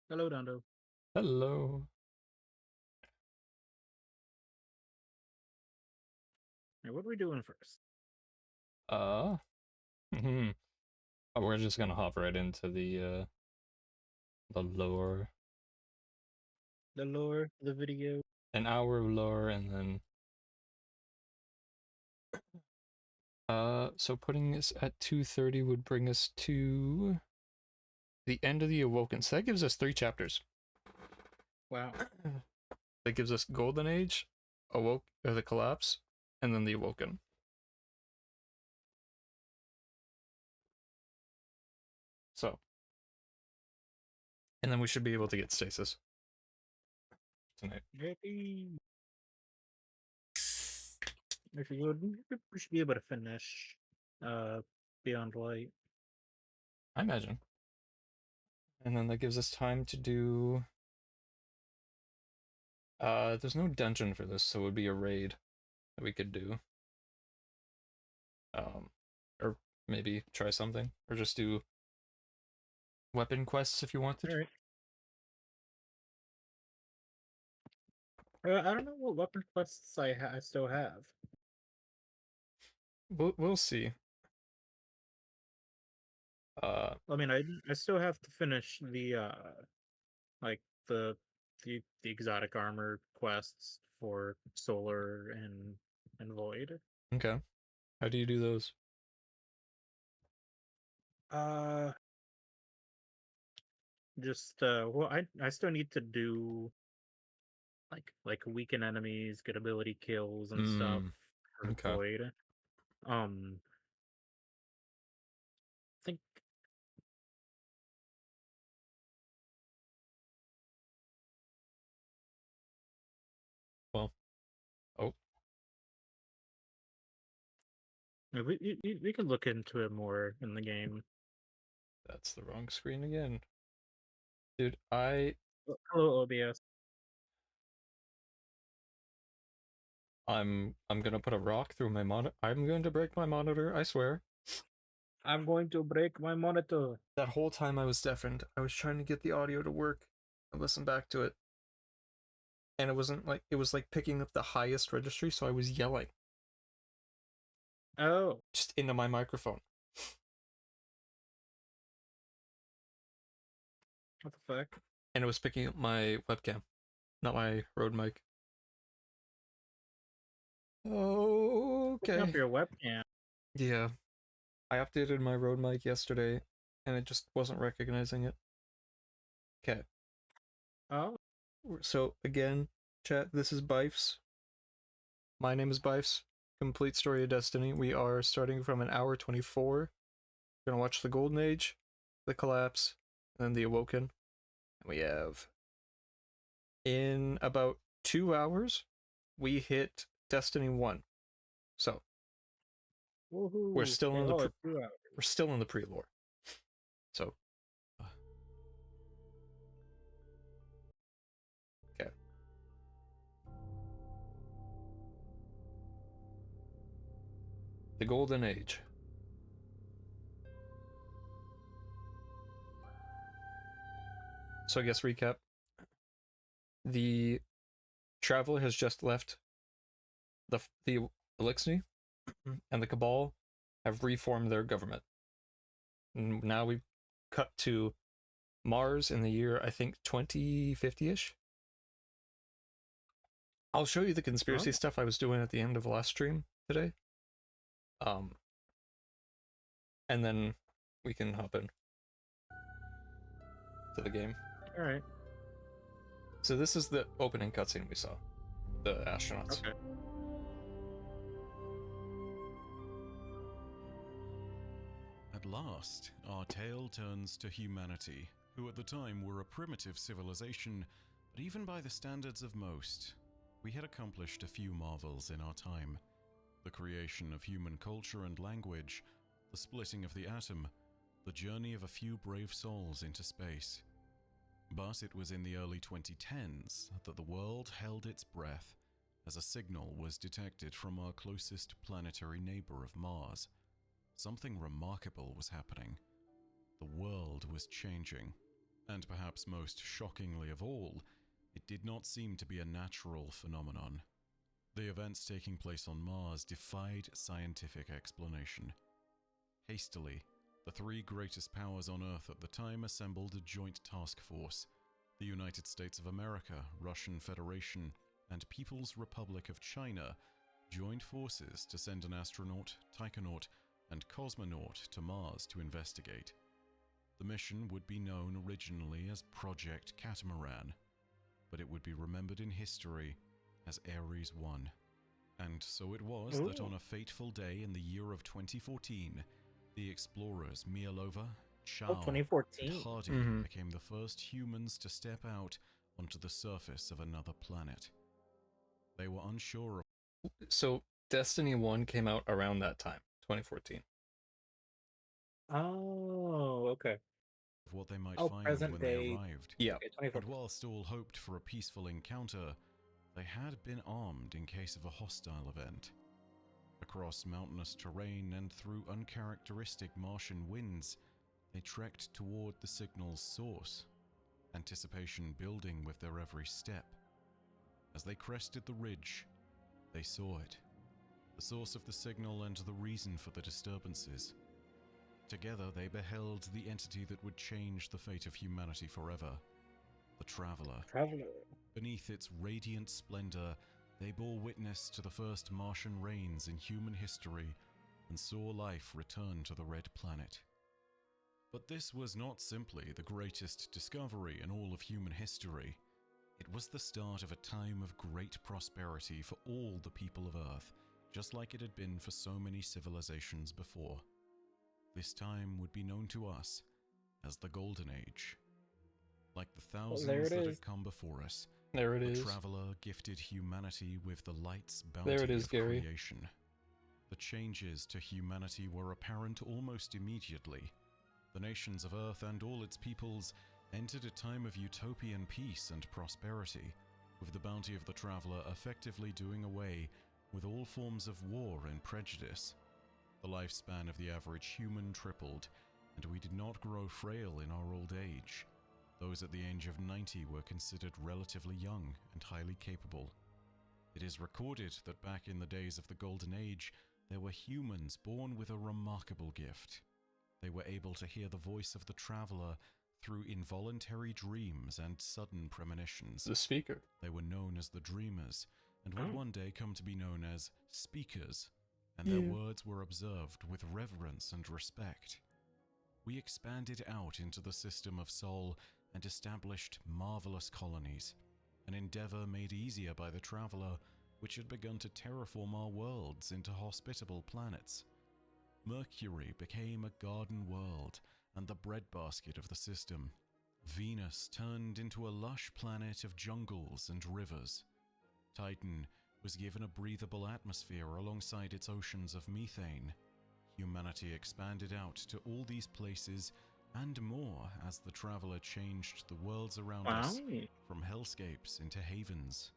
Hello, Dondo. Hello. Hey, what are we doing first? Uh, hmm. Oh, we're just gonna hop right into the lore, The lore, the video. an hour of lore, and then so putting this at 2:30 would bring us to the end of the Awoken. So that gives us 3 chapters. Wow. That gives us Golden Age, Awoke, or the Collapse, and then the Awoken. So, and then we should be able to get Stasis tonight. Maybe if you would, we should be able to finish uh Beyond Light. I imagine. And then that gives us time to do. There's no dungeon for this, so it would be a raid that we could do. Um, or maybe try something, or just do weapon quests if you wanted. All right. I don't know what weapon quests I still have. We'll see. Uh, I mean, I still have to finish the like the the exotic armor quests for Solar and Void. okay. How do you do those? Uh, just well, I still need to do like weaken enemies, get ability kills and stuff Mm, for okay. Void. Think Well, oh, we could look into it more in the game. that's the wrong screen again. Dude, Hello, OBS. I'm gonna put a rock through my monitor. I'm going to break my monitor, I swear. I'm going to break my monitor. That whole time I was deafened. I was trying to get the audio to work and listen back to it. And it was like picking up the highest registry, so I was yelling Oh, just into my microphone. what the fuck? And it was picking up my webcam, not my Rode mic. Picking up Okay. your webcam. Yeah. I updated my Rode mic yesterday and it just wasn't recognizing it. Okay. Oh, So again, chat, this is Bifes. My name is Bifes. Complete Story of Destiny. We are starting from an hour 24. We're gonna watch the Golden Age, the Collapse, and then the Awoken. And we have in about 2 hours, we hit Destiny 1. So we're woohoo! still Okay, in the oh, it's 2 hours. we're still in the pre-lore. So okay. The Golden Age. So I guess recap. The Traveler has just left the Elixir, and the Cabal have reformed their government. And now we cut to Mars in the year, I think, 2050-ish. I'll show you the conspiracy Oh, stuff I was doing at the end of the last stream today. Um, and then we can hop in to the game. all right. So this is the opening cutscene we saw. The astronauts. Okay. At last, our tale turns to humanity, who at the time were a primitive civilization, but even by the standards of most, we had accomplished a few marvels in our time. The creation of human culture and language, the splitting of the atom, the journey of a few brave souls into space. But it was in the early 2010s that the world held its breath as a signal was detected from our closest planetary neighbor of Mars. Something remarkable was happening. The world was changing. And perhaps most shockingly of all, it did not seem to be a natural phenomenon. The events taking place on Mars defied scientific explanation. Hastily, the three greatest powers on Earth at the time assembled a joint task force. The United States of America, Russian Federation, and People's Republic of China joined forces to send an astronaut, taikonaut, and cosmonaut to Mars to investigate. The mission would be known originally as Project Catamaran, but it would be remembered in history as Ares 1. And so it was that on a fateful day in the year of 2014, the explorers Mielova, Chow, and 2014. Hardy Mhm. became the first humans to step out onto the surface of another planet. They were unsure So Destiny 1 came out around that time, 2014. Oh, okay. of what they might Oh, find present when day. they arrived. Yeah. Okay, And 2014. whilst all hoped for a peaceful encounter, they had been armed in case of a hostile event. Across mountainous terrain and through uncharacteristic Martian winds, they trekked toward the signal's source, anticipation building with their every step. As they crested the ridge, they saw it, the source of the signal and the reason for the disturbances. Together they beheld the entity that would change the fate of humanity forever, the Traveler. Beneath its radiant splendor, they bore witness to the first Martian rains in human history and saw life return to the Red Planet. But this was not simply the greatest discovery in all of human history. It was the start of a time of great prosperity for all the people of Earth, just like it had been for so many civilizations before. This time would be known to us as the Golden Age. Like the thousands that had come before us, There it the is. Traveler gifted humanity with the light's bounty There it is, of Gary. creation. The changes to humanity were apparent almost immediately. The nations of Earth and all its peoples entered a time of utopian peace and prosperity, with the bounty of the Traveler effectively doing away with all forms of war and prejudice. The lifespan of the average human tripled, and we did not grow frail in our old age. Those at the age of 90 were considered relatively young and highly capable. It is recorded that back in the days of the Golden Age, there were humans born with a remarkable gift. They were able to hear the voice of the Traveler through involuntary dreams and sudden premonitions. The speaker. They were known as the Dreamers, and would one day come to be known as Speakers, and Yeah. their words were observed with reverence and respect. We expanded out into the system of Sol and established marvelous colonies, an endeavor made easier by the Traveler, which had begun to terraform our worlds into hospitable planets. Mercury became a garden world and the breadbasket of the system. Venus turned into a lush planet of jungles and rivers. Titan was given a breathable atmosphere alongside its oceans of methane. Humanity expanded out to all these places and more as the Traveler changed the worlds around us from hellscapes into havens.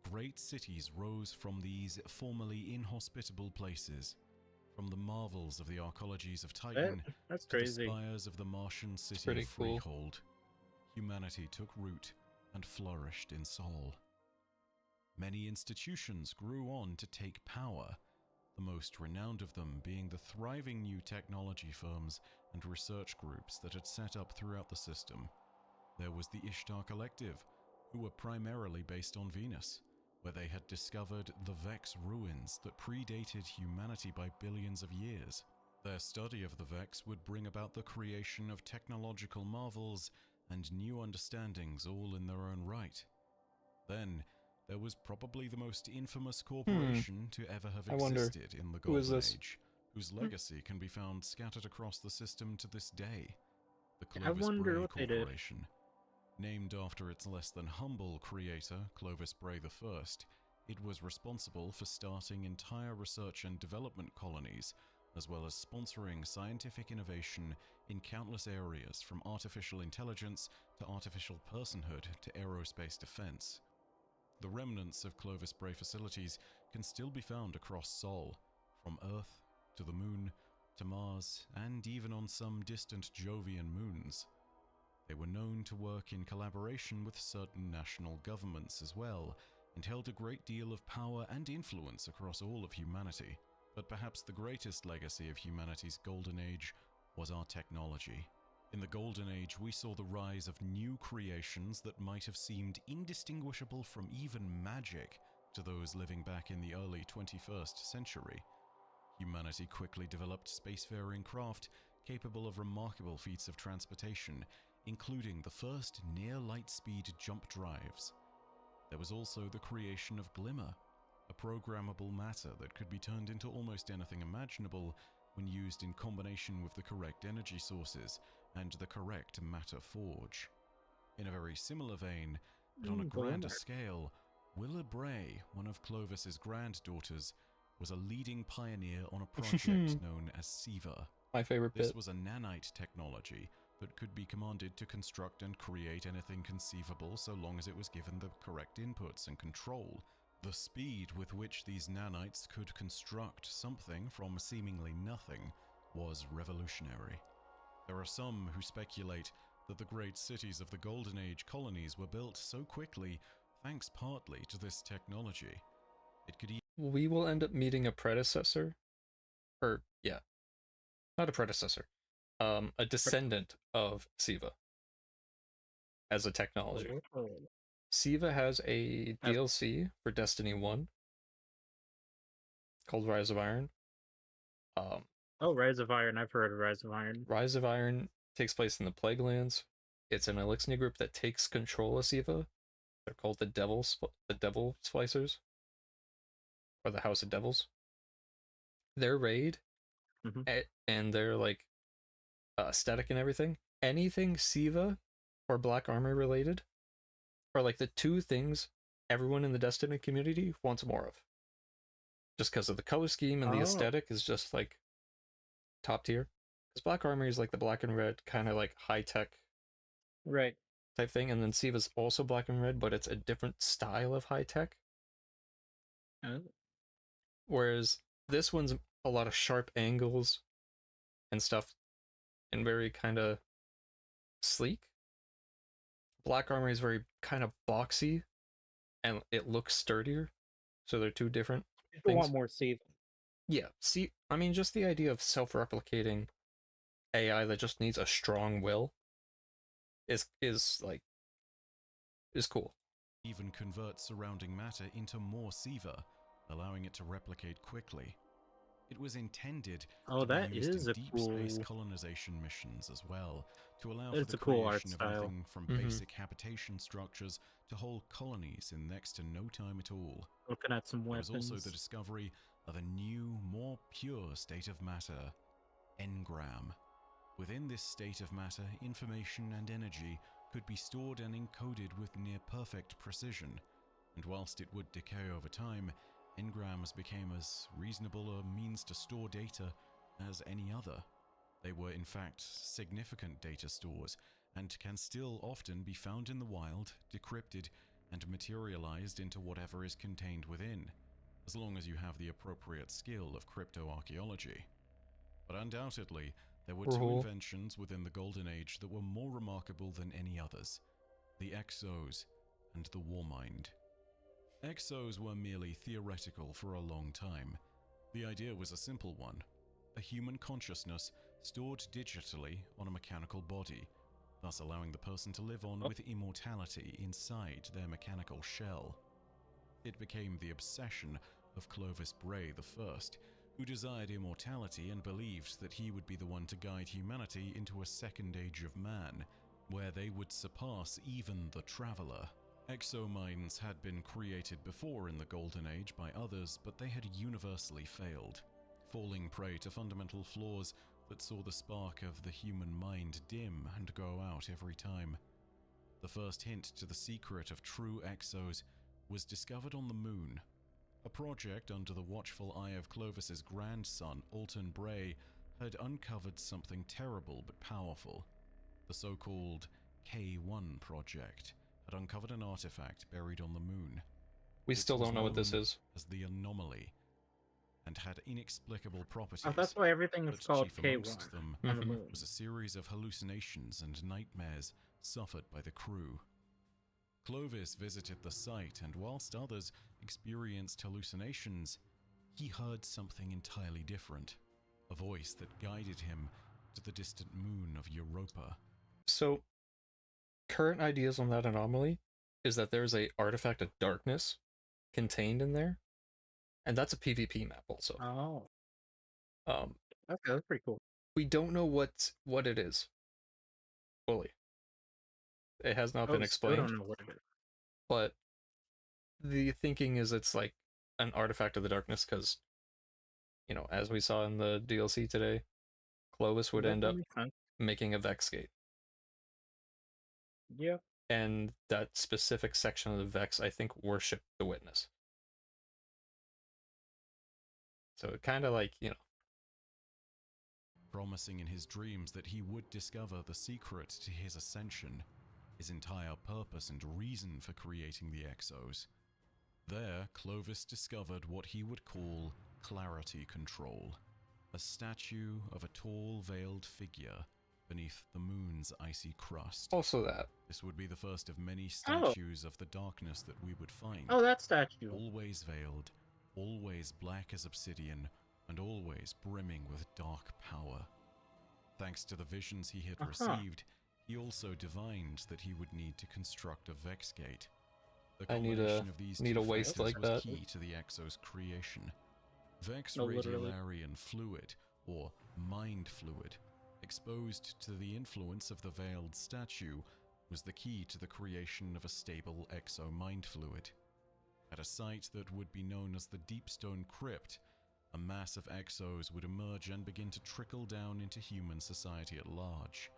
Great cities rose from these formerly inhospitable places, from the marvels of the arcologies of Titan That's to the crazy. spires of the Martian city pretty of cool. Freehold. Humanity took root and flourished in Sol. Many institutions grew on to take power, the most renowned of them being the thriving new technology firms and research groups that had set up throughout the system. There was the Ishtar Collective, who were primarily based on Venus, where they had discovered the Vex ruins that predated humanity by billions of years. Their study of the Vex would bring about the creation of technological marvels and new understandings all in their own right. Then, there was probably the most infamous corporation to ever have I wonder, existed in the who is Golden this? Age, whose legacy can be found scattered across the system to this day. The I Clovis wonder Bray what they did. Corporation. Named after its less than humble creator, Clovis Bray I, it was responsible for starting entire research and development colonies, as well as sponsoring scientific innovation in countless areas from artificial intelligence to artificial personhood to aerospace defense. The remnants of Clovis Bray facilities can still be found across Sol, from Earth to the Moon to Mars and even on some distant Jovian moons. They were known to work in collaboration with certain national governments as well, and held a great deal of power and influence across all of humanity. But perhaps the greatest legacy of humanity's golden age was our technology. In the golden age, we saw the rise of new creations that might have seemed indistinguishable from even magic to those living back in the early 21st century. Humanity quickly developed spacefaring craft capable of remarkable feats of transportation, including the first near-light-speed jump drives. There was also the creation of Glimmer, a programmable matter that could be turned into almost anything imaginable when used in combination with the correct energy sources and the correct matter forge. In a very similar vein, but on a grander scale, Willa Bray, one of Clovis's granddaughters, was a leading pioneer on a project known as SIVA. My favorite bit. This was a nanite technology that could be commanded to construct and create anything conceivable so long as it was given the correct inputs and control. The speed with which these nanites could construct something from seemingly nothing was revolutionary. There are some who speculate that the great cities of the Golden Age colonies were built so quickly thanks partly to this technology. It could We will end up meeting a predecessor, or yeah, not a predecessor, a descendant of Siva as a technology. Siva has a DLC for Destiny 1 called Rise of Iron. Rise of Iron. I've heard of Rise of Iron. Rise of Iron takes place in the Plaguelands. It's an Elixir group that takes control of Siva. They're called the Devil Splicers, or the House of Devils. Their raid, and their like aesthetic and everything. Anything Siva or Black Armor related are like the two things everyone in the Destiny community wants more of. Just because of the color scheme and the aesthetic is just like top tier. Because Black Armor is like the black and red kind of like high tech, right, type thing, and then Siva's also black and red, but it's a different style of high tech. Whereas this one's a lot of sharp angles and stuff, and very kind of sleek. Black Armor is very kind of boxy, and it looks sturdier. So they're two different things. Want more Siva. Yeah, see, I mean, just the idea of self-replicating AI that just needs a strong will is cool. Even convert surrounding matter into more Siva, allowing it to replicate quickly. It was intended to be used in deep space colonization missions as well, to allow for the creation of anything from basic habitation structures to whole colonies in next to no time at all. Looking at some weapons. There was also the discovery of a new, more pure state of matter, engram. Within this state of matter, information and energy could be stored and encoded with near-perfect precision, and whilst it would decay over time, engrams became as reasonable a means to store data as any other. They were in fact significant data stores, and can still often be found in the wild, decrypted, and materialized into whatever is contained within, as long as you have the appropriate skill of cryptoarchaeology. But undoubtedly, there were two inventions within the Golden Age that were more remarkable than any others: the Exos and the Warmind. Exos were merely theoretical for a long time. The idea was a simple one: a human consciousness stored digitally on a mechanical body, thus allowing the person to live on with immortality inside their mechanical shell. It became the obsession of Clovis Bray I, who desired immortality and believed that he would be the one to guide humanity into a second age of man, where they would surpass even the Traveler. Exomines had been created before in the Golden Age by others, but they had universally failed, falling prey to fundamental flaws that saw the spark of the human mind dim and go out every time. The first hint to the secret of true Exos was discovered on the Moon. A project under the watchful eye of Clovis's grandson, Alton Bray, had uncovered something terrible but powerful. The so-called K1 project had uncovered an artifact buried on the Moon. We still don't know what this is. As the Anomaly, and had inexplicable properties. Oh, that's why everything is But called chief K1 amongst them on the Mhm. moon. was a series of hallucinations and nightmares suffered by the crew. Clovis visited the site, and whilst others experienced hallucinations, he heard something entirely different, a voice that guided him to the distant moon of Europa. So, current ideas on that anomaly is that there's a artifact of darkness contained in there, and that's a PvP map also. Oh, Um, okay, that's pretty cool. we don't know what it is fully. It has not Oh, been we still explained, don't know what it is. but the thinking is it's like an artifact of the darkness because, as we saw in the DLC today, Clovis would That end would up make sense. making a Vex gate. Yeah. And that specific section of the Vex, I think, worshipped the Witness. So it kind of like, Promising in his dreams that he would discover the secret to his ascension, his entire purpose and reason for creating the Exos. There, Clovis discovered what he would call clarity control, a statue of a tall veiled figure beneath the moon's icy crust. also that. This would be the first of many statues of the darkness that we would find. Oh, that statue. Always veiled, always black as obsidian, and always brimming with dark power. Thanks to the visions he had received, he also divined that he would need to construct a Vex gate. The I need combination of these a two waist factors like was that. key to the Exo's creation. Vex No, literally. radiolarian fluid, or mind fluid, exposed to the influence of the veiled statue, was the key to the creation of a stable exo mind fluid. At a site that would be known as the Deepstone Crypt, a mass of exos would emerge and begin to trickle down into human society at large.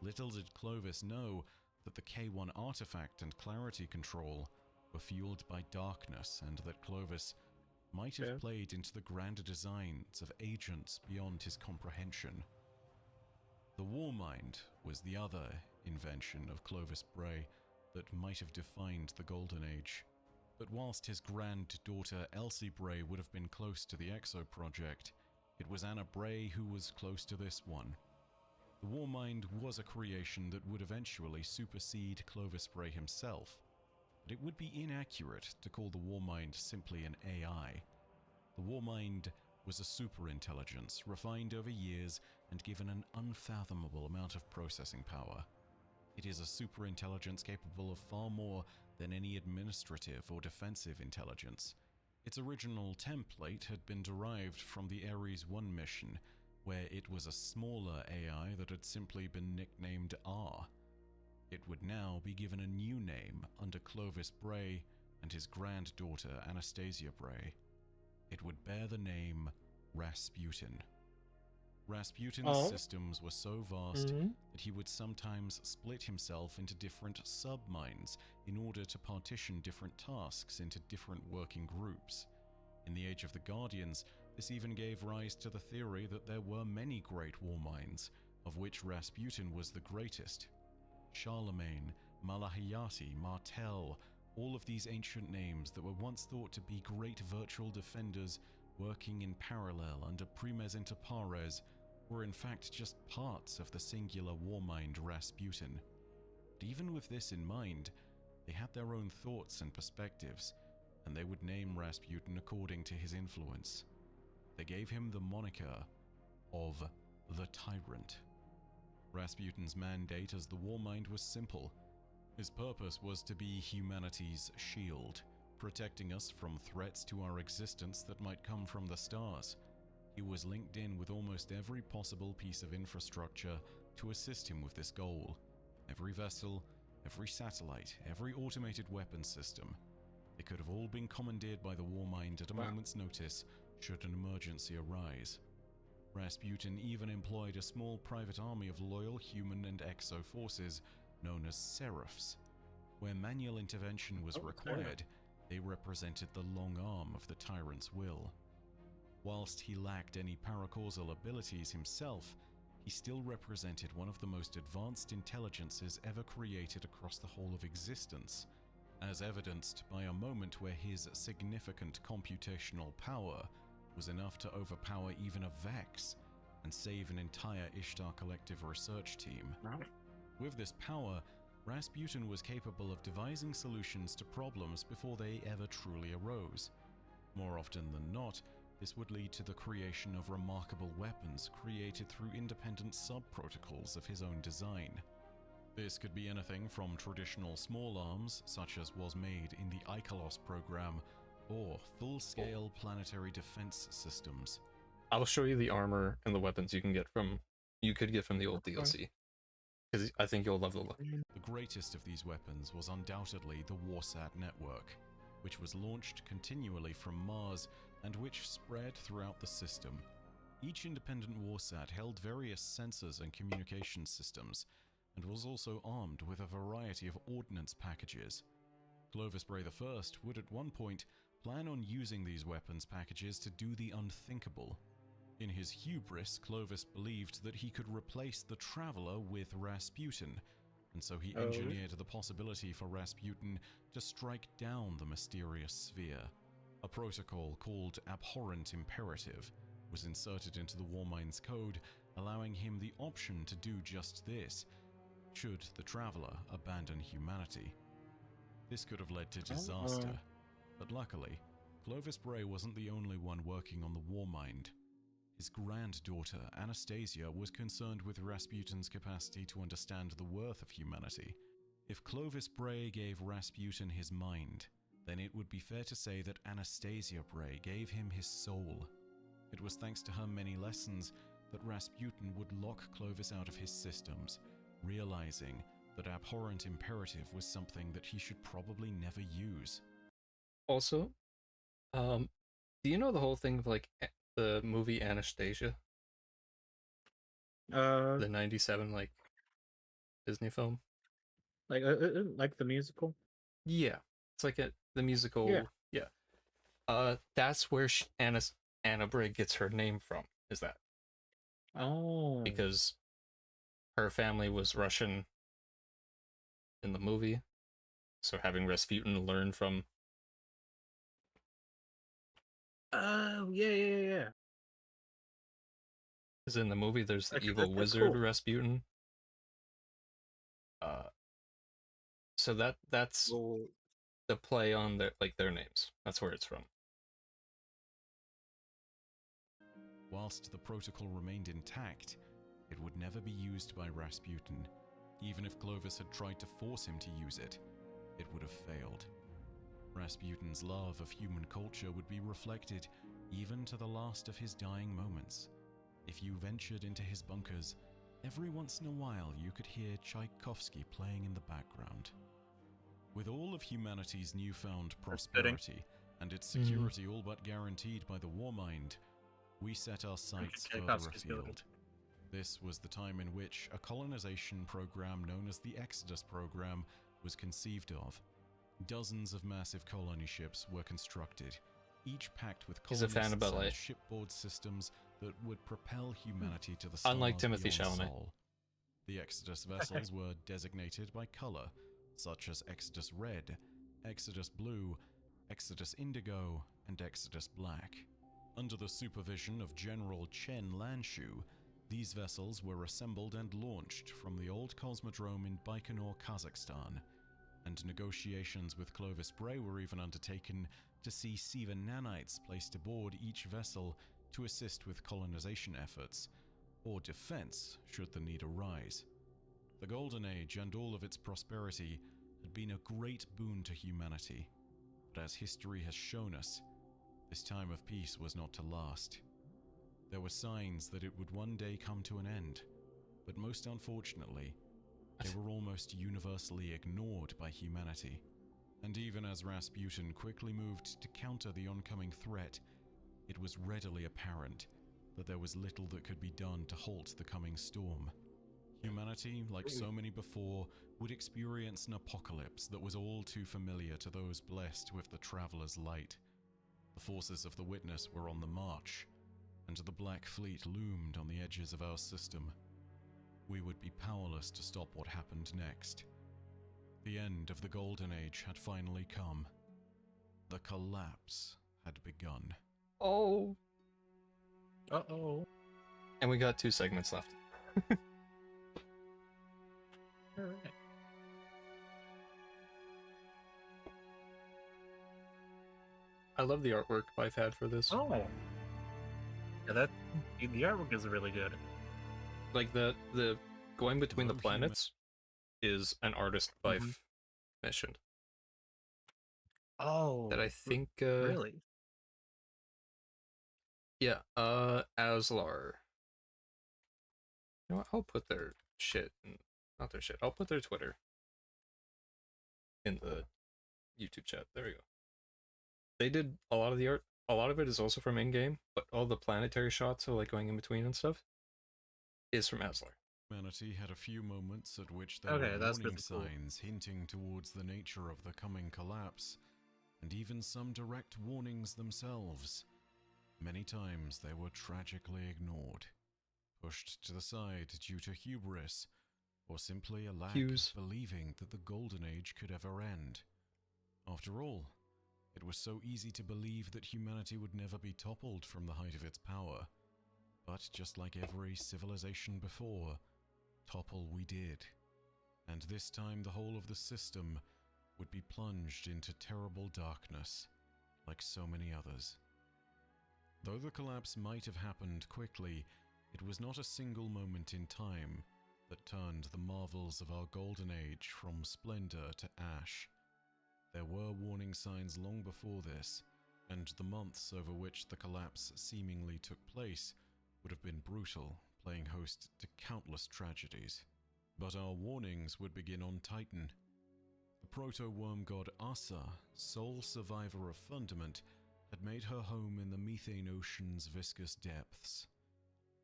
Little did Clovis know that the K1 artifact and clarity control were fueled by darkness, and that Clovis might have played into the grander designs of agents beyond his comprehension. The Warmind was the other invention of Clovis Bray that might have defined the Golden Age. But whilst his granddaughter Elsie Bray would have been close to the Exo project, it was Anna Bray who was close to this one. The Warmind was a creation that would eventually supersede Clovis Bray himself, but it would be inaccurate to call the Warmind simply an AI. The Warmind was a superintelligence, refined over years and given an unfathomable amount of processing power. It is a superintelligence capable of far more than any administrative or defensive intelligence. Its original template had been derived from the Ares 1 mission, where it was a smaller AI that had simply been nicknamed R. It would now be given a new name under Clovis Bray and his granddaughter Anastasia Bray. It would bear the name Rasputin. Rasputin's systems were so vast that he would sometimes split himself into different sub-minds in order to partition different tasks into different working groups. In the Age of the Guardians, this even gave rise to the theory that there were many great war minds, of which Rasputin was the greatest. Charlemagne, Malahiyati, Martel, all of these ancient names that were once thought to be great virtual defenders working in parallel under Primes inter pares were in fact just parts of the singular warmind Rasputin. But even with this in mind, they had their own thoughts and perspectives, and they would name Rasputin according to his influence. They gave him the moniker of the Tyrant. Rasputin's mandate as the Warmind was simple. His purpose was to be humanity's shield, protecting us from threats to our existence that might come from the stars. He was linked in with almost every possible piece of infrastructure to assist him with this goal. Every vessel, every satellite, every automated weapon system. They could have all been commandeered by the Warmind at a moment's notice should an emergency arise. Rasputin even employed a small private army of loyal human and exo forces known as Seraphs. Where manual intervention was required, they represented the long arm of the tyrant's will. Whilst he lacked any paracausal abilities himself, he still represented one of the most advanced intelligences ever created across the whole of existence, as evidenced by a moment where his significant computational power was enough to overpower even a Vex and save an entire Ishtar Collective research team. With this power, Rasputin was capable of devising solutions to problems before they ever truly arose. More often than not, this would lead to the creation of remarkable weapons created through independent sub-protocols of his own design. This could be anything from traditional small arms, such as was made in the Ikalos program, or full-scale planetary defense systems. I'll show you the armor and the weapons you could get from the old DLC, because I think you'll love the look. The greatest of these weapons was undoubtedly the Warsat network, which was launched continually from Mars and which spread throughout the system. Each independent Warsat held various sensors and communication systems, and was also armed with a variety of ordnance packages. Clovis Bray I would at one point plan on using these weapons packages to do the unthinkable. In his hubris, Clovis believed that he could replace the Traveler with Rasputin, and so he engineered the possibility for Rasputin to strike down the mysterious sphere. A protocol called Abhorrent Imperative was inserted into the Warmind's code, allowing him the option to do just this, should the Traveler abandon humanity. This could have led to disaster, but luckily, Clovis Bray wasn't the only one working on the Warmind. His granddaughter, Anastasia, was concerned with Rasputin's capacity to understand the worth of humanity. If Clovis Bray gave Rasputin his mind, then it would be fair to say that Anastasia Bray gave him his soul. It was thanks to her many lessons that Rasputin would lock Clovis out of his systems, realizing that Abhorrent Imperative was something that he should probably never use. Also, do you know the whole thing of like the movie Anastasia? The 97 like Disney film? Like the musical? Yeah. It's like the musical. Yeah. That's where Anna Bray gets her name from, is that. Oh. Because her family was Russian in the movie. So having Rasputin learn from. Oh, yeah. Because in the movie, there's the That's evil cool. wizard Rasputin. So that's Well, the play on their names. That's where it's from. Whilst the protocol remained intact, it would never be used by Rasputin. Even if Clovis had tried to force him to use it, it would have failed. Rasputin's love of human culture would be reflected even to the last of his dying moments. If you ventured into his bunkers, every once in a while you could hear Tchaikovsky playing in the background. With all of humanity's newfound prosperity and its security all but guaranteed by the Warmind, we set our sights further afield. This was the time in which a colonization program known as the Exodus Program was conceived of. Dozens of massive colony ships were constructed, each packed with colonists and shipboard systems that would propel humanity to the stars unlike Timothy beyond Chalamet. Sol. The Exodus vessels were designated by color, such as Exodus Red, Exodus Blue, Exodus Indigo, and Exodus Black. Under the supervision of General Chen Lanshu, these vessels were assembled and launched from the old cosmodrome in Baikonur, Kazakhstan, and negotiations with Clovis Bray were even undertaken to see Siva nanites placed aboard each vessel to assist with colonization efforts, or defense should the need arise. The Golden Age and all of its prosperity had been a great boon to humanity, but as history has shown us, this time of peace was not to last. There were signs that it would one day come to an end, but most unfortunately, they were almost universally ignored by humanity. And even as Rasputin quickly moved to counter the oncoming threat, it was readily apparent that there was little that could be done to halt the coming storm. Humanity, like so many before, would experience an apocalypse that was all too familiar to those blessed with the Traveler's light. The forces of the Witness were on the march, and the Black Fleet loomed on the edges of our system. We would be powerless to stop what happened next. The end of the Golden Age had finally come. The collapse had begun. Oh, Uh-oh. And we got 2 segments left. Alright. I love the artwork I've had for this. Oh. Yeah, the artwork is really good. Like the going between the Hello, planets is an artist Bife commissioned. Oh. That I think Really? yeah, Aslar. You know what? I'll put their shit not their shit. I'll put their Twitter in the YouTube chat. There we go. They did a lot of the art. A lot of it is also from in-game, but all the planetary shots, so like going in between and stuff, is from Aslar. Humanity had a few moments at which there Okay, were that's warning really cool. signs hinting towards the nature of the coming collapse, and even some direct warnings themselves. Many times they were tragically ignored, pushed to the side due to hubris, or simply a lack of believing that the Golden Age could ever end. After all, it was so easy to believe that humanity would never be toppled from the height of its power. But just like every civilization before, topple we did. And this time the whole of the system would be plunged into terrible darkness, like so many others. Though the collapse might have happened quickly, it was not a single moment in time that turned the marvels of our Golden Age from splendor to ash. There were warning signs long before this, and the months over which the collapse seemingly took place would have been brutal, playing host to countless tragedies. But our warnings would begin on Titan. The proto-worm god Asa, sole survivor of Fundament, had made her home in the methane ocean's viscous depths.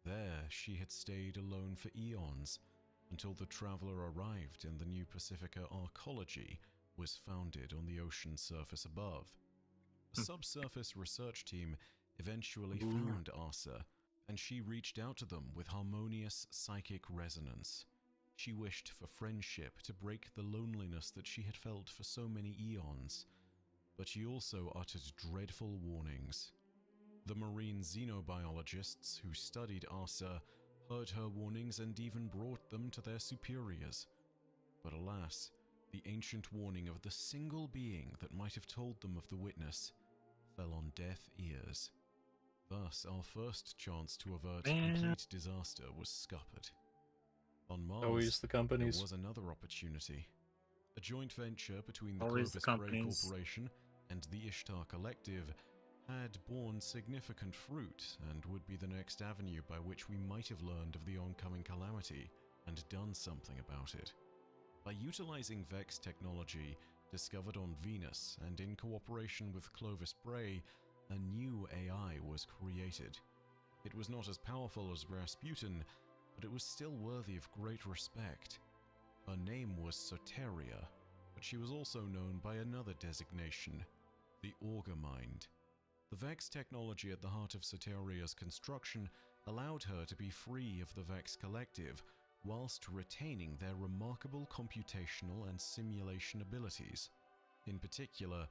There she had stayed alone for eons, until the traveler arrived and the new Pacifica Arcology was founded on the ocean surface above. A subsurface research team eventually found Asa, and she reached out to them with harmonious psychic resonance. She wished for friendship to break the loneliness that she had felt for so many eons, but she also uttered dreadful warnings. The marine xenobiologists who studied Asa heard her warnings and even brought them to their superiors. But alas, the ancient warning of the single being that might have told them of the witness fell on deaf ears. Thus, our first chance to avert complete disaster was scuppered. On Mars, Always the companies. there was another opportunity. A joint venture between the Always the Clovis Bray companies. Corporation and the Ishtar Collective had borne significant fruit and would be the next avenue by which we might have learned of the oncoming calamity and done something about it. By utilizing Vex technology discovered on Venus and in cooperation with Clovis Bray, a new AI was created. It was not as powerful as Rasputin, but it was still worthy of great respect. Her name was Soteria, but she was also known by another designation, the Augur Mind. The Vex technology at the heart of Soteria's construction allowed her to be free of the Vex Collective, whilst retaining their remarkable computational and simulation abilities. In particular,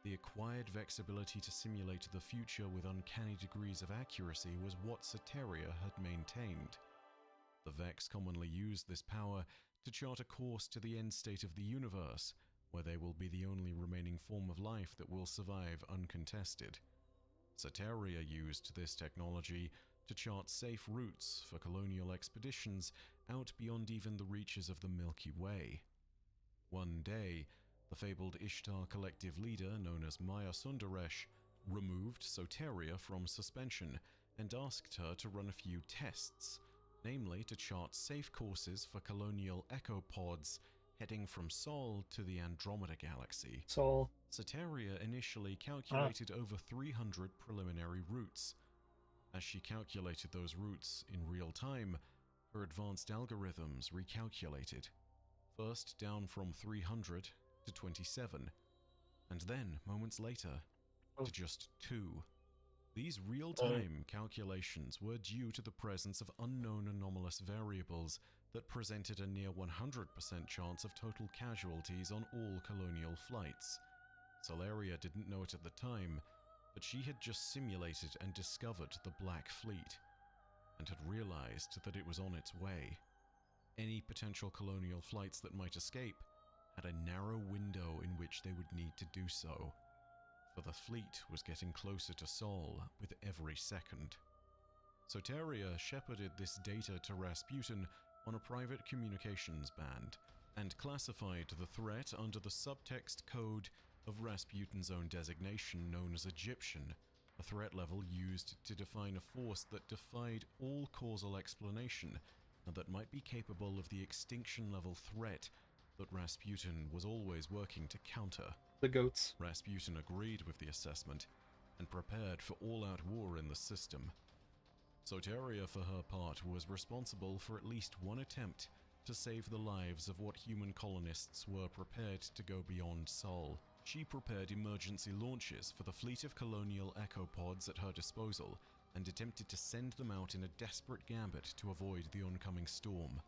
the acquired Vex ability to simulate the future with uncanny degrees of accuracy was what Soteria had maintained. The Vex commonly use this power to chart a course to the end state of the universe, where they will be the only remaining form of life that will survive uncontested. Soteria used this technology to chart safe routes for colonial expeditions out beyond even the reaches of the Milky Way. One day, the fabled Ishtar Collective leader, known as Maya Sundaresh, removed Soteria from suspension and asked her to run a few tests, namely to chart safe courses for colonial echopods heading from Sol to the Andromeda Galaxy. Sol. Soteria initially calculated over 300 preliminary routes. As she calculated those routes in real time, her advanced algorithms recalculated, first down from 300 to 27, and then, moments later, to just 2. These real-time calculations were due to the presence of unknown anomalous variables that presented a near 100% chance of total casualties on all colonial flights. Solaria didn't know it at the time, but but she had just simulated and discovered the Black Fleet, and had realized that it was on its way. Any potential colonial flights that might escape had a narrow window in which they would need to do so, for the fleet was getting closer to Sol with every second. Soteria shepherded this data to Rasputin on a private communications band, and classified the threat under the subtext code of Rasputin's own designation known as Egyptian, a threat level used to define a force that defied all causal explanation and that might be capable of the extinction-level threat that Rasputin was always working to counter. The goats. Rasputin agreed with the assessment and prepared for all-out war in the system. Soteria, for her part, was responsible for at least one attempt to save the lives of what human colonists were prepared to go beyond Sol. She prepared emergency launches for the fleet of colonial echo pods at her disposal and attempted to send them out in a desperate gambit to avoid the oncoming storm.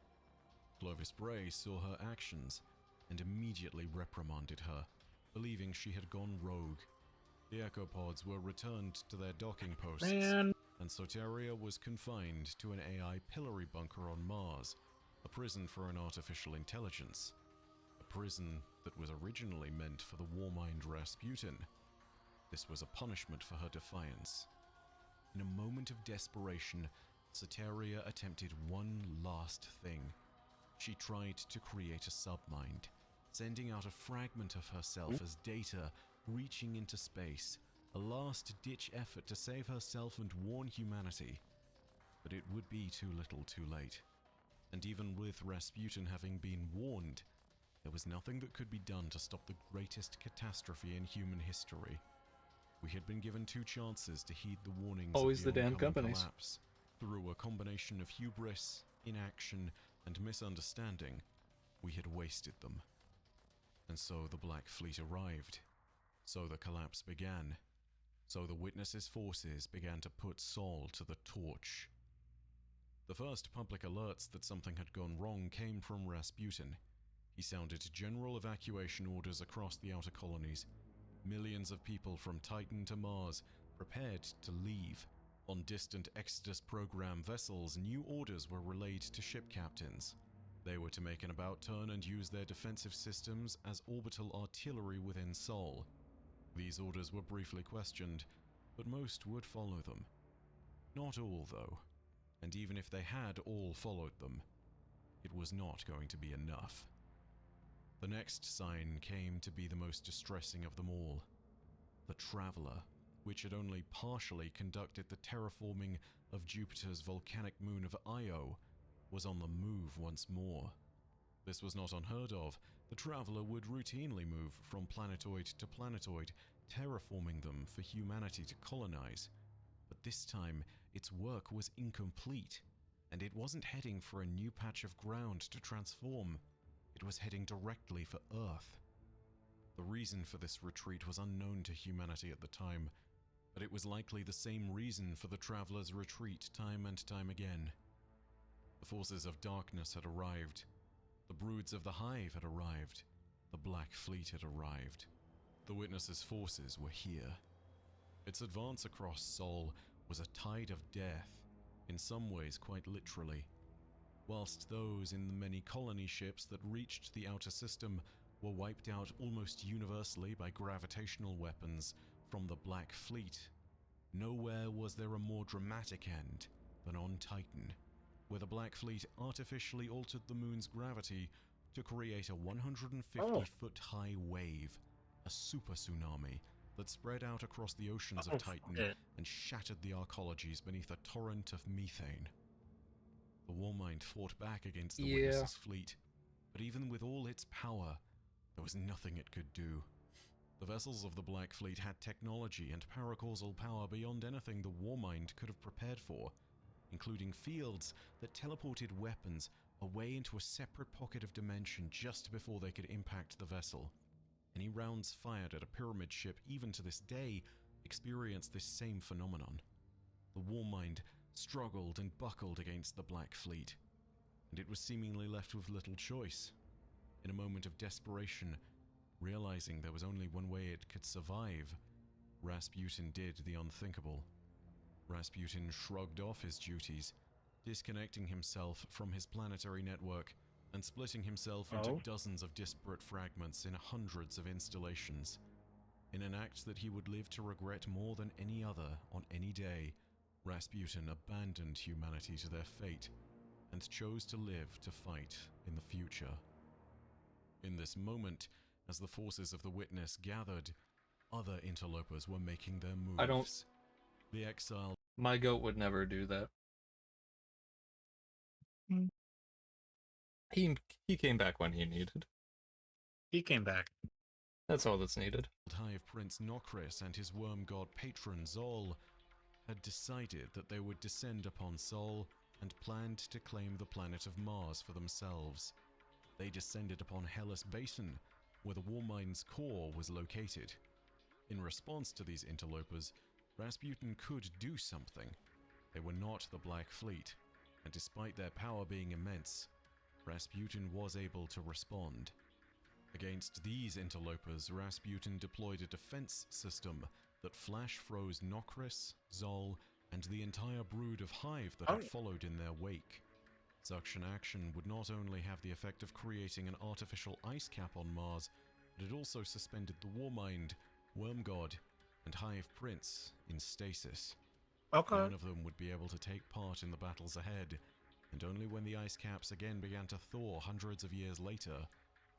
Clovis Bray saw her actions and immediately reprimanded her, believing she had gone rogue. The echo pods were returned to their docking posts, and Soteria was confined to an AI pillory bunker on Mars, a prison for an artificial intelligence. A prison that was originally meant for the warmind Rasputin. This was a punishment for her defiance. In a moment of desperation, Soteria attempted one last thing. She tried to create a submind, sending out a fragment of herself as data reaching into space, a last-ditch effort to save herself and warn humanity. But it would be too little too late. And even with Rasputin having been warned, there was nothing that could be done to stop the greatest catastrophe in human history. We had been given 2 chances to heed the warnings Always of the damn oncoming companies. collapse. Through a combination of hubris, inaction, and misunderstanding, we had wasted them. And so the Black Fleet arrived. So the collapse began. So the Witnesses' forces began to put Sol to the torch. The first public alerts that something had gone wrong came from Rasputin. He sounded general evacuation orders across the outer colonies. Millions of people from Titan to Mars prepared to leave. On distant Exodus program vessels, new orders were relayed to ship captains. They were to make an about-turn and use their defensive systems as orbital artillery within Sol. These orders were briefly questioned, but most would follow them. Not all, though. And even if they had all followed them, it was not going to be enough. The next sign came to be the most distressing of them all. The Traveler, which had only partially conducted the terraforming of Jupiter's volcanic moon of Io, was on the move once more. This was not unheard of. The Traveler would routinely move from planetoid to planetoid, terraforming them for humanity to colonize. But this time, its work was incomplete, and it wasn't heading for a new patch of ground to transform. It was heading directly for Earth. The reason for this retreat was unknown to humanity at the time, but it was likely the same reason for the Traveler's retreat time and time again. The forces of darkness had arrived. The broods of the Hive had arrived. The Black Fleet had arrived. The Witnesses' forces were here. Its advance across Sol was a tide of death, in some ways quite literally. Whilst those in the many colony ships that reached the outer system were wiped out almost universally by gravitational weapons from the Black Fleet, nowhere was there a more dramatic end than on Titan, where the Black Fleet artificially altered the moon's gravity to create a 150-foot-high wave, a super tsunami that spread out across the oceans of Titan and shattered the arcologies beneath a torrent of methane. The Warmind fought back against the Witnesses' fleet, but even with all its power, there was nothing it could do. The vessels of the Black Fleet had technology and paracausal power beyond anything the Warmind could have prepared for, including fields that teleported weapons away into a separate pocket of dimension just before they could impact the vessel. Any rounds fired at a pyramid ship, even to this day, experienced this same phenomenon. The Warmind struggled and buckled against the Black Fleet, and it was seemingly left with little choice. In a moment of desperation, realizing there was only one way it could survive, Rasputin did the unthinkable. Rasputin shrugged off his duties, disconnecting himself from his planetary network and splitting himself into dozens of disparate fragments in hundreds of installations. In an act that he would live to regret more than any other on any day, Rasputin abandoned humanity to their fate and chose to live to fight in the future. In this moment, as the forces of the Witness gathered, other interlopers were making their moves. The exiled... My goat would never do that. He came back when he needed. He came back. That's all that's needed. Hive Prince Nokris and his worm god patron Zol had decided that they would descend upon Sol and planned to claim the planet of Mars for themselves. They descended upon Hellas Basin, where the Warmind's core was located. In response to these interlopers, Rasputin could do something. They were not the Black Fleet, and despite their power being immense, Rasputin was able to respond. Against these interlopers, Rasputin deployed a defense system that flash-froze Nokris, Zol, and the entire brood of Hive that had followed in their wake. Such an action would not only have the effect of creating an artificial ice cap on Mars, but it also suspended the Warmind, Worm God, and Hive Prince in stasis. None of them would be able to take part in the battles ahead, and only when the ice caps again began to thaw hundreds of years later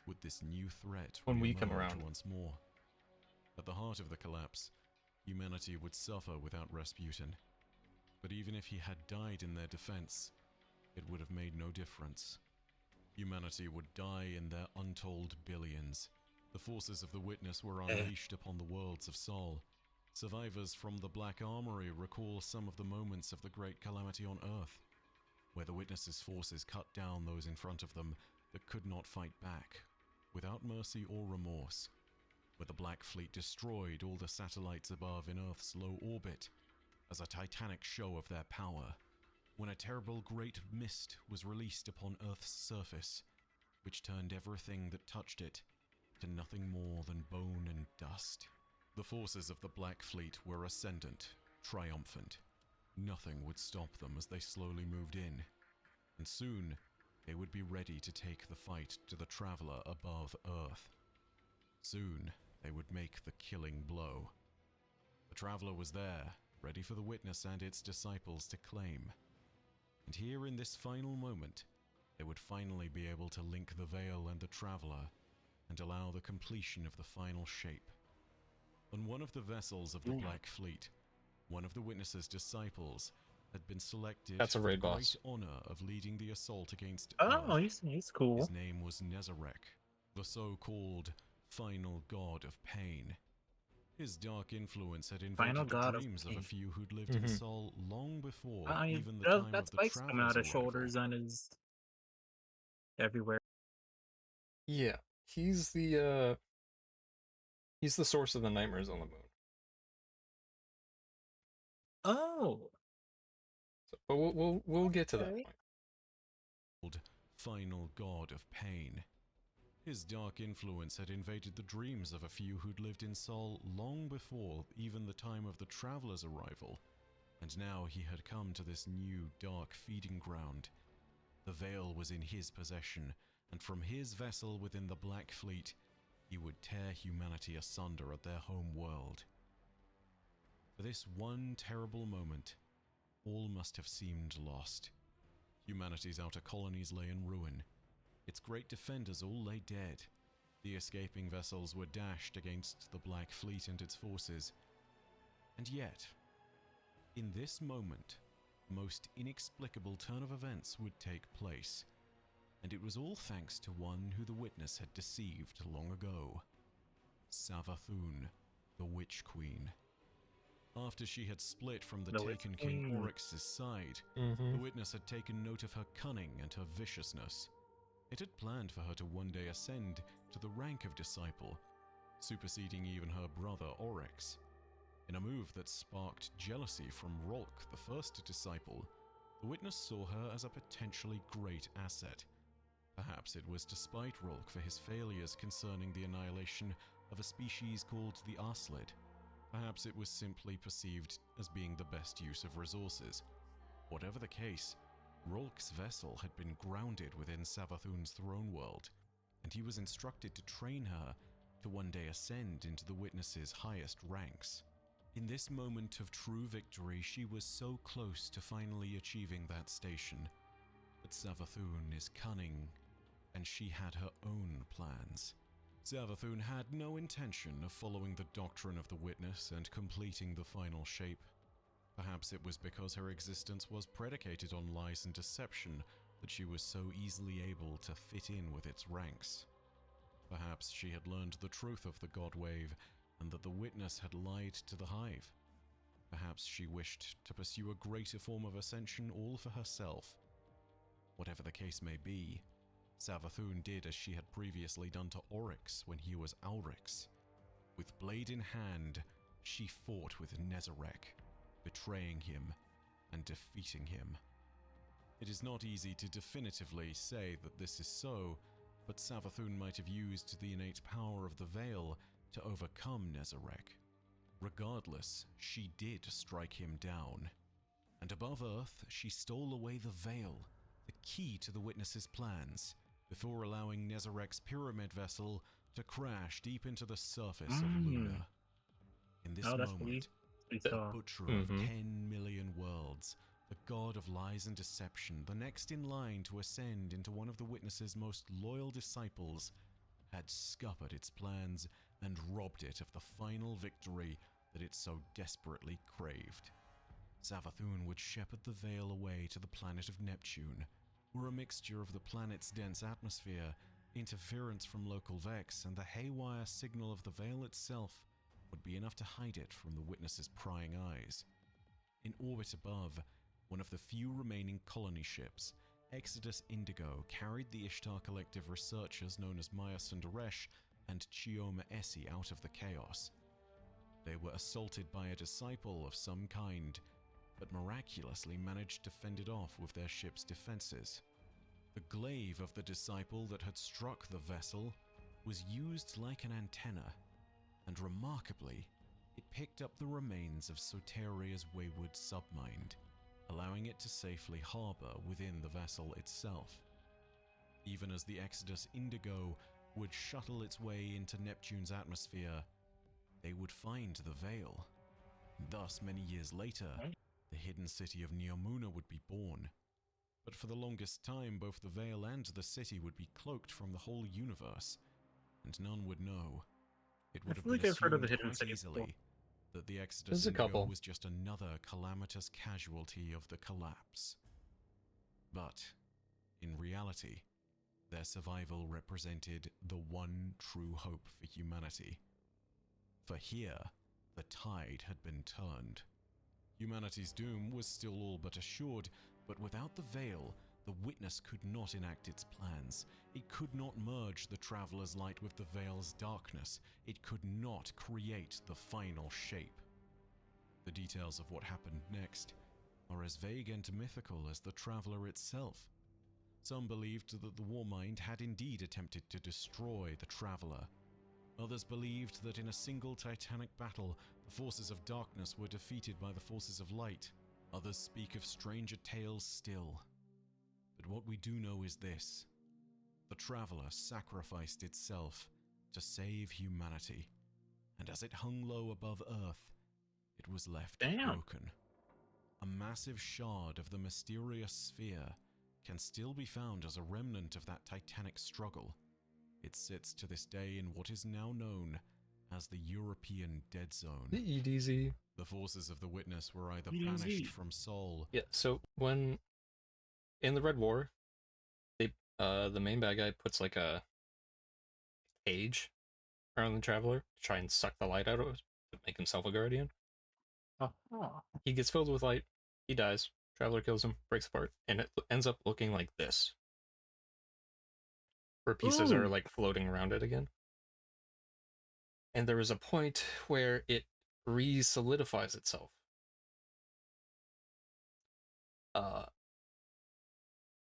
would this new threat when we come around once more. At the heart of the collapse, humanity would suffer without Rasputin. But even if he had died in their defense, it would have made no difference. Humanity would die in their untold billions. The forces of the Witness were unleashed upon the worlds of Sol. Survivors from the Black Armory recall some of the moments of the Great Calamity on Earth, where the Witness's forces cut down those in front of them that could not fight back, without mercy or remorse, where the Black Fleet destroyed all the satellites above in Earth's low orbit as a titanic show of their power, when a terrible great mist was released upon Earth's surface, which turned everything that touched it to nothing more than bone and dust. The forces of the Black Fleet were ascendant, triumphant. Nothing would stop them as they slowly moved in, and soon they would be ready to take the fight to the traveler above Earth. Soon they would make the killing blow. The traveler was there, ready for the Witness and its disciples to claim. And here in this final moment, they would finally be able to link the Veil and the traveler and allow the completion of the final shape. On one of the vessels of the Black Fleet, one of the Witness's disciples had been selected That's a for the raid great boss. honor of leading the assault against Oh, Earth. he's cool. His name was Nezarek, the so-called final god of pain. His dark influence had invaded the dreams of a few who'd lived in Sol long before even the time of the spikes come out traveler's of arrival. shoulders on his everywhere. Yeah, he's the source of the nightmares on the moon. Oh, So, but we'll get to that okay. point. Final god of pain. His dark influence had invaded the dreams of a few who'd lived in Sol long before even the time of the traveler's arrival, and now he had come to this new dark feeding ground. The Veil was in his possession, and from his vessel within the Black Fleet, he would tear humanity asunder at their home world. For this one terrible moment, all must have seemed lost. Humanity's outer colonies lay in ruin. Its great defenders all lay dead. The escaping vessels were dashed against the Black Fleet and its forces. And yet, in this moment, the most inexplicable turn of events would take place. And it was all thanks to one who the Witness had deceived long ago. Savathun, the Witch Queen. After she had split from the taken King Oryx's side, the Witness had taken note of her cunning and her viciousness. It had planned for her to one day ascend to the rank of disciple, superseding even her brother Oryx. In a move that sparked jealousy from Rolk, the first disciple, the Witness saw her as a potentially great asset. Perhaps it was to spite Rolk for his failures concerning the annihilation of a species called the Arslid. Perhaps it was simply perceived as being the best use of resources. Whatever the case, Rolk's vessel had been grounded within Savathun's throne world, and he was instructed to train her to one day ascend into the Witness's highest ranks. In this moment of true victory, she was so close to finally achieving that station. But Savathun is cunning, and she had her own plans. Savathun had no intention of following the doctrine of the Witness and completing the final shape. Perhaps it was because her existence was predicated on lies and deception that she was so easily able to fit in with its ranks. Perhaps she had learned the truth of the God Wave and that the Witness had lied to the Hive. Perhaps she wished to pursue a greater form of ascension all for herself. Whatever the case may be, Savathun did as she had previously done to Oryx when he was Ulrix. With blade in hand, she fought with Nezarec, betraying him and defeating him. It is not easy to definitively say that this is so, but Savathun might have used the innate power of the Veil to overcome Nezarec. Regardless, she did strike him down. And above Earth, she stole away the Veil, the key to the Witness's plans, before allowing Nezarec's pyramid vessel to crash deep into the surface of Luna. In this That's moment, we the saw. butcher of 10 million worlds, the god of lies and deception, the next in line to ascend into one of the Witness's most loyal disciples, had scuppered its plans and robbed it of the final victory that it so desperately craved. Savathun would shepherd the Veil away to the planet of Neptune, where a mixture of the planet's dense atmosphere, interference from local Vex, and the haywire signal of the Veil itself would be enough to hide it from the Witness's prying eyes. In orbit above, one of the few remaining colony ships, Exodus Indigo, carried the Ishtar Collective researchers known as Maya Sundaresh and Chioma Essie out of the chaos. They were assaulted by a disciple of some kind, but miraculously managed to fend it off with their ship's defenses. The glaive of the disciple that had struck the vessel was used like an antenna, and remarkably, it picked up the remains of Soteria's wayward submind, allowing it to safely harbor within the vessel itself. Even as the Exodus Indigo would shuttle its way into Neptune's atmosphere, they would find the Veil. Thus, many years later, the hidden city of Neomuna would be born. But for the longest time, both the Veil and the city would be cloaked from the whole universe, and none would know. It would have feel been like I've heard of the assumed Hidden quite City before. easily that the Exodus There's a Indigo couple. was just another calamitous casualty of the collapse. But, in reality, their survival represented the one true hope for humanity. For here, the tide had been turned. Humanity's doom was still all but assured, but without the Veil, the Witness could not enact its plans. It could not merge the Traveler's light with the Veil's darkness. It could not create the final shape. The details of what happened next are as vague and mythical as the Traveler itself. Some believed that the Warmind had indeed attempted to destroy the Traveler. Others believed that in a single titanic battle, the forces of darkness were defeated by the forces of light. Others speak of stranger tales still. But what we do know is this: the Traveler sacrificed itself to save humanity, and as it hung low above Earth, it was left broken. A massive shard of the mysterious sphere can still be found as a remnant of that titanic struggle. It sits to this day in what is now known as the European Dead Zone. EDZ. The forces of the Witness were either EDZ. banished from Sol. Yeah, so when in the Red War, they the main bad guy puts like a cage around the Traveler to try and suck the light out of it to make himself a guardian. He gets filled with light, he dies, Traveler kills him, breaks apart, and it ends up looking like this. Where pieces are like floating around it again. And there is a point where it re-solidifies itself.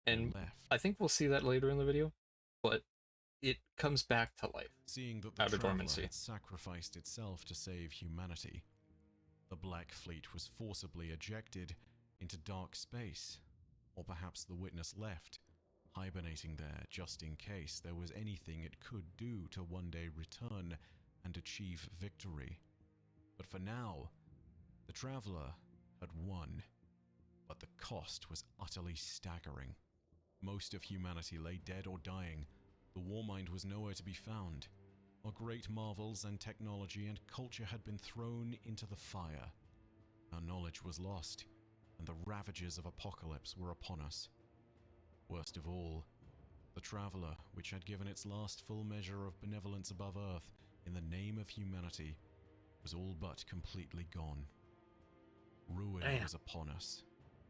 And left. I think we'll see that later in the video, but it comes back to life. Seeing that the out of Traveler dormancy. had sacrificed itself to save humanity, The Black Fleet was forcibly ejected into dark space, or perhaps the Witness left, hibernating there just in case there was anything it could do to one day return and achieve victory. But for now, the Traveler had won, but the cost was utterly staggering. Most of humanity lay dead or dying. The Warmind was nowhere to be found. Our great marvels and technology and culture had been thrown into the fire. Our knowledge was lost, and the ravages of apocalypse were upon us. Worst of all, the Traveler, which had given its last full measure of benevolence above Earth in the name of humanity, was all but completely gone. Ruin was upon us.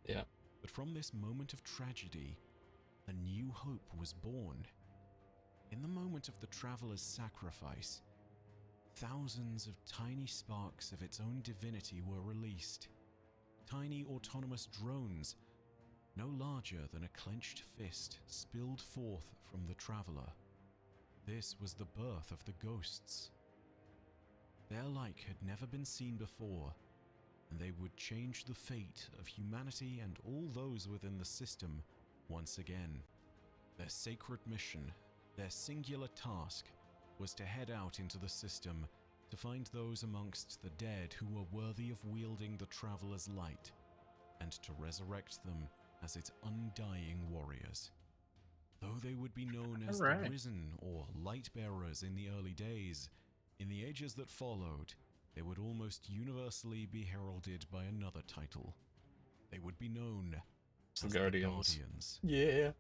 Yeah. But from this moment of tragedy, a new hope was born. In the moment of the Traveler's sacrifice, thousands of tiny sparks of its own divinity were released. Tiny autonomous drones, no larger than a clenched fist, spilled forth from the Traveler. This was the birth of the ghosts. Their like had never been seen before, and they would change the fate of humanity and all those within the system once again. Their sacred mission, their singular task, was to head out into the system to find those amongst the dead who were worthy of wielding the Traveler's light, and to resurrect them as its undying warriors. Though they would be known as the Risen or Light-Bearers in the early days, in the ages that followed, they would almost universally be heralded by another title. They would be known as the Guardians. Yeah.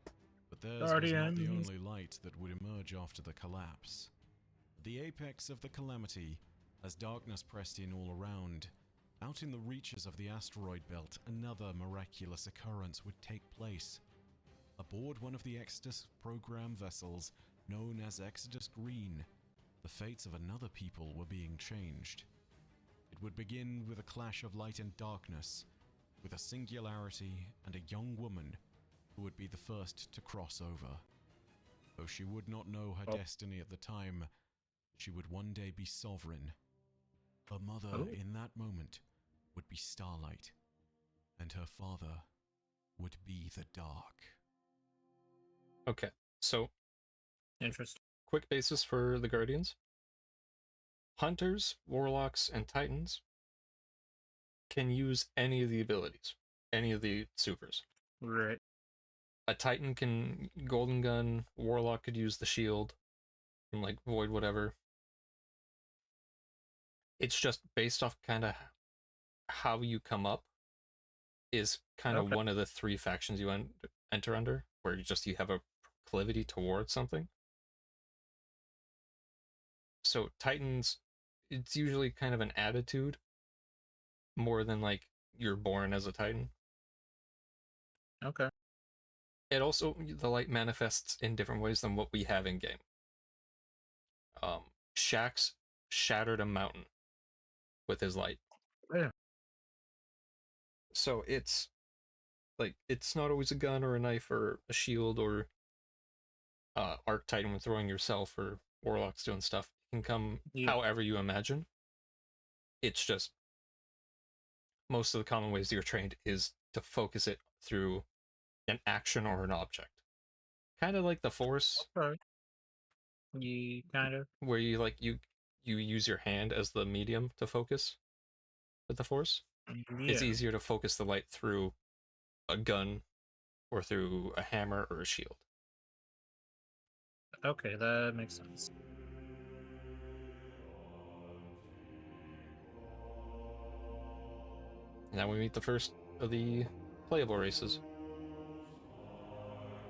But theirs was not the only light that would emerge after the collapse. At the apex of the calamity, as darkness pressed in all around, out in the reaches of the asteroid belt, another miraculous occurrence would take place. Aboard one of the Exodus program vessels, known as Exodus Green, the fates of another people were being changed. It would begin with a clash of light and darkness, with a singularity and a young woman who would be the first to cross over. Though she would not know her destiny at the time, she would one day be sovereign. Her mother in that moment would be Starlight, and her father would be the Dark. Okay, so Interesting. quick basis for the Guardians. Hunters, Warlocks, and Titans can use any of the abilities, any of the supers. Right. A Titan can Golden Gun, Warlock could use the shield, and like Void whatever. It's just based off kind of how you come up is kind of one of the three factions you enter under, where you have a proclivity towards something. So Titans, it's usually kind of an attitude more than like you're born as a Titan. Okay. It also, the light manifests in different ways than what we have in game. Shaxx shattered a mountain with his light. Yeah. So it's like, it's not always a gun or a knife or a shield or Arc Titan when throwing yourself or Warlocks doing stuff. It can come however you imagine. It's just most of the common ways you're trained is to focus it through an action or an object. Kind of like the Force. Okay. Kind of. Where you use your hand as the medium to focus with the Force. Yeah. It's easier to focus the light through a gun or through a hammer or a shield. Okay, that makes sense. Now we meet the first of the playable races.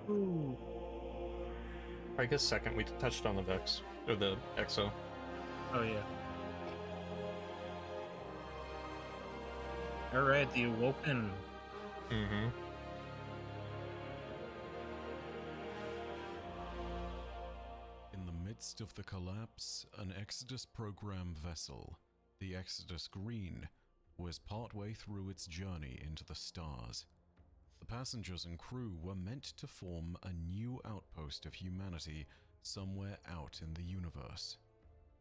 Ooh. I guess second, we touched on the Vex, or the Exo. Oh, yeah. Alright, the Awoken. Mm-hmm. In the midst of the collapse, an Exodus program vessel, the Exodus Green, was partway through its journey into the stars. The passengers and crew were meant to form a new outpost of humanity somewhere out in the universe.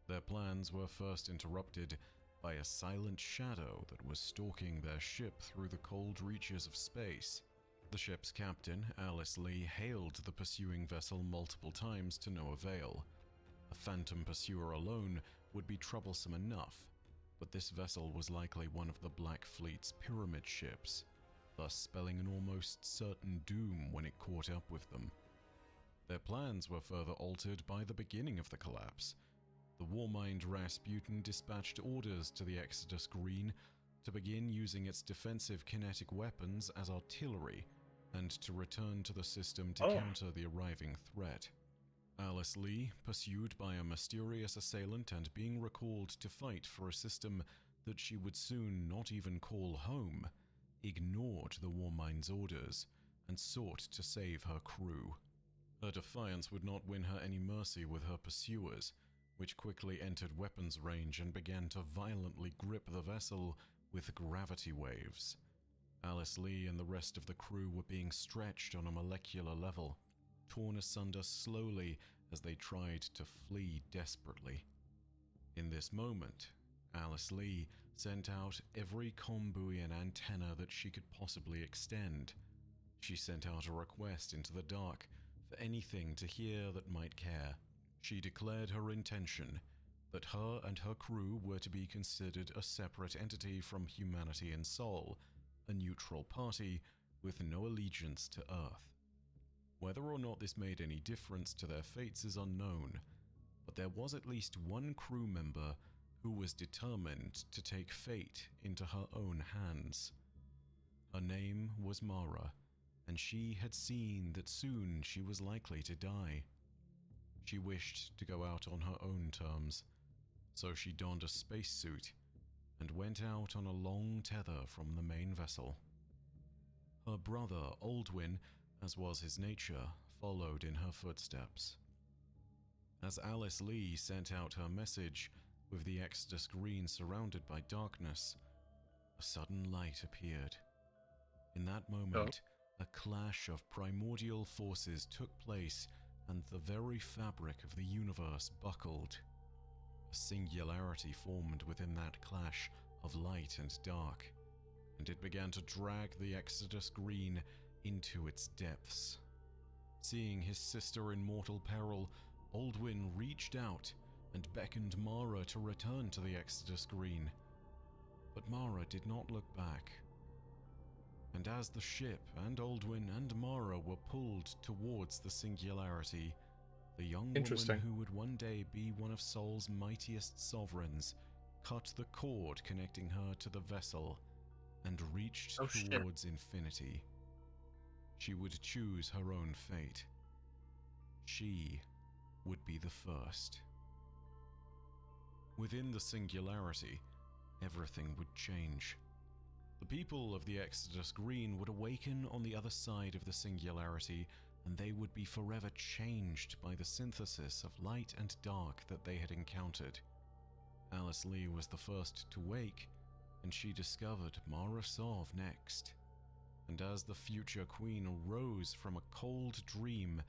Their plans were first interrupted by a silent shadow that was stalking their ship through the cold reaches of space. The ship's captain, Alice Lee, hailed the pursuing vessel multiple times to no avail. A phantom pursuer alone would be troublesome enough, but this vessel was likely one of the Black Fleet's pyramid ships, thus spelling an almost certain doom when it caught up with them. Their plans were further altered by the beginning of the collapse. The Warmind Rasputin dispatched orders to the Exodus Green to begin using its defensive kinetic weapons as artillery and to return to the system to counter the arriving threat. Alice Lee, pursued by a mysterious assailant and being recalled to fight for a system that she would soon not even call home, ignored the Warmind's orders and sought to save her crew. Her defiance would not win her any mercy with her pursuers, which quickly entered weapons range and began to violently grip the vessel with gravity waves. Alice Lee and the rest of the crew were being stretched on a molecular level, torn asunder slowly as they tried to flee desperately. In this moment, Alice Lee sent out every comm-buoy and antenna that she could possibly extend. She sent out a request into the dark for anything to hear that might care. She declared her intention that her and her crew were to be considered a separate entity from humanity and Sol, a neutral party with no allegiance to Earth. Whether or not this made any difference to their fates is unknown, but there was at least one crew member who was determined to take fate into her own hands. Her name was Mara, and she had seen that soon she was likely to die. She wished to go out on her own terms, so she donned a spacesuit and went out on a long tether from the main vessel. Her brother, Aldwin, as was his nature, followed in her footsteps. As Alice Lee sent out her message, with the Exodus Green surrounded by darkness, a sudden light appeared. In that moment, a clash of primordial forces took place and the very fabric of the universe buckled. A singularity formed within that clash of light and dark, and it began to drag the Exodus Green into its depths. Seeing his sister in mortal peril, Aldwin reached out and beckoned Mara to return to the Exodus Green. But Mara did not look back. And as the ship and Aldwin and Mara were pulled towards the singularity, the young woman who would one day be one of Sol's mightiest sovereigns cut the cord connecting her to the vessel and reached towards infinity. She would choose her own fate. She would be the first. Within the singularity, everything would change. The people of the Exodus Green would awaken on the other side of the singularity, and they would be forever changed by the synthesis of light and dark that they had encountered. Alice Lee was the first to wake, and she discovered Mara Sov next. And as the future queen arose from a cold dream,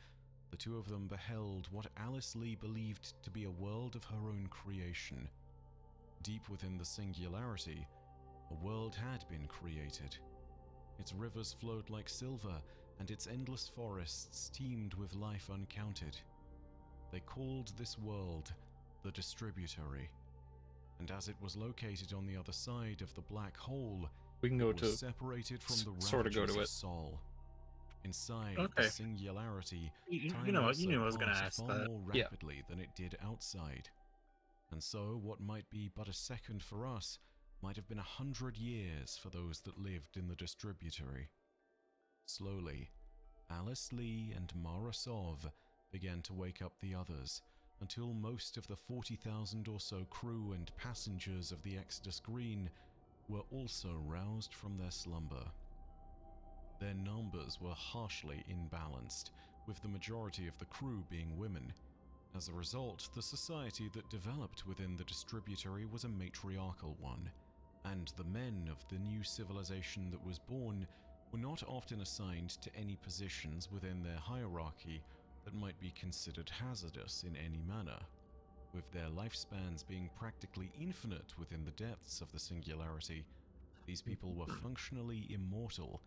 the two of them beheld what Alice Lee believed to be a world of her own creation. Deep within the singularity, a world had been created. Its rivers flowed like silver, and its endless forests teemed with life uncounted. They called this world the Distributory, and as it was located on the other side of the black hole, we can go to separated from the sort of go to ravages it. of Sol. Inside the singularity, time you know what? You knew I was going to passed ask far that. more rapidly than it did outside. And so, what might be but a second for us might have been 100 years for those that lived in the Distributory. Slowly, Alice Lee and Mara Sov began to wake up the others, until most of the 40,000 or so crew and passengers of the Exodus Green were also roused from their slumber. Their numbers were harshly imbalanced, with the majority of the crew being women. As a result, the society that developed within the Distributory was a matriarchal one, and the men of the new civilization that was born were not often assigned to any positions within their hierarchy that might be considered hazardous in any manner. With their lifespans being practically infinite within the depths of the singularity, these people were functionally immortal,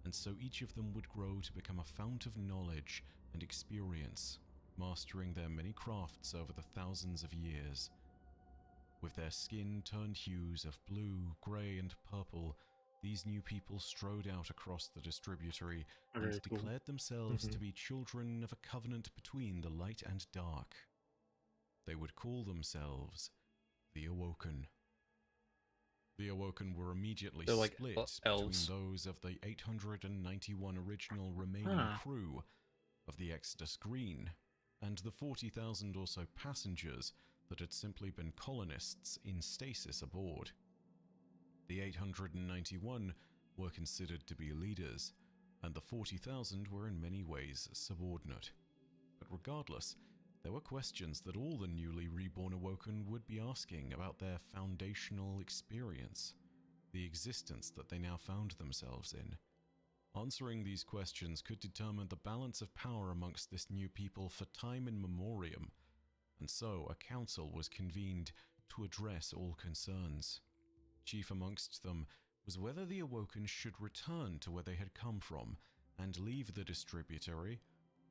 and so each of them would grow to become a fount of knowledge and experience, mastering their many crafts over the thousands of years. With their skin-turned hues of blue, grey and purple, these new people strode out across the distributory and Very cool. declared themselves to be children of a covenant between the light and dark. They would call themselves the Awoken. The Awoken were immediately They're like split between elves. those of the 891 original remaining Huh. crew of the Exodus Green, and the 40,000 or so passengers that had simply been colonists in stasis aboard. The 891 were considered to be leaders, and the 40,000 were in many ways subordinate. But regardless, there were questions that all the newly reborn Awoken would be asking about their foundational experience, the existence that they now found themselves in. Answering these questions could determine the balance of power amongst this new people for time in memoriam, and so a council was convened to address all concerns. Chief amongst them was whether the Awoken should return to where they had come from and leave the distributory,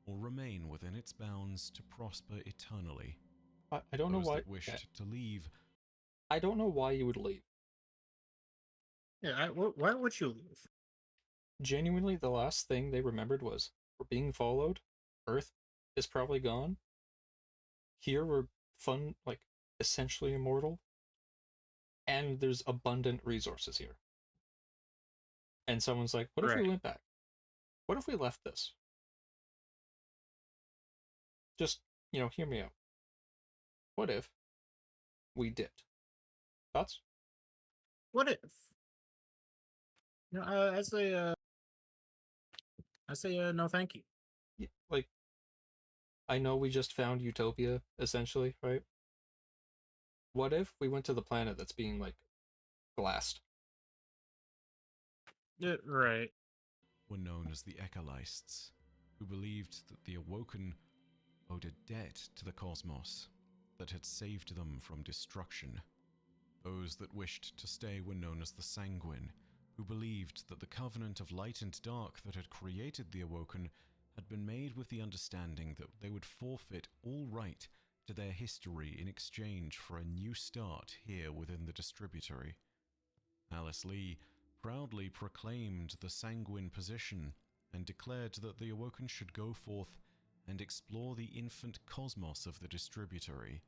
or remain within its bounds to prosper eternally. I don't know Those why. that wished to leave I don't know why you would leave. Yeah, why would you leave? Genuinely, the last thing they remembered was we're being followed. Earth is probably gone. Here we're like essentially immortal, and there's abundant resources here. And someone's like, "What if we Right. went back? What if we left this? Just hear me out. What if we did?" Thoughts? What if? No, I say no, thank you. Yeah, like, I know we just found utopia, essentially, right? What if we went to the planet that's being like glassed? Yeah, right. were known as the Echolystes, who believed that the Awoken owed a debt to the cosmos that had saved them from destruction. Those that wished to stay were known as the Sanguine, who believed that the covenant of light and dark that had created the Awoken had been made with the understanding that they would forfeit all right to their history in exchange for a new start here within the distributory. Alice Lee proudly proclaimed the Sanguine position and declared that the Awoken should go forth and explore the infant cosmos of the distributory.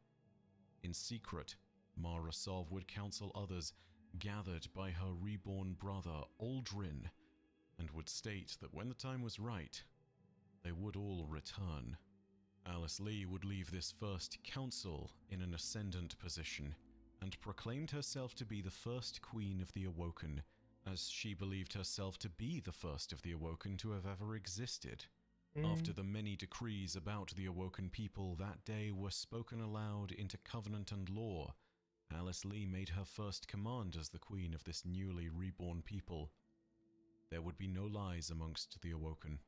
In secret, Mara Sov would counsel others gathered by her reborn brother Aldrin, and would state that when the time was right, they would all return. Alice Lee would leave this first council in an ascendant position, and proclaimed herself to be the first queen of the Awoken, as she believed herself to be the first of the Awoken to have ever existed. After the many decrees about the Awoken people that day were spoken aloud into covenant and law, Alice Lee made her first command as the queen of this newly reborn people. There would be no lies amongst the Awoken.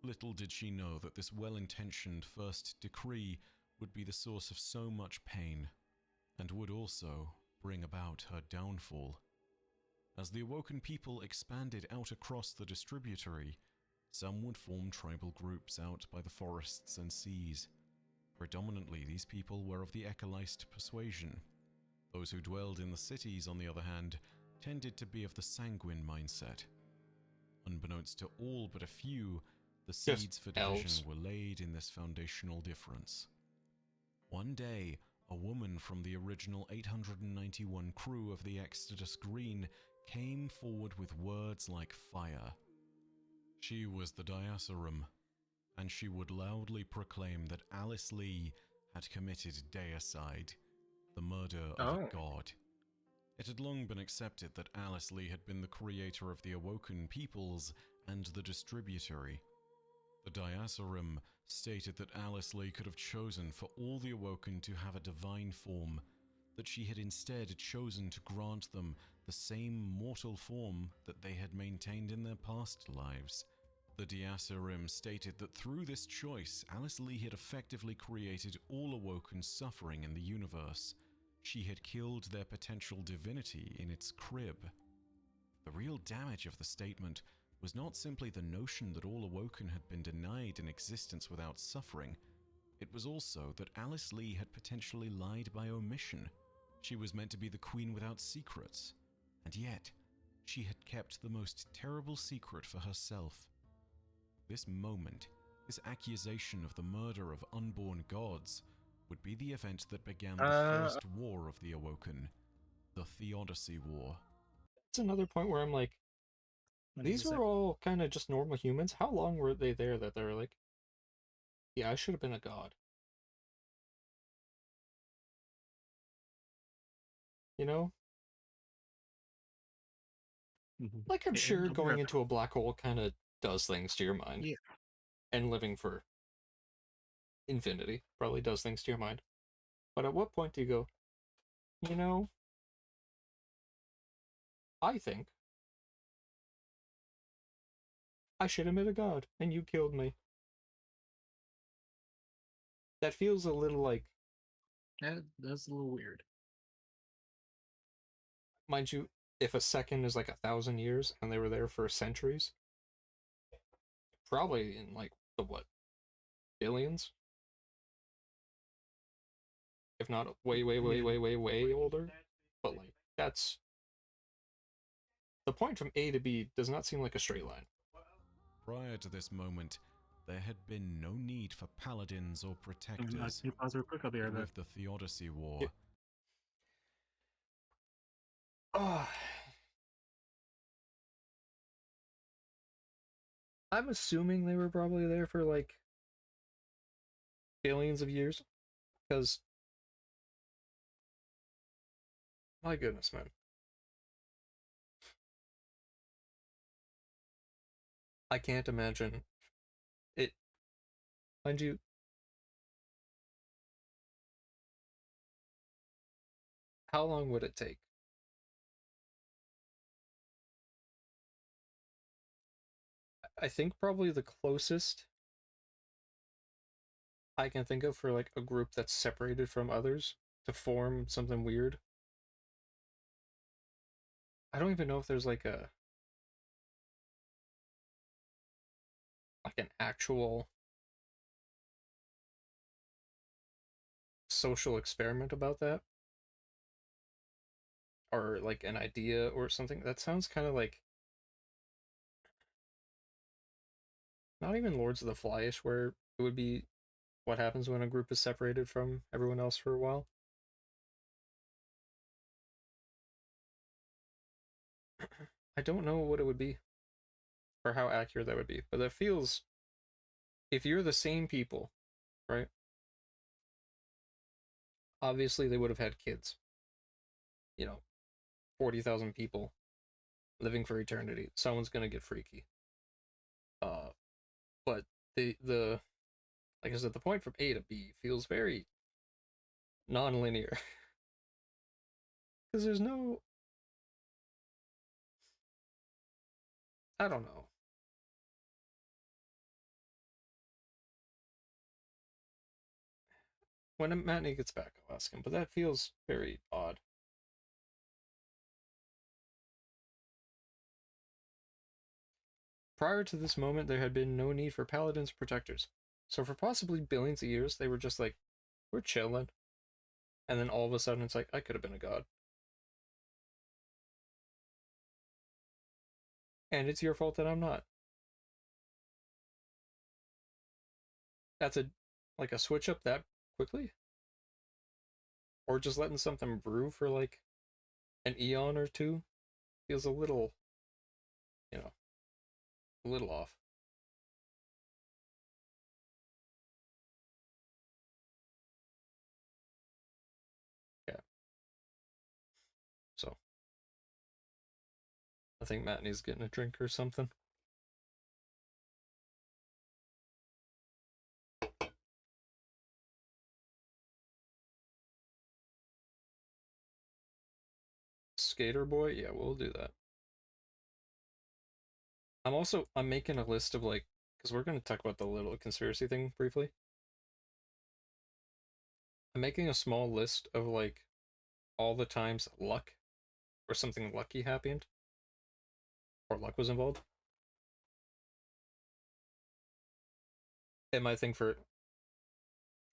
Little did she know that this well-intentioned first decree would be the source of so much pain, and would also bring about her downfall. As the Awoken people expanded out across the distributory, some would form tribal groups out by the forests and seas. Predominantly, these people were of the Echolyste persuasion. Those who dwelled in the cities, on the other hand, tended to be of the Sanguine mindset. Unbeknownst to all but a few, the seeds for division elves. were laid in this foundational difference. One day, a woman from the original 891 crew of the Exodus Green came forward with words like fire. She was the Diasarum, and she would loudly proclaim that Alice Lee had committed deicide, the murder of a god. It had long been accepted that Alice Lee had been the creator of the Awoken peoples and the distributory. The Diasarum stated that Alice Lee could have chosen for all the Awoken to have a divine form, that she had instead chosen to grant them the same mortal form that they had maintained in their past lives, The Diasarim stated that through this choice, Alice Lee had effectively created all awoken suffering in the universe. She had killed their potential divinity in its crib. The real damage of the statement was not simply the notion that all awoken had been denied an existence without suffering. It was also that Alice Lee had potentially lied by omission. She was meant to be the queen without secrets, and yet she had kept the most terrible secret for herself. This moment, this accusation of the murder of unborn gods, would be the event that began the first war of the Awoken, the Theodicy War. It's another point where I'm like, these were all kind of just normal humans. How long were they there that they're like, yeah, I should have been a god? You know? Like, I'm sure going into a black hole kind of does things to your mind. Yeah. And living for infinity probably does things to your mind. But at what point do you go, you know, I think I should have been a god, and you killed me. That feels a little like... That's a little weird. Mind you, if a second is like 1,000 years, and they were there for centuries, probably in like, the what, billions? If not way older. But like, that's... The point from A to B does not seem like a straight line. Prior to this moment, there had been no need for paladins or protectors. With the Theodicy War, I'm assuming they were probably there for like billions of years, because my goodness, man. I can't imagine it. Mind you, how long would it take? I think probably the closest I can think of for like a group that's separated from others to form something weird. I don't even know if there's like an actual social experiment about that, or like an idea or something. That sounds kind of like not even Lords of the Flyish, where it would be what happens when a group is separated from everyone else for a while. I don't know what it would be, or how accurate that would be, but that feels... If you're the same people, right? Obviously, they would have had kids. 40,000 people living for eternity. Someone's gonna get freaky. But the like I said, the point from A to B feels very non-linear. Because there's no... I don't know. When Matney gets back, I'll ask him, but that feels very odd. Prior to this moment, there had been no need for paladins or protectors. So for possibly billions of years, they were just like, we're chilling. And then all of a sudden, it's like, I could have been a god. And it's your fault that I'm not. That's a switch up that quickly? Or just letting something brew for like an eon or two feels a little, a little off. Yeah. So, I think Matney's getting a drink or something. Skater boy? Yeah, we'll do that. I'm making a list of like, because we're going to talk about the little conspiracy thing briefly. I'm making a small list of like all the times luck or something lucky happened or luck was involved. And my thing for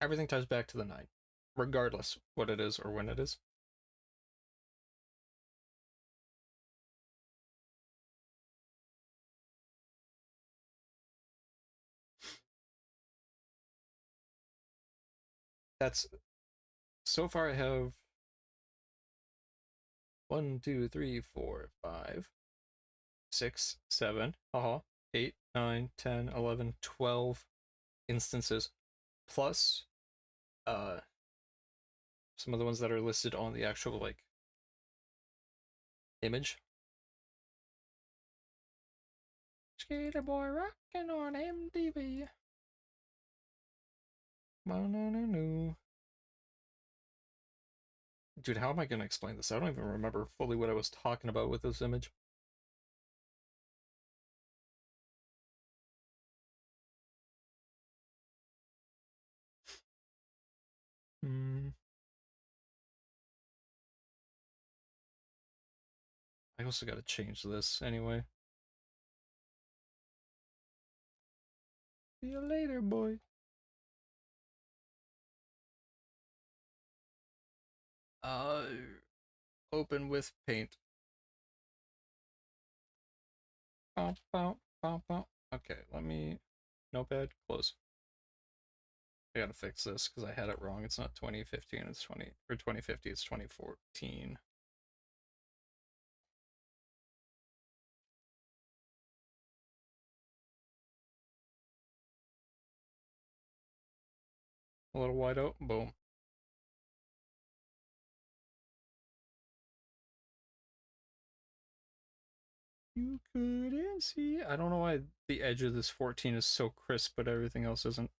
everything ties back to the 9, regardless what it is or when it is. That's so far I have 1, 2, 3, 4, 5, 6, 7, 8, 9, 10, 11, 12 instances, plus some of the ones that are listed on the actual like image. Skater boy rocking on MTV. No, no, no, no. Dude, how am I gonna explain this? I don't even remember fully what I was talking about with this image. Hmm. I also gotta change this anyway. See you later, boy. Uh, Open with paint. Bow, bow, bow, bow. Okay, let me. Notepad, close. I gotta fix this because I had it wrong. It's not 2015, it's 2050, it's 2014. A little wide out, boom. You couldn't see. I don't know why the edge of this 14 is so crisp, but everything else isn't.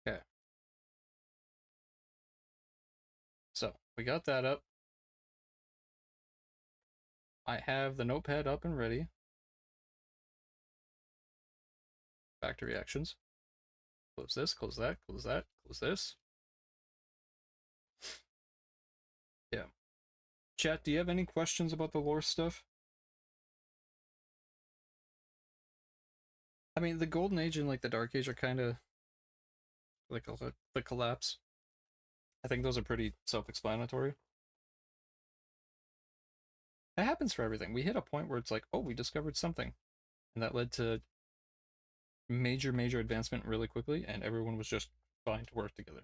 Okay. So we got that up. I have the notepad up and ready. Back to reactions. Close this, close that, close that, close this. Yeah. Chat, do you have any questions about the lore stuff? I mean, the Golden Age and like the Dark Age are kind of like the collapse. I think those are pretty self-explanatory. It happens for everything. We hit a point where it's like, oh, we discovered something, and that led to major advancement really quickly, and everyone was just fine to work together.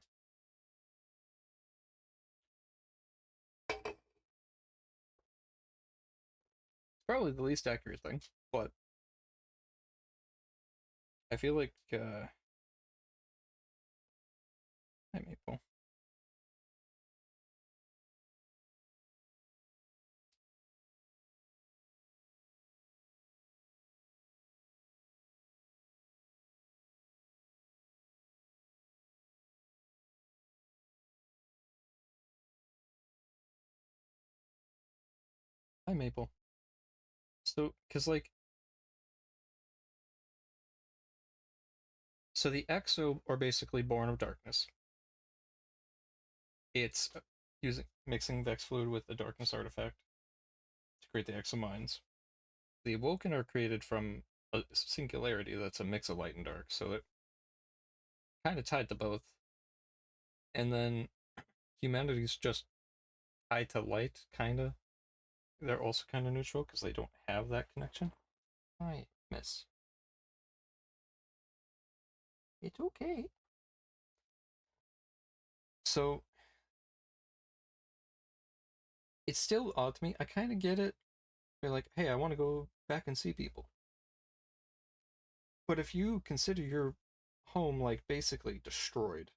It's probably the least accurate thing, but I feel like hi Maple. Hi Maple. So, cause like, so the Exo are basically born of darkness. It's using mixing Vex fluid with the darkness artifact to create the Exo minds. The Awoken are created from a singularity that's a mix of light and dark, so it kind of tied to both. And then humanity's just tied to light, kind of. They're also kind of neutral because they don't have that connection. Hi, miss. It's okay. So it's still odd to me. I kind of get it. They're like, hey, I want to go back and see people. But if you consider your home like basically destroyed,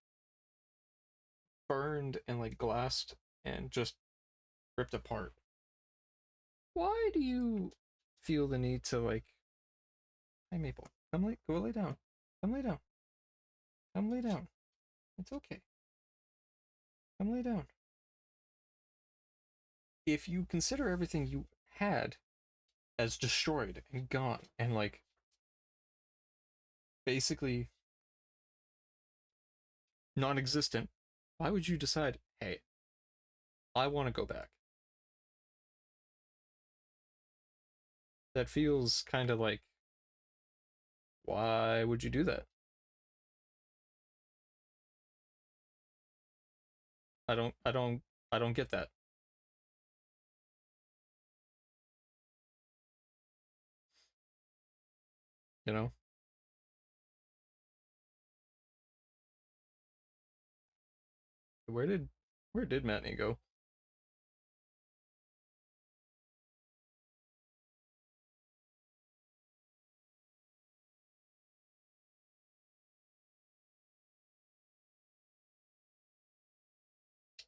burned and like glassed and just ripped apart, why do you feel the need to like, hey Maple, come lay, go lay down, come lay down, come lay down. It's okay. Come lay down. If you consider everything you had as destroyed and gone and like basically non-existent, why would you decide, hey, I want to go back? That feels kind of like, why would you do that? I don't get that. You know? Where did Matney go?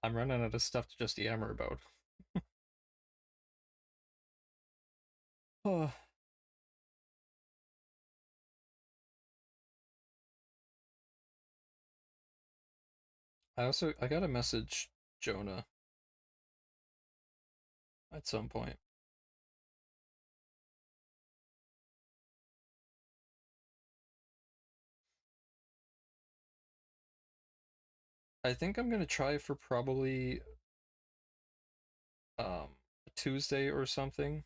I'm running out of stuff to just yammer about. Oh. I gotta message Jonah at some point. I think I'm gonna try for probably Tuesday or something.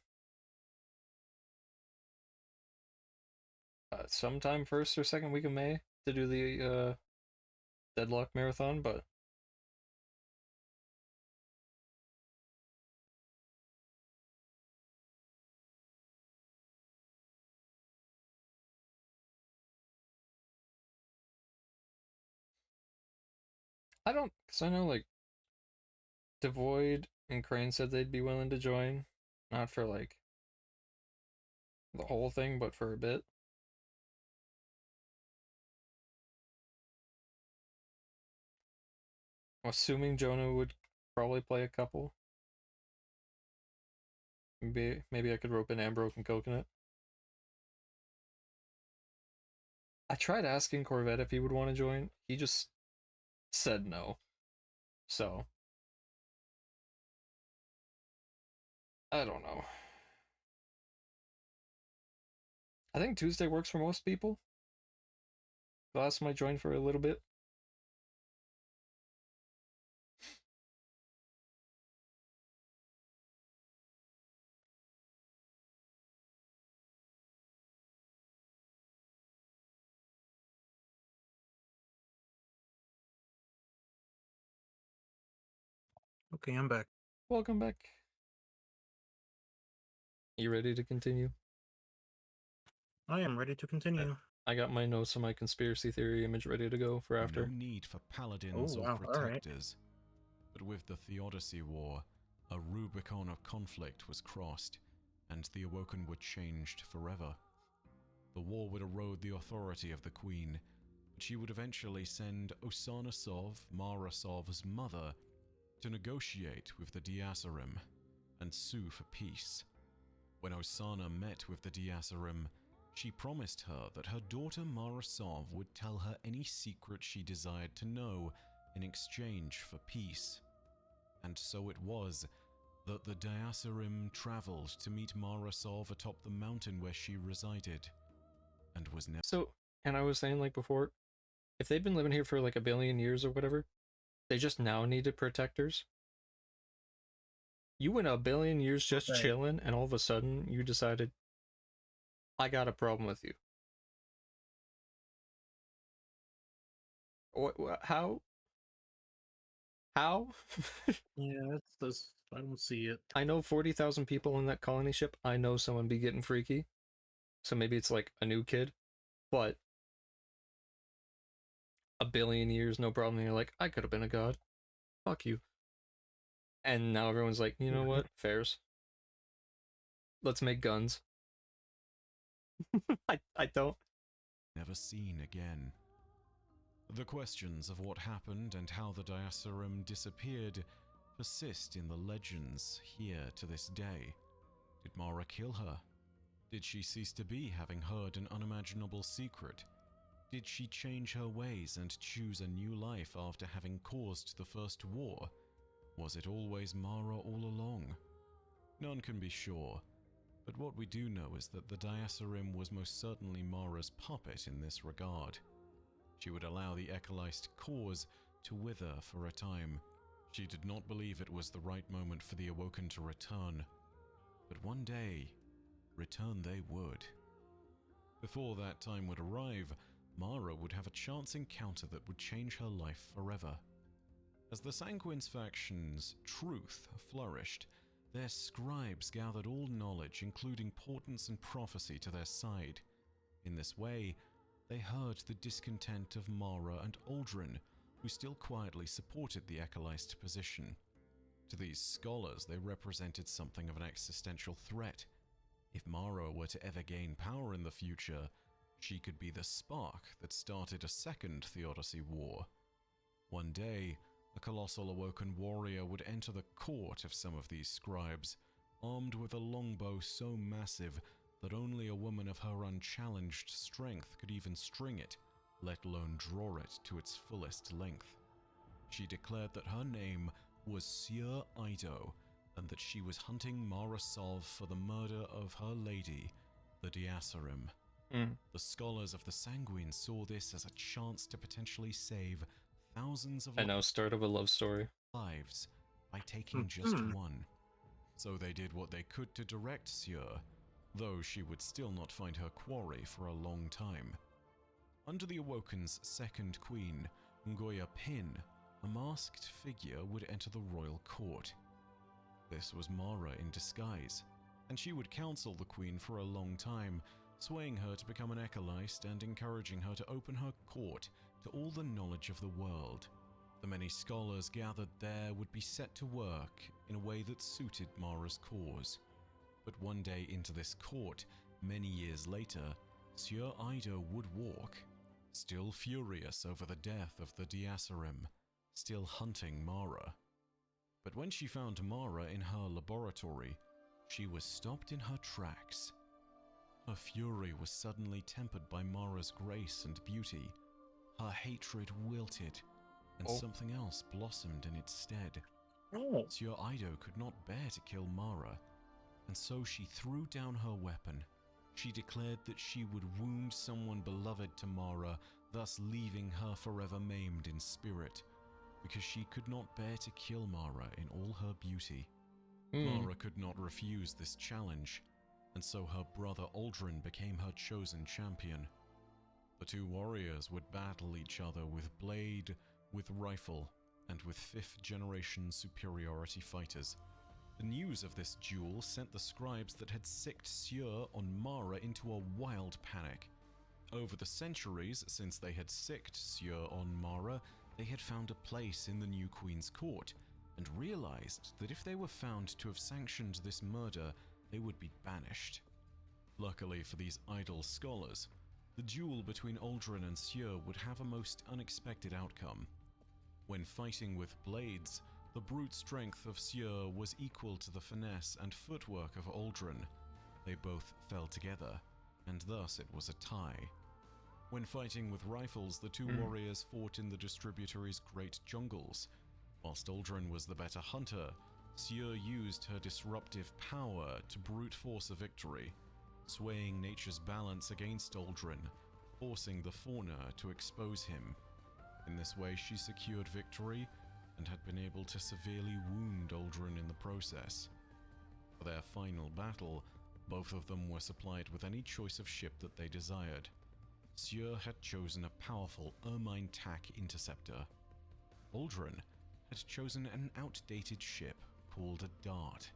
Sometime first or second week of May to do the Deadlock Marathon, but I don't, because I know like Devoid and Crane said they'd be willing to join, not for like the whole thing, but for a bit. I'm assuming Jonah would probably play a couple. Maybe I could rope in Ambroke and Coconut. I tried asking Corvette if he would want to join. He just said no. So I don't know. I think Tuesday works for most people. Glass might join for a little bit. Okay, I'm back. Welcome back. You ready to continue? I am ready to continue. I got my notes on my conspiracy theory image ready to go for after. No need for paladins Oh, or wow, all right. protectors. But with the Theodicy War, a Rubicon of conflict was crossed, and the Awoken were changed forever. The war would erode the authority of the Queen, but she would eventually send Osana Sov, Mara Sov's mother, to negotiate with the Diasarim and sue for peace. When Osana met with the Diasarim, she promised her that her daughter Mara Sov would tell her any secret she desired to know in exchange for peace. And so it was that the Diasarim traveled to meet Mara Sov atop the mountain where she resided, and was never. So, and I was saying like before, if they've been living here for like a billion years or whatever, they just now needed protectors. You went a billion years just Right. chilling, and all of a sudden you decided, I got a problem with you. How? How? Yeah, that's I don't see it. I know 40,000 people in that colony ship. I know someone be getting freaky. So maybe it's like a new kid. But a billion years, no problem. And you're like, I could have been a god. Fuck you. And now everyone's like, you know what? Fairs. Let's make guns. I don't. Never seen again. The questions of what happened and how the Diasarim disappeared persist in the legends here to this day. Did Mara kill her? Did she cease to be, having heard an unimaginable secret? Did she change her ways and choose a new life after having caused the first war? Was it always Mara all along? None can be sure, but what we do know is that the Diacerim was most certainly Mara's puppet in this regard. She would allow the Ecolist cause to wither for a time. She did not believe it was the right moment for the Awoken to return, but one day, return they would. Before that time would arrive, Mara would have a chance encounter that would change her life forever. As the Sanguine's faction's truth flourished, their scribes gathered all knowledge, including portents and prophecy, to their side. In this way, they heard the discontent of Mara and Aldrin, who still quietly supported the Ecolist position. To these scholars, they represented something of an existential threat. If Mara were to ever gain power in the future, she could be the spark that started a second Theodicy war. One day, a colossal Awoken warrior would enter the court of some of these scribes, armed with a longbow so massive that only a woman of her unchallenged strength could even string it, let alone draw it to its fullest length. She declared that her name was Sieur Ido, and that she was hunting Mara Sov for the murder of her lady, the Diacerim. The scholars of the Sanguine saw this as a chance to potentially save thousands of I know, start of a love story. lives by taking just one. So they did what they could to direct Sieur, though she would still not find her quarry for a long time. Under the Awoken's second queen, Ngoya Pin, a masked figure would enter the royal court. This was Mara in disguise, and she would counsel the queen for a long time, swaying her to become an Ecolist and encouraging her to open her court to all the knowledge of the world. The many scholars gathered there would be set to work in a way that suited Mara's cause. But one day into this court, many years later, Sieur Ido would walk, still furious over the death of the Diacerim, still hunting Mara. But when she found Mara in her laboratory, she was stopped in her tracks. Her fury was suddenly tempered by Mara's grace and beauty. Her hatred wilted, and something else blossomed in its stead. Sieur Ido could not bear to kill Mara, and so she threw down her weapon. She declared that she would wound someone beloved to Mara, thus leaving her forever maimed in spirit, because she could not bear to kill Mara in all her beauty. Mara could not refuse this challenge, and so her brother Aldrin became her chosen champion. The two warriors would battle each other with blade, with rifle, and with fifth-generation superiority fighters. The news of this duel sent the scribes that had sicked Sieur on Mara into a wild panic. Over the centuries since they had sicked Sieur on Mara, they had found a place in the new Queen's court, and realized that if they were found to have sanctioned this murder, they would be banished. Luckily for these idle scholars, the duel between Aldrin and Sieur would have a most unexpected outcome. When fighting with blades, the brute strength of Sieur was equal to the finesse and footwork of Aldrin. They both fell together, and thus it was a tie. When fighting with rifles, the two warriors fought in the distributary's great jungles. Whilst Aldrin was the better hunter, Sieur used her disruptive power to brute force a victory, swaying nature's balance against Aldrin, forcing the fauna to expose him. In this way, she secured victory and had been able to severely wound Aldrin in the process. For their final battle, both of them were supplied with any choice of ship that they desired. Sieur had chosen a powerful Ermine TAC interceptor. Aldrin had chosen an outdated ship called a Dart.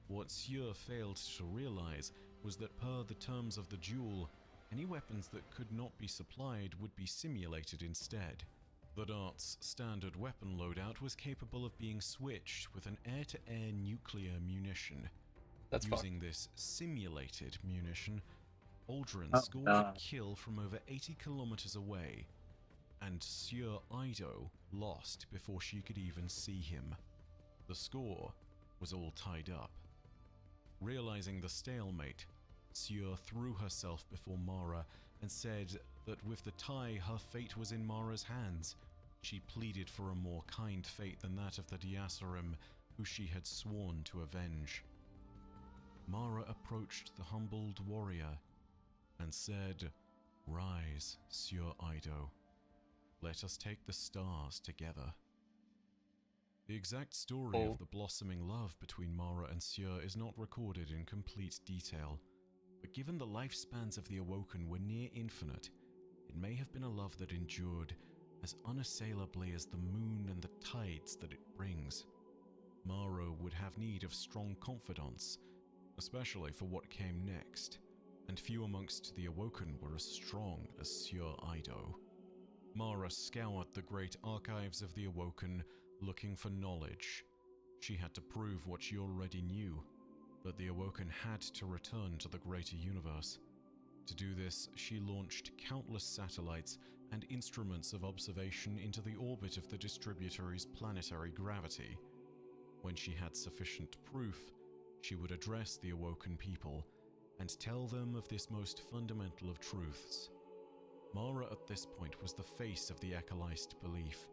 What Sieur failed to realize was that per the terms of the duel, any weapons that could not be supplied would be simulated instead. The Dart's standard weapon loadout was capable of being switched with an air-to-air nuclear munition. Using this simulated munition, Aldrin scored a kill from over 80 kilometers away, and Sieur Ido lost before she could even see him. The score was all tied up. Realizing the stalemate, Sieur threw herself before Mara and said that with the tie, her fate was in Mara's hands. She pleaded for a more kind fate than that of the Diasarim, who she had sworn to avenge. Mara approached the humbled warrior and said, "Rise, Sieur Ido. Let us take the stars together." The exact story of the blossoming love between Mara and Sieur is not recorded in complete detail, but given the lifespans of the Awoken were near infinite, it may have been a love that endured as unassailably as the moon and the tides that it brings. Mara would have need of strong confidants, especially for what came next, and few amongst the Awoken were as strong as Sieur Ido. Mara scoured the great archives of the Awoken, looking for knowledge. She had to prove what she already knew, that the Awoken had to return to the greater universe. To do this, she launched countless satellites and instruments of observation into the orbit of the distributary's planetary gravity. When she had sufficient proof, she would address the Awoken people and tell them of this most fundamental of truths. Mara at this point was the face of the Ekalist belief,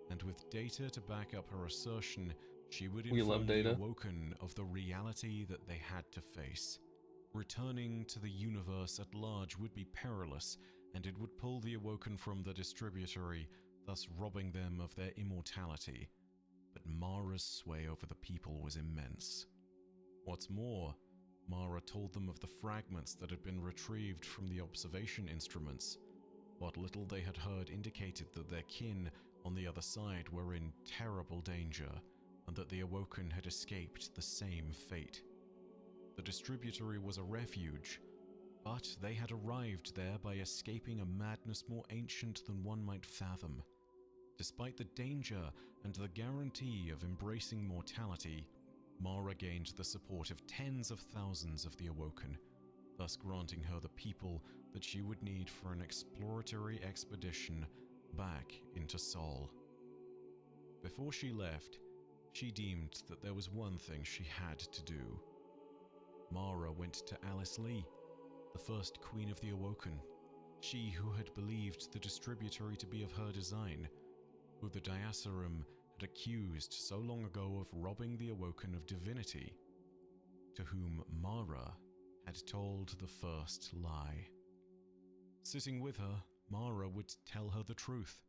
and with data to back up her assertion, she would inform the Awoken of the reality that they had to face. Returning to the universe at large would be perilous, and it would pull the Awoken from the distributary, thus robbing them of their immortality. But Mara's sway over the people was immense. What's more, Mara told them of the fragments that had been retrieved from the observation instruments. What little they had heard indicated that their kin on the other side were in terrible danger, and that the Awoken had escaped the same fate. The distributary was a refuge, but they had arrived there by escaping a madness more ancient than one might fathom. Despite the danger and the guarantee of embracing mortality, Mara gained the support of tens of thousands of the Awoken, thus granting her the people that she would need for an exploratory expedition back into Sol. Before she left, she deemed that there was one thing she had to do. Mara went to Alice Lee, the first Queen of the Awoken, she who had believed the distributary to be of her design, who the Diasarim had accused so long ago of robbing the Awoken of divinity, to whom Mara had told the first lie. Sitting with her, Mara would tell her the truth.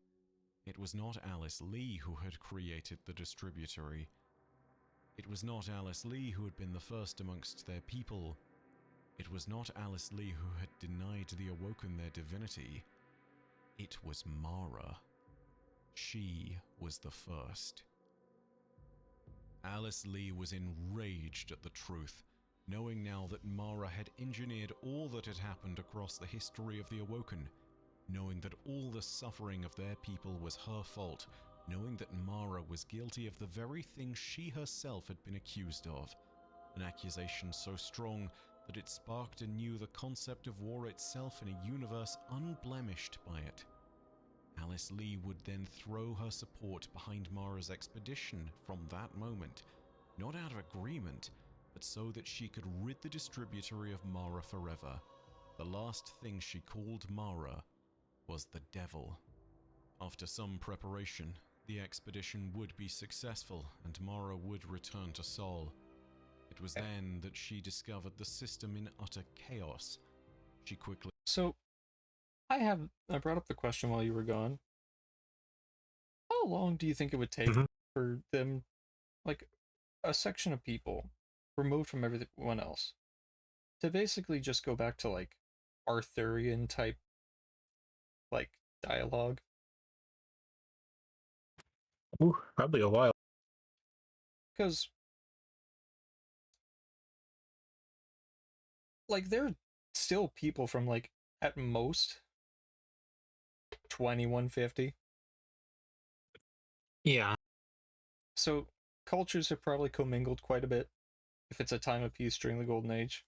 It was not Alice Lee who had created the distributary. It was not Alice Lee who had been the first amongst their people. It was not Alice Lee who had denied the Awoken their divinity. It was Mara. She was the first. Alice Lee was enraged at the truth, knowing now that Mara had engineered all that had happened across the history of the Awoken, knowing that all the suffering of their people was her fault, knowing that Mara was guilty of the very thing she herself had been accused of, an accusation so strong that it sparked anew the concept of war itself in a universe unblemished by it. Alice Lee would then throw her support behind Mara's expedition from that moment, not out of agreement, but so that she could rid the distributary of Mara forever. The last thing she called Mara was the devil. After some preparation, the expedition would be successful and Mara would return to Sol. It was then that she discovered the system in utter chaos. She quickly... So, I brought up the question while you were gone. How long do you think it would take for them, like, a section of people removed from everyone else, to basically just go back to, like, Arthurian type, like, dialogue? Ooh, probably a while. Because, like, there are still people from, like, at most 2150. Yeah. So cultures have probably commingled quite a bit if it's a time of peace during the Golden Age.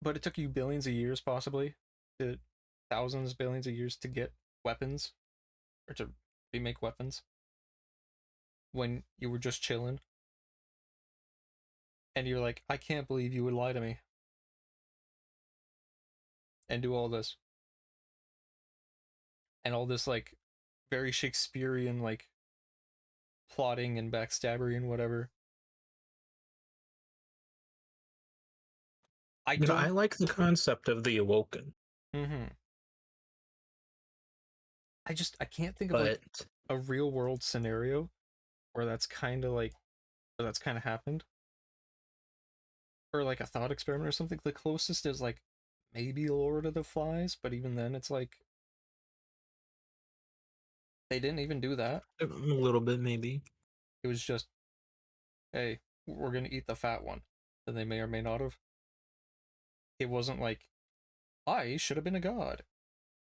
But it took you billions of years, possibly, to thousands, billions of years to get weapons, or to remake weapons, when you were just chilling. And you're like, I can't believe you would lie to me. and do all this. And all this, like, very Shakespearean, like, plotting and backstabbery and whatever. I But I don't. like the concept of the Awoken, Mm-hmm. I can't think of, but like, a real world scenario where that's kind of like, where that's kind of happened. Or, like, a thought experiment or something. The closest is, like, maybe Lord of the Flies, but even then, it's like, they didn't even do that. a little bit maybe. It was just, hey, we're gonna eat the fat one. And they may or may not have. It wasn't like, I should have been a god.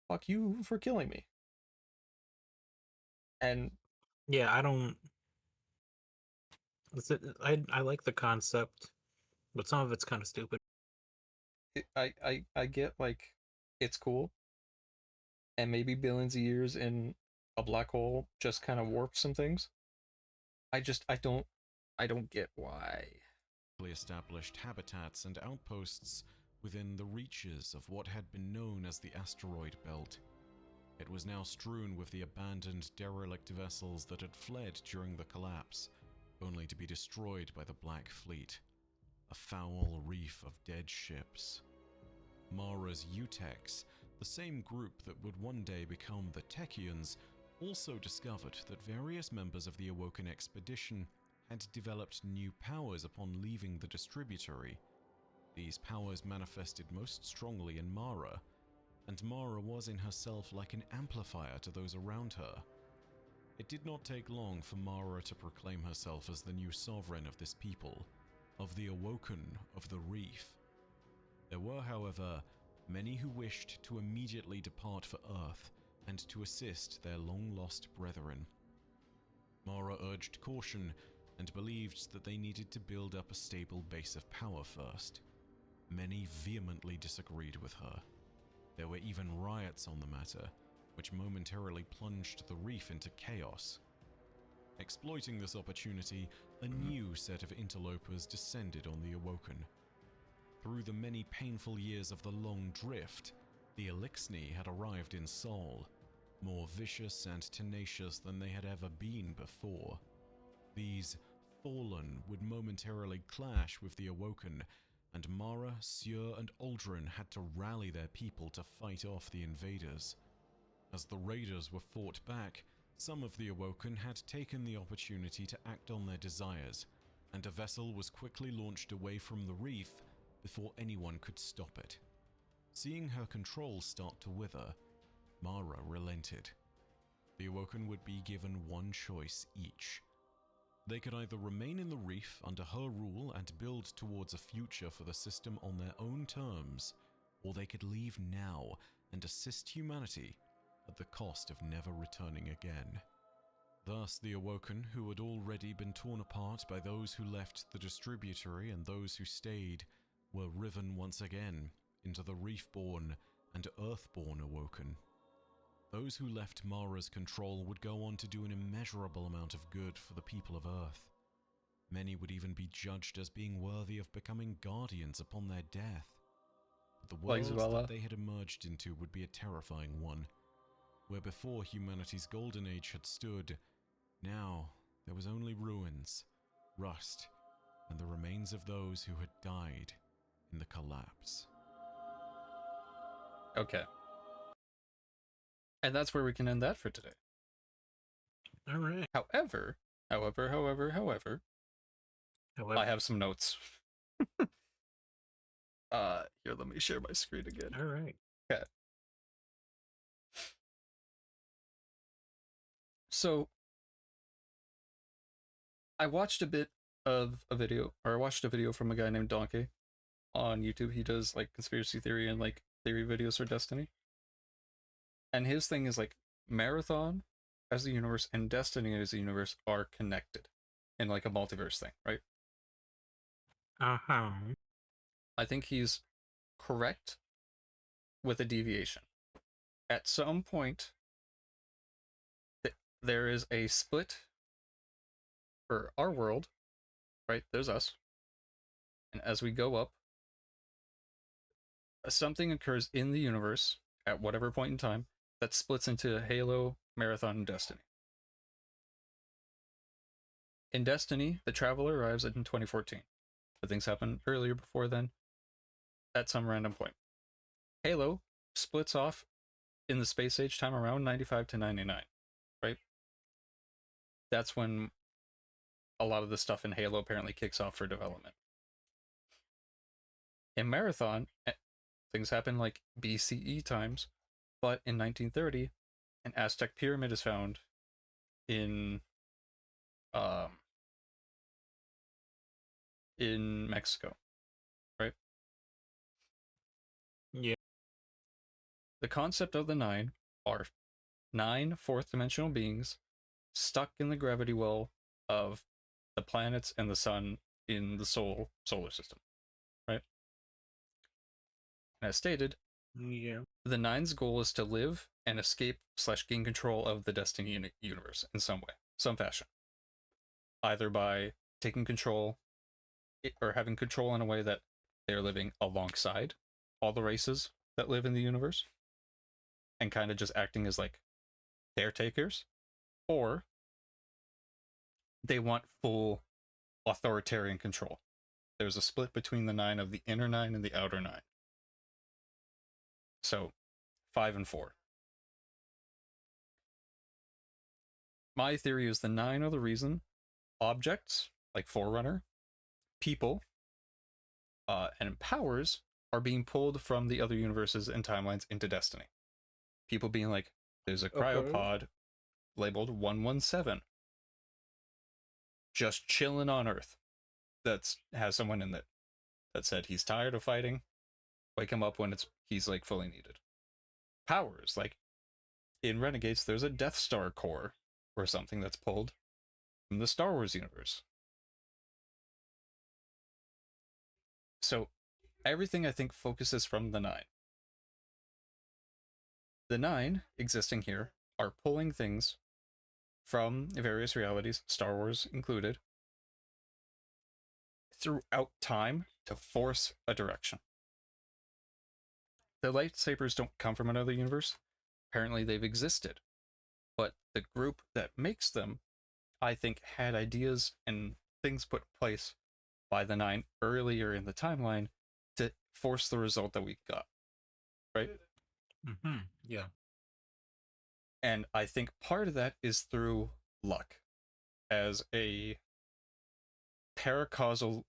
Fuck you for killing me. And Yeah, I don't. I like the concept, but some of it's kind of stupid. I get, like, it's cool, and maybe billions of years in a black hole just kind of warp some things. I don't get why. Established habitats and outposts within the reaches of what had been known as the asteroid belt. It was now strewn with the abandoned derelict vessels that had fled during the collapse, only to be destroyed by the Black Fleet. A foul reef of dead ships. Mara's Utex, the same group that would one day become the Techians, also discovered that various members of the Awoken expedition had developed new powers upon leaving the distributory. These powers manifested most strongly in Mara, and Mara was in herself like an amplifier to those around her. It did not take long for Mara to proclaim herself as the new sovereign of this people, of the Awoken of the Reef. There were, however, many who wished to immediately depart for Earth and to assist their long-lost brethren. Mara urged caution and believed that they needed to build up a stable base of power first. Many vehemently disagreed with her. There were even riots on the matter, which momentarily plunged the reef into chaos. Exploiting this opportunity, a new set of interlopers descended on the Awoken. Through the many painful years of the Long Drift, the Elixni had arrived in Sol, more vicious and tenacious than they had ever been before. These Fallen would momentarily clash with the Awoken, and Mara, Sieur, and Aldrin had to rally their people to fight off the invaders. As the raiders were fought back, some of the Awoken had taken the opportunity to act on their desires, and a vessel was quickly launched away from the reef before anyone could stop it. Seeing her control start to wither, Mara relented. The Awoken would be given one choice each. They could either remain in the reef under her rule and build towards a future for the system on their own terms, or they could leave now and assist humanity at the cost of never returning again. Thus, the Awoken, who had already been torn apart by those who left the distributory and those who stayed, were riven once again into the Reefborn and Earthborn Awoken. Those who left Mara's control would go on to do an immeasurable amount of good for the people of Earth. Many would even be judged as being worthy of becoming guardians upon their death. But the Like world Zwella. that they had emerged into would be a terrifying one. Where before humanity's golden age had stood, now there was only ruins, rust, and the remains of those who had died in the collapse. Okay. And that's where we can end that for today. All right. However, I have some notes. Here, let me share my screen again. All right. Okay. So, I watched a bit of a video, or I watched a video from a guy named Donkey on YouTube. He does, like, conspiracy theory and, like, theory videos for Destiny. And his thing is, like, Marathon as the universe and Destiny as the universe are connected in, like, a multiverse thing, right? Uh-huh. I think he's correct with a deviation. At some point, there is a split for our world, right? There's us. And as we go up, something occurs in the universe at whatever point in time that splits into Halo, Marathon, and Destiny. In Destiny, the Traveler arrives in 2014, but things happen earlier before then at some random point. Halo splits off in the space age time around 95 to 99, right? That's when a lot of the stuff in Halo apparently kicks off for development. In Marathon, things happen like BCE times, but in 1930, an Aztec pyramid is found in Mexico, right? Yeah. The concept of the Nine are 9 fourth dimensional beings stuck in the gravity well of the planets and the sun in the solar system, right? And as stated, Yeah. the Nine's goal is to live and escape / gain control of the Destiny universe in some way, some fashion. Either by taking control or having control in a way that they're living alongside all the races that live in the universe and kind of just acting as like caretakers, or they want full authoritarian control. There's a split between the Nine of the inner Nine and the outer Nine. So 5 and 4. My theory is the Nine are the reason objects like Forerunner, people, and powers are being pulled from the other universes and timelines into Destiny. People being like, there's a cryopod labeled 117 just chilling on Earth that has someone in it that said he's tired of fighting. Wake him up when he's like fully needed. Powers, like in Renegades, there's a Death Star core or something that's pulled from the Star Wars universe. So everything I think focuses from the Nine. The Nine existing here are pulling things from various realities, Star Wars included, throughout time to force a direction. The lightsabers don't come from another universe. Apparently they've existed. But the group that makes them, I think, had ideas and things put in place by the Nine earlier in the timeline to force the result that we got. Right? Mm-hmm. Yeah. And I think part of that is through luck as a paracausally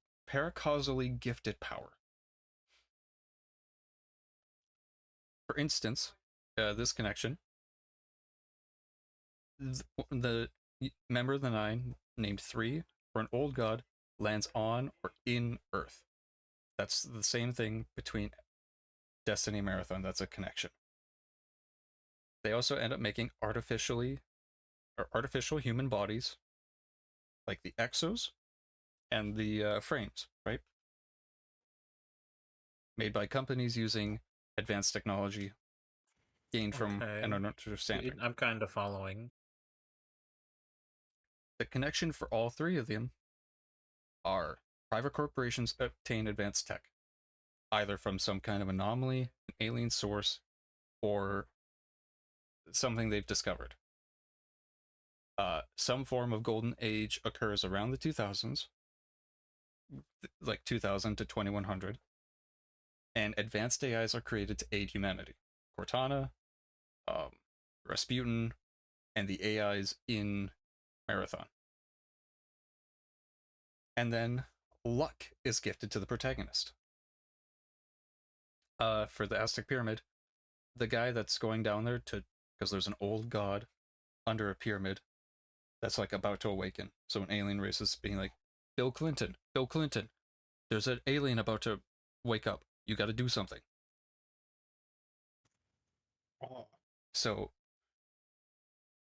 gifted power. For instance, this connection, the member of the Nine named 3 or an old god lands on or in Earth. That's the same thing between Destiny and Marathon. That's a connection. They also end up making artificial human bodies, like the exos and the frames, right? Made by companies using advanced technology gained from an understanding. I'm kind of following. The connection for all 3 of them are private corporations obtain advanced tech, either from some kind of anomaly, an alien source, or something they've discovered. Some form of golden age occurs around the 2000s, like 2000 to 2100, and advanced AIs are created to aid humanity. Cortana, Rasputin, and the AIs in Marathon. And then luck is gifted to the protagonist. For the Aztec Pyramid, the guy that's going down there because there's an old god under a pyramid that's like about to awaken. So an alien race is being like, Bill Clinton, there's an alien about to wake up. You got to do something. So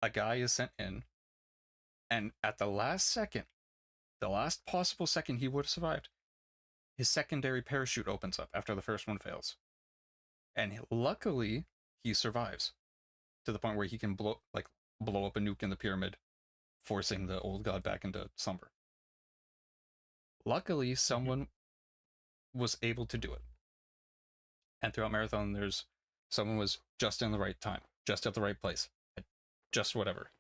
a guy is sent in, and at the last possible second he would have survived, his secondary parachute opens up after the first one fails. And luckily, he survives to the point where he can blow up a nuke in the pyramid, forcing the old god back into slumber. Luckily, someone was able to do it. And throughout Marathon, there's someone was just in the right time, just at the right place, just whatever.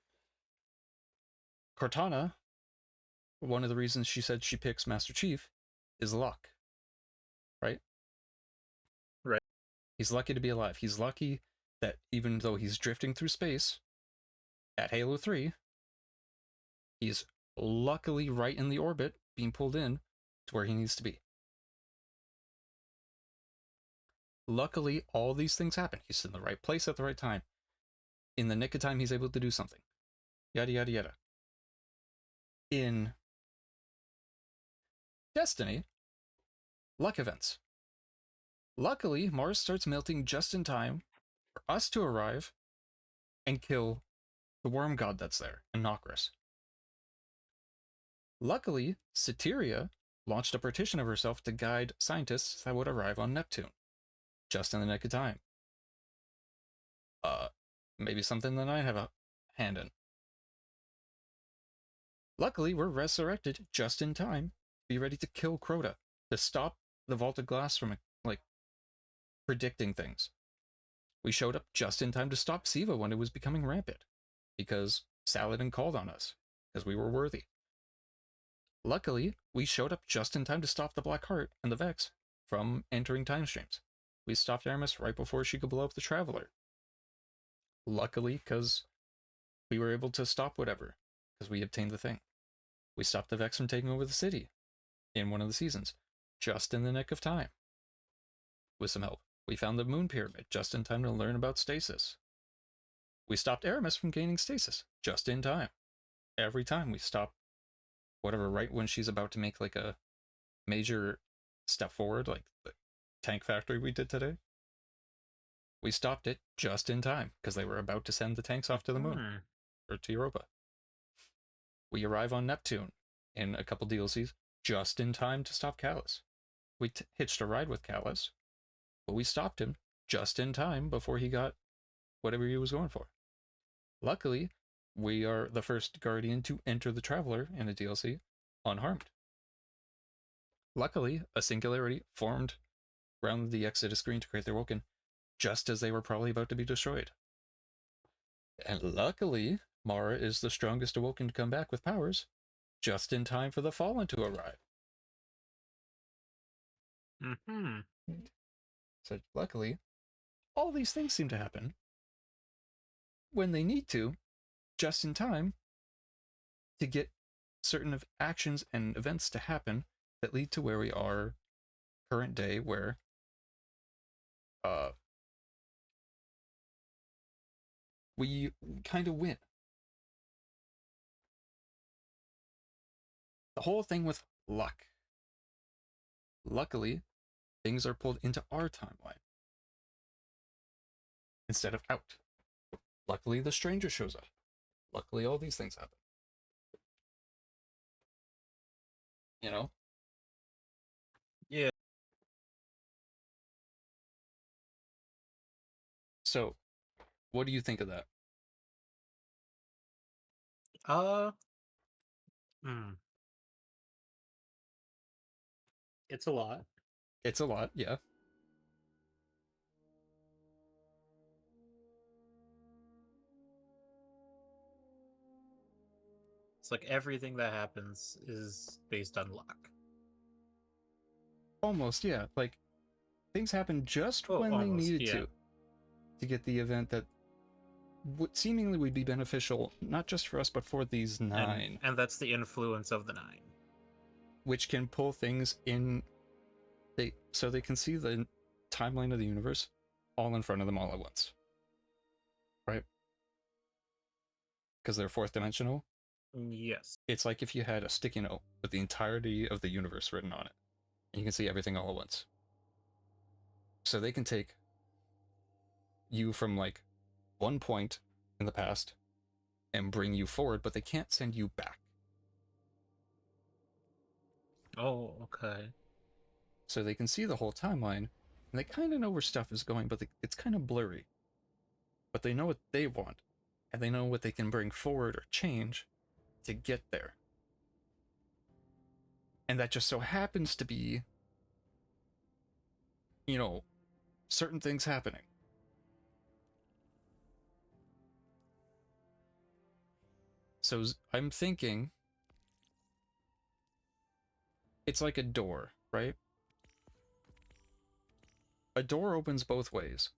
Cortana, one of the reasons she said she picks Master Chief is luck, right? Right. He's lucky to be alive. He's lucky that even though he's drifting through space at Halo 3, he's luckily right in the orbit, being pulled in to where he needs to be. Luckily, all these things happen. He's in the right place at the right time. In the nick of time, he's able to do something. Yada, yada, yada. In Destiny, luck events. Luckily, Mars starts melting just in time for us to arrive and kill the worm god that's there, and Nokris. Luckily, Soteria launched a partition of herself to guide scientists that would arrive on Neptune, just in the nick of time. Maybe something that I have a hand in. Luckily, we're resurrected just in time to be ready to kill Crota, to stop the Vaulted Glass from, like, predicting things. We showed up just in time to stop Siva when it was becoming rampant, because Saladin called on us, because we were worthy. Luckily, we showed up just in time to stop the Black Heart and the Vex from entering time streams. We stopped Aramis right before she could blow up the Traveler. Luckily, because we were able to stop whatever, because we obtained the thing. We stopped the Vex from taking over the city in one of the seasons, just in the nick of time. With some help. We found the Moon Pyramid just in time to learn about Stasis. We stopped Aramis from gaining Stasis just in time. Every time we stop whatever right when she's about to make like a major step forward, like the tank factory we did today. We stopped it just in time because they were about to send the tanks off to the moon or to Europa. We arrive on Neptune in a couple DLCs just in time to stop Callus. We hitched a ride with Callus, but we stopped him just in time before he got whatever he was going for. Luckily, we are the first Guardian to enter the Traveler in a DLC unharmed. Luckily, a singularity formed around the Exodus screen to create their Woken just as they were probably about to be destroyed. And luckily, Mara is the strongest Awoken to come back with powers just in time for the Fallen to arrive. So luckily, all these things seem to happen when they need to, just in time, to get certain actions and events to happen that lead to where we are current day, where we kind of win. The whole thing with luck. Luckily, things are pulled into our timeline instead of out. Luckily, the stranger shows up. Luckily, all these things happen. You know? Yeah. So, what do you think of that? It's a lot. It's a lot, yeah. It's like everything that happens is based on luck. Almost, yeah. Like, things happen just when almost, they needed yeah. to get the event that seemingly would be beneficial, not just for us, but for these 9. And that's the influence of the 9. Which can pull things in, so they can see the timeline of the universe all in front of them all at once. Right? Because they're 4th dimensional. Yes. It's like if you had a sticky note with the entirety of the universe written on it. And you can see everything all at once. So they can take you from like one point in the past and bring you forward, but they can't send you back. Oh, okay. So they can see the whole timeline, and they kind of know where stuff is going, but it's kind of blurry. But they know what they want, and they know what they can bring forward or change to get there. And that just so happens to be, certain things happening. So I'm thinking it's like a door, right? A door opens both ways,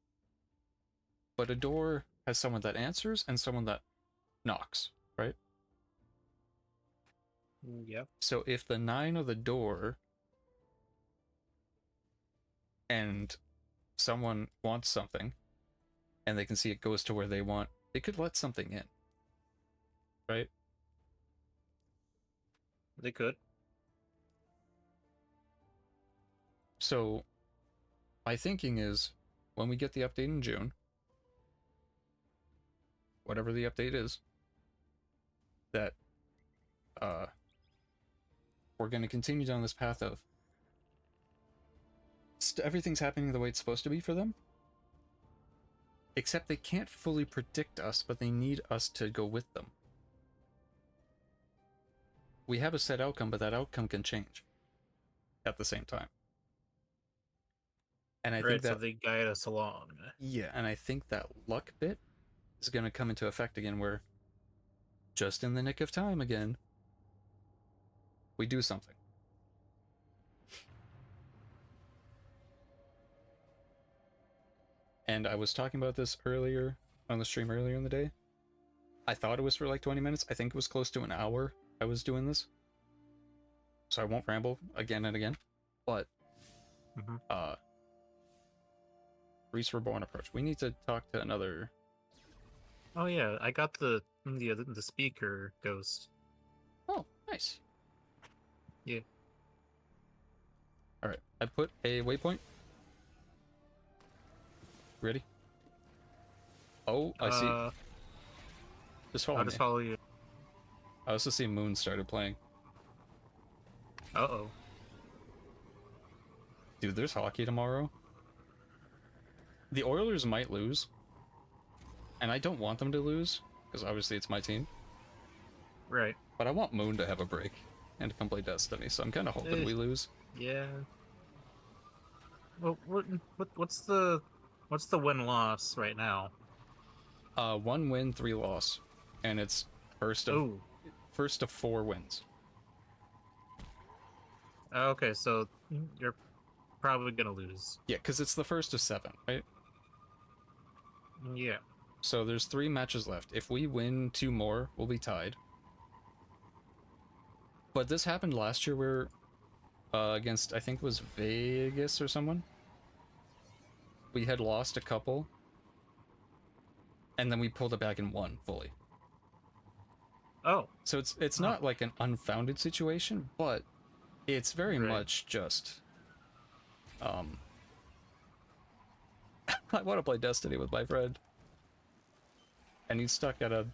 but a door has someone that answers and someone that knocks, right? Yep. So if the 9 of the door and someone wants something and they can see it goes to where they want, they could let something in, right? They could. So my thinking is when we get the update in June, whatever the update is, that we're going to continue down this path of everything's happening the way it's supposed to be for them, except they can't fully predict us, but they need us to go with them. We have a set outcome, but that outcome can change at the same time. And I think that, so they guide us along. yeah, and I think that luck bit is going to come into effect again, where just in the nick of time again, we do something. And I was talking about this earlier on the stream earlier in the day. I thought it was for like 20 minutes. I think it was close to an hour I was doing this. So I won't ramble again and again. But Reese Reborn approach. We need to talk to another. Oh yeah, I got the speaker ghost. Oh, nice. Yeah. Alright, I put a waypoint. Ready? Oh, I see. Just follow I'll me. just follow you. I also see Moon started playing. Uh-oh. Dude, there's hockey tomorrow. The Oilers might lose. And I don't want them to lose, because obviously it's my team. Right. But I want Moon to have a break and to come play Destiny, so I'm kind of hoping we lose. Yeah. Well, what's the win-loss right now? 1 win, 3 loss. And it's first to 4 wins. Okay, so you're probably gonna lose. Yeah, because it's the first of 7, right? Yeah. So there's 3 matches left. If we win 2 more, we'll be tied. But this happened last year where against, I think it was Vegas or someone. We had lost a couple. And then we pulled it back and won fully. Oh. So it's not like an unfounded situation, but it's very much just I want to play Destiny with my friend. And he's stuck at a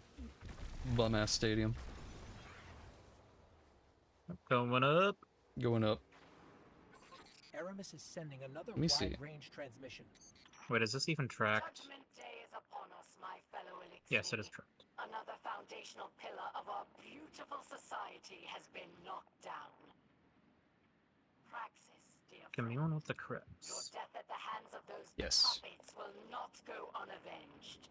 bum-ass stadium. Coming up. Going up. Aramis is sending another Let me see. wide-range transmission. Wait, is this even tracked? Judgment Day is upon us, my fellow Elixir. Yes, it is tracked. Another foundational pillar of our beautiful society has been knocked down. Praxis, dear Commune with the friend. Your Crips. death at the hands of those Yes. puppets will not go unavenged.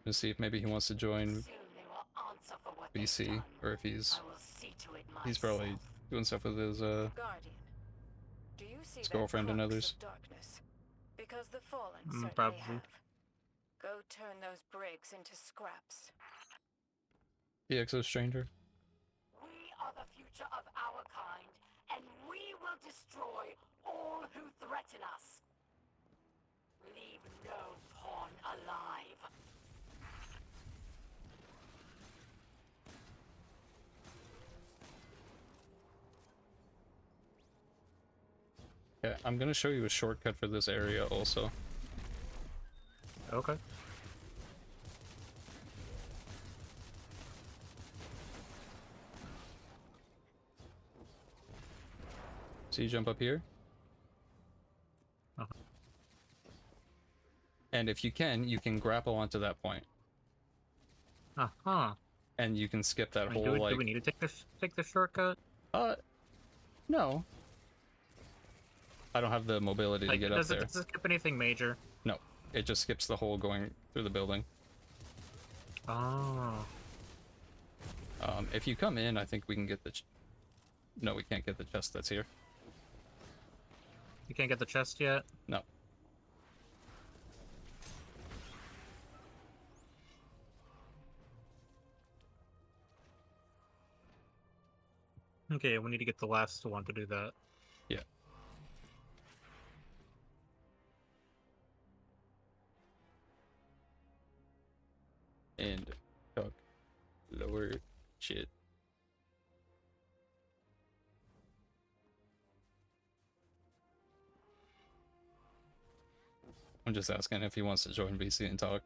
Let's see if maybe he wants to join Soon they will answer for what they've BC, done. or if he's I will see to it he's probably myself. doing stuff with his Guardian, do you see his that girlfriend and crux others. of darkness? Because the fallen certainly probably. have. Go turn those bricks into scraps. The Exo Stranger. We are the future of our kind, and we will destroy all who threaten us. Leave no pawn alive. Yeah, I'm gonna show you a shortcut for this area also. Okay. So you jump up here. Uh-huh. And if you can grapple onto that point. Uh-huh. And you can skip that I mean, whole, do like... we need to take the shortcut? No. I don't have the mobility to get up does there. it skip anything major? It just skips the hole going through the building. Oh. If you come in, I think we can get the... No, we can't get the chest that's here. You can't get the chest yet? No. Okay, we need to get the last one to do that. Yeah. And talk lower shit. I'm just asking if he wants to join VC and talk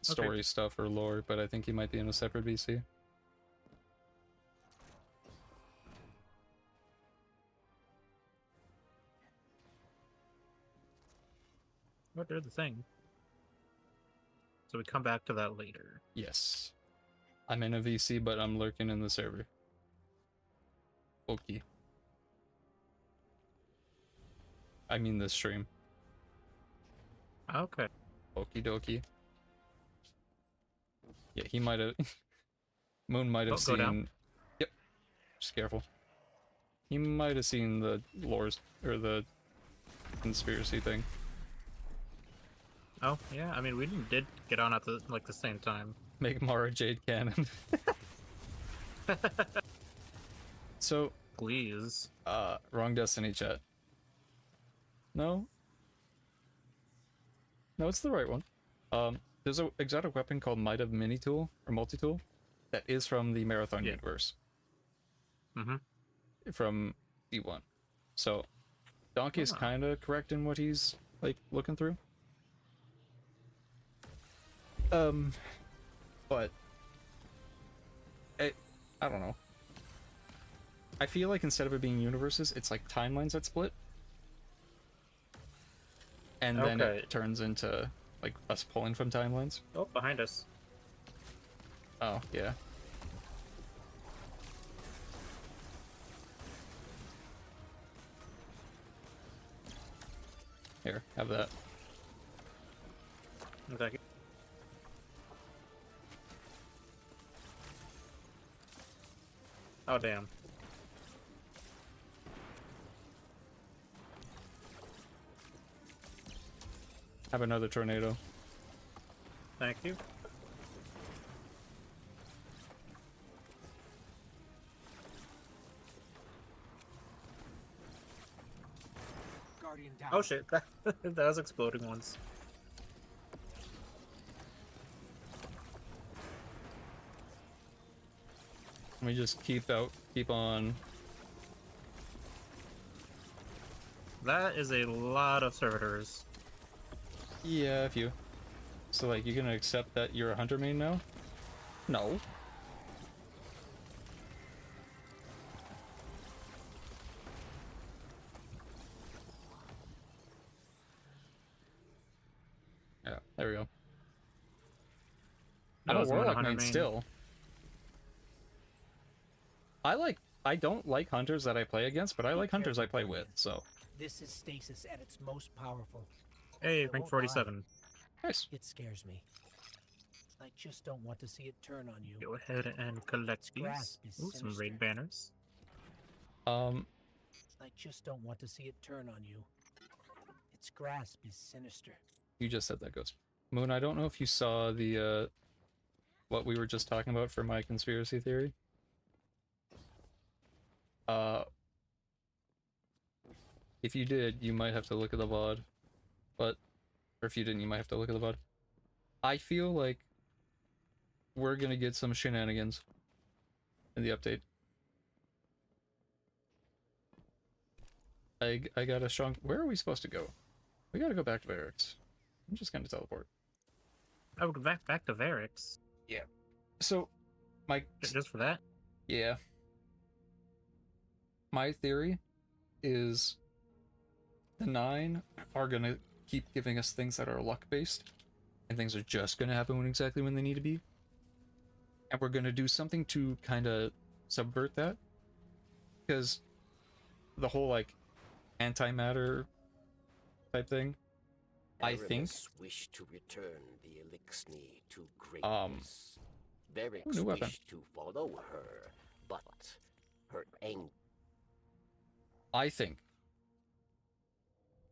story stuff or lore, but I think he might be in a separate VC. What did the thing? So we come back to that later. Yes. I'm in a VC, but I'm lurking in the server. Okay. I mean the stream. Okay. Okie dokie. Yeah, he might have... Moon might have Go down. seen... Yep. Just careful. He might have seen the lores, or the conspiracy thing. Oh, yeah, I mean, we did get on at the, like, the same time. Make Mara Jade Cannon. So, Please. wrong Destiny chat. No? No, it's the right one. There's an exotic weapon called Might of Mini Tool, or Multi-Tool, that is from the Marathon universe. Mm-hmm. From D1. So, Donkey is kind of correct in what he's, like, looking through. But... I don't know. I feel like instead of it being universes, it's like timelines that split. And then it turns into, like, us pulling from timelines. Oh, behind us. Oh, yeah. Here, have that. Thank you. Oh, damn. Have another tornado. Thank you. Guardian down. Oh, shit. That was exploding once. We just keep on. That is a lot of servitors. Yeah, a few. So, like, you gonna accept that you're a hunter main now? No. Yeah, there we go. I'm a Knows I'm on warlock hunter main main. still. I don't like hunters that I play against, but I like hunters I play with, so. This is Stasis at its most powerful. Hey, I rank won't 47. Nice. It scares me. I just don't want to see it turn on you. Go ahead and collect these. grasp is Ooh, some raid sinister. banners. I just don't want to see it turn on you. Its grasp is sinister. You just said that, Ghost. Moon, I don't know if you saw the, what we were just talking about for my conspiracy theory. If you did, you might have to look at the VOD. But, or if you didn't, you might have to look at the VOD. I feel like we're gonna get some shenanigans in the update. I got a strong... Where are we supposed to go? We gotta go back to barracks. I'm just gonna teleport. I would go back to Varix. Yeah. So, my... Just for that? Yeah. My theory is the 9 are gonna keep giving us things that are luck-based, and things are just gonna happen exactly when they need to be. And we're gonna do something to kind of subvert that. Because the whole, like, antimatter type thing, I think Aramis wished to return the Elixni to Um, greatness. Varix new weapon. wished to follow her, but her anger. I think,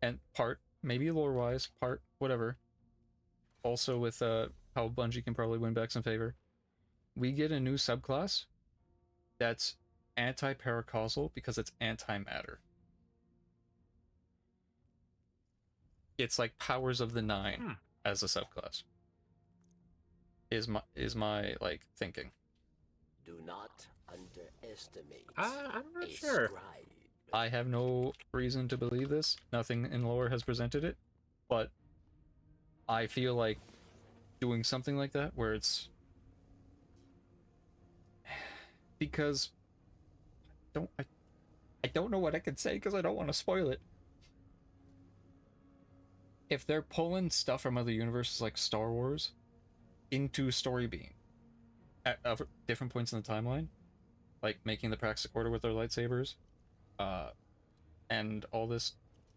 and part maybe lore wise, part whatever. Also with how Bungie can probably win back some favor. We get a new subclass that's anti-paracausal because it's antimatter. It's like Powers of the Nine as a subclass. Is my like thinking. Do not underestimate I'm not a sure. scribe. I have no reason to believe this. Nothing in lore has presented it, but I feel like doing something like that where it's because I don't know what I can say because I don't want to spoil it. If they're pulling stuff from other universes like Star Wars into Story Beam at different points in the timeline, like making the Praxic Order with their lightsabers, and all this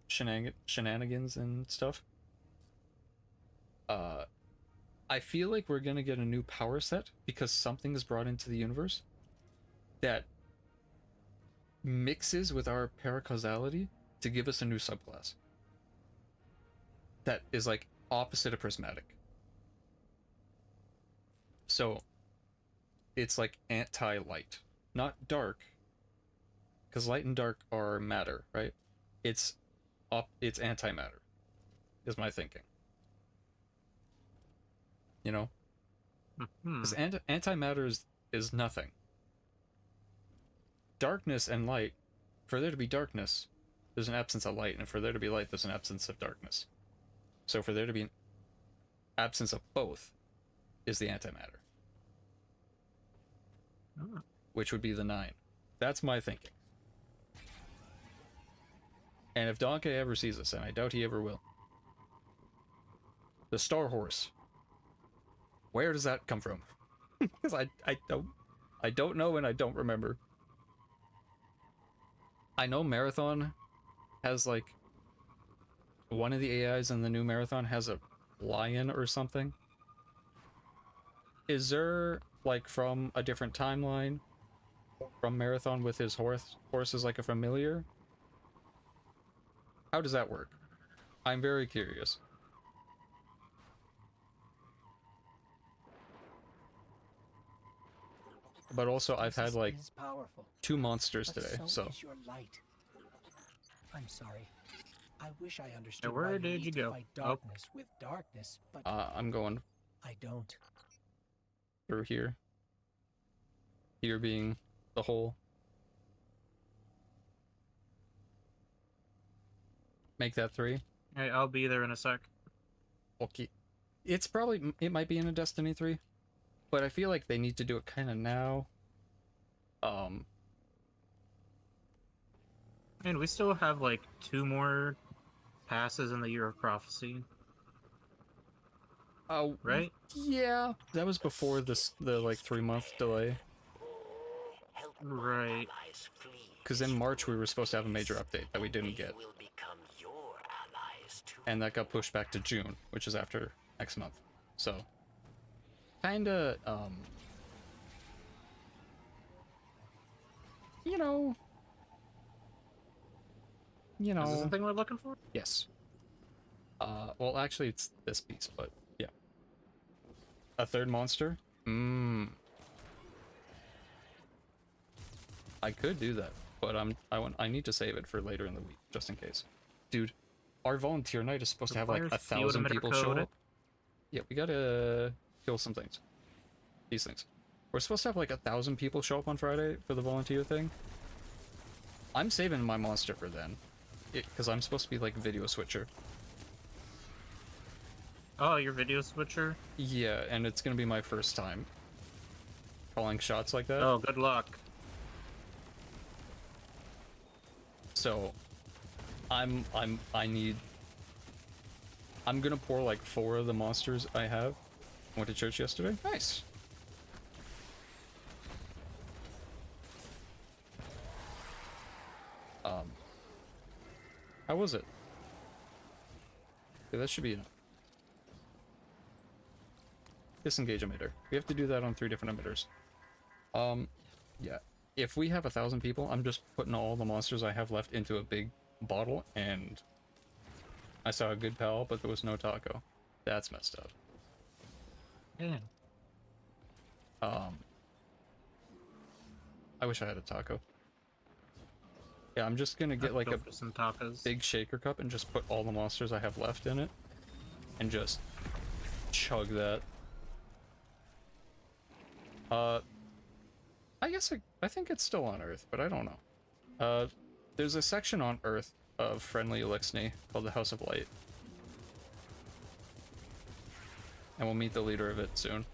shenanigans and stuff, I feel like we're gonna get a new power set because something is brought into the universe that mixes with our paracausality to give us a new subclass that is like opposite of prismatic. So it's like anti-light, not dark, because light and dark are matter, right? It's antimatter, is my thinking. You know, because antimatter is nothing. Darkness and light, for there to be darkness, there's an absence of light, and for there to be light, there's an absence of darkness. So for there to be an absence of both is the antimatter. Which would be the 9. That's my thinking. And if Donkey ever sees this, and I doubt he ever will, the Star Horse, where does that come from? Because I don't know and I don't remember. I know Marathon has like one of the AIs in the new Marathon has a lion or something. Is there like from a different timeline from Marathon with his horse is like a familiar? How does that work? I'm very curious. But also I've had like 2 monsters today, so is your light. I'm sorry. I wish I understood where why you did need you to go? fight darkness with darkness, but I'm going I don't. through here. Here being the hole. Make that 3. Hey, I'll be there in a sec. Okay. It might be in a Destiny 3, but I feel like they need to do it kind of now. I mean, we still have like 2 more passes in the Year of Prophecy, Oh, right? yeah, that was before the like 3-month delay. Right. Because in March we were supposed to have a major update that we didn't get. And that got pushed back to June, which is after next month. So, kinda, you know... Is this something we're looking for? Yes. Well, actually, it's this piece, but yeah. A 3rd monster? I could do that, but I need to save it for later in the week, just in case. Dude, our volunteer night is supposed to have like 1,000 people show up. Yeah, we gotta kill some things. These things. We're supposed to have like 1,000 people show up on Friday for the volunteer thing. I'm saving my monster for then. Because I'm supposed to be like video switcher. Oh, your video switcher? Yeah, and it's gonna be my first time calling shots like that. Oh, good luck. So, I'm gonna pour like 4 of the monsters I have. Went to church yesterday. Nice. How was it? Okay, that should be enough. Disengage emitter. We have to do that on 3 different emitters. Yeah. If we have 1,000 people, I'm just putting all the monsters I have left into a big bottle, and I saw a good pal, but there was no taco. That's messed up. Yeah. I wish I had a taco. Yeah, I'm just gonna get like Go a for some tacos. big shaker cup and just put all the monsters I have left in it, and just chug that. I guess I think it's still on Earth, but I don't know. There's a section on Earth of friendly Elixni called the House of Light. And we'll meet the leader of it soon.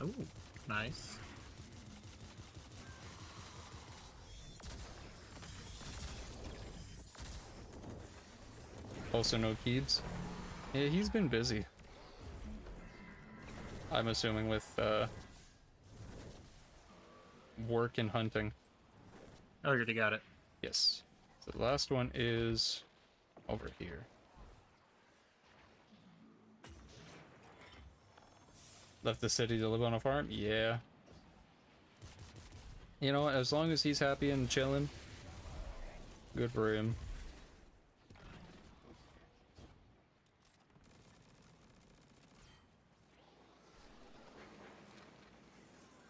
Oh, nice. Also no Keebs. Yeah, he's been busy. I'm assuming with, work and hunting. Oh, you already got it. Yes. So the last one is over here. Left the city to live on a farm? Yeah. You know what? As long as he's happy and chilling, good for him.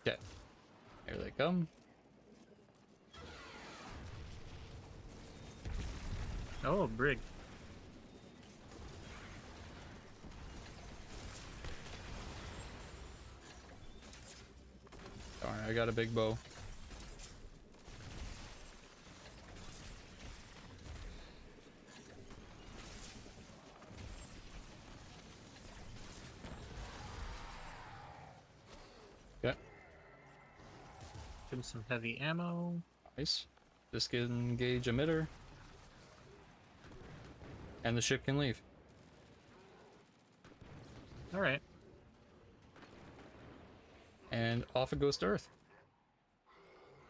Okay. Here they come. Oh, brig. Alright, I got a big bow. Okay, Give him some heavy ammo. nice. Disengage emitter. And the ship can leave. Alright. And off it goes to Earth.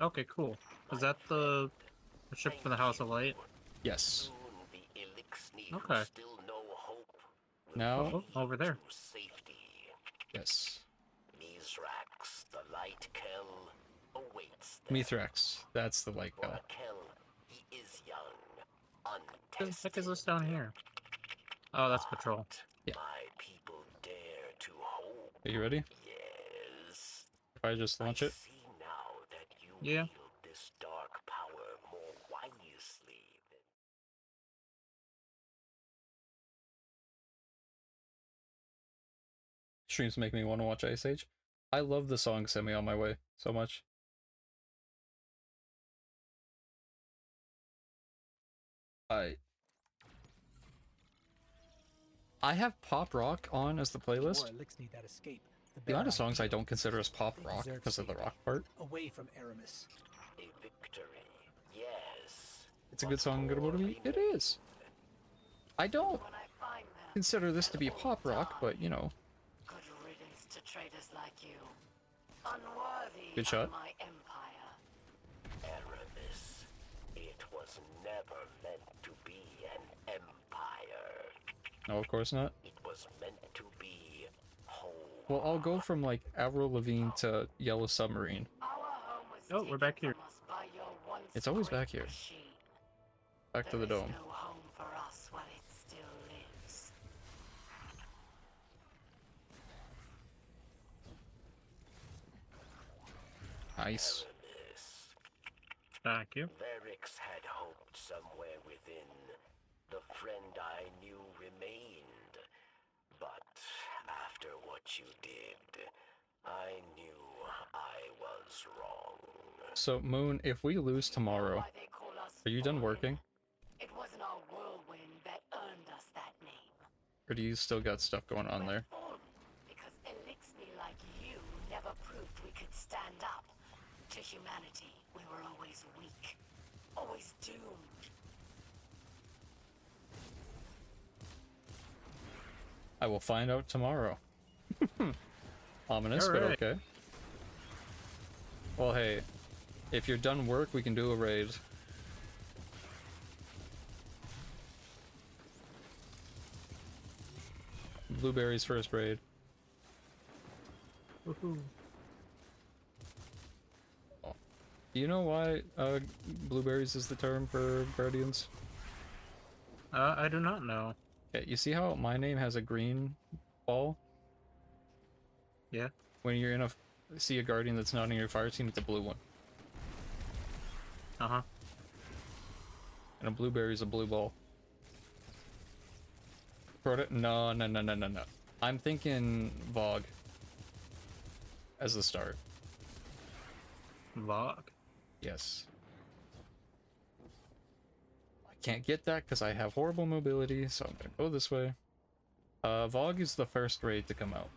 Okay, cool. Is that the ship for the House of Light? Yes. Soon the Elixni Okay. who still know hope will Now, Oh, over there. to safety. yes. Mithrax, the light Kell, awaits them. Mithrax. That's the light For cow. a Kell, he is young, What the untested. heck is this down here? Oh, that's patrol. Yeah. My people dare to hope. Are you ready? Yes. If I just launch I it? see now that you Yeah. wield this dark power more wisely than Streams make me want to watch Ice Age. I love the song Send Me On My Way so much. I have pop rock on as the playlist. More Elixni that escape. The amount of better songs I feel. don't consider as pop They rock deserve because of the safety. rock part. Away from Aramis. a victory. Yes. It's a good song, good motivate. It is. I don't When I find them, consider this to be pop rock, but you know, good riddance to traitors like you. Unworthy Good shot. of my empire. Aramis, it was never meant to be an empire. no, of course not. It was meant to be whole. Well, I'll go from like Avril Lavigne to Yellow Submarine. Our home was Oh, we're back taken here. from us by your once It's always great back here. machine. Back to the There is dome. no home for us while it still lives. Nice. Aramis. Thank you. Varix had hoped somewhere within the friend I knew remained. But after what you did, I knew I was wrong. So, Moon, if we lose tomorrow, Why they call us are you done fallen. working? It wasn't our whirlwind that earned us that name. Or do you still got stuff going on We're there? fallen because Elixni like you never proved we could stand up. To humanity, we were always weak. Always doomed. I will find out tomorrow. Ominous, but Alright. okay. Well, hey, if you're done work, we can do a raid. Blueberry's first raid. Woohoo. Do you know why blueberries is the term for guardians? I do not know. Yeah, you see how my name has a green ball? Yeah. When you're in see a guardian that's not in your fire team, it's a blue one. Uh-huh. And a blueberry is a blue ball. No. I'm thinking Vogue as the start. Vogue. Yes. I can't get that because I have horrible mobility, so I'm gonna go this way. Vogue is the first raid to come out.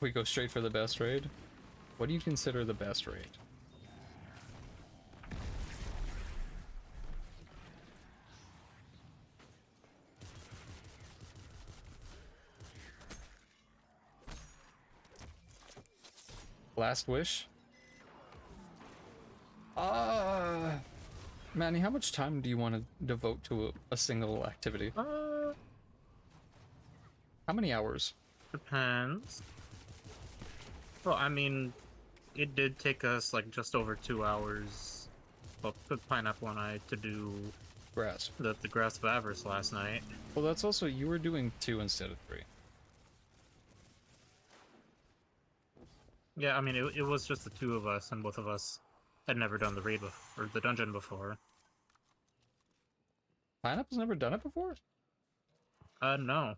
We go straight for the best raid. What do you consider the best raid? Last wish? Manny, how much time do you want to devote to a single activity? How many hours? Depends. Well, I mean, it did take us like just over 2 hours, well, with Pineapple and I, to do Grass. the Grass of Avarice last night. Well, that's also, you were doing 2 instead of 3. Yeah, I mean, it was just the two of us, and both of us had never done the raid or the dungeon before. Pineapple's never done it before? No.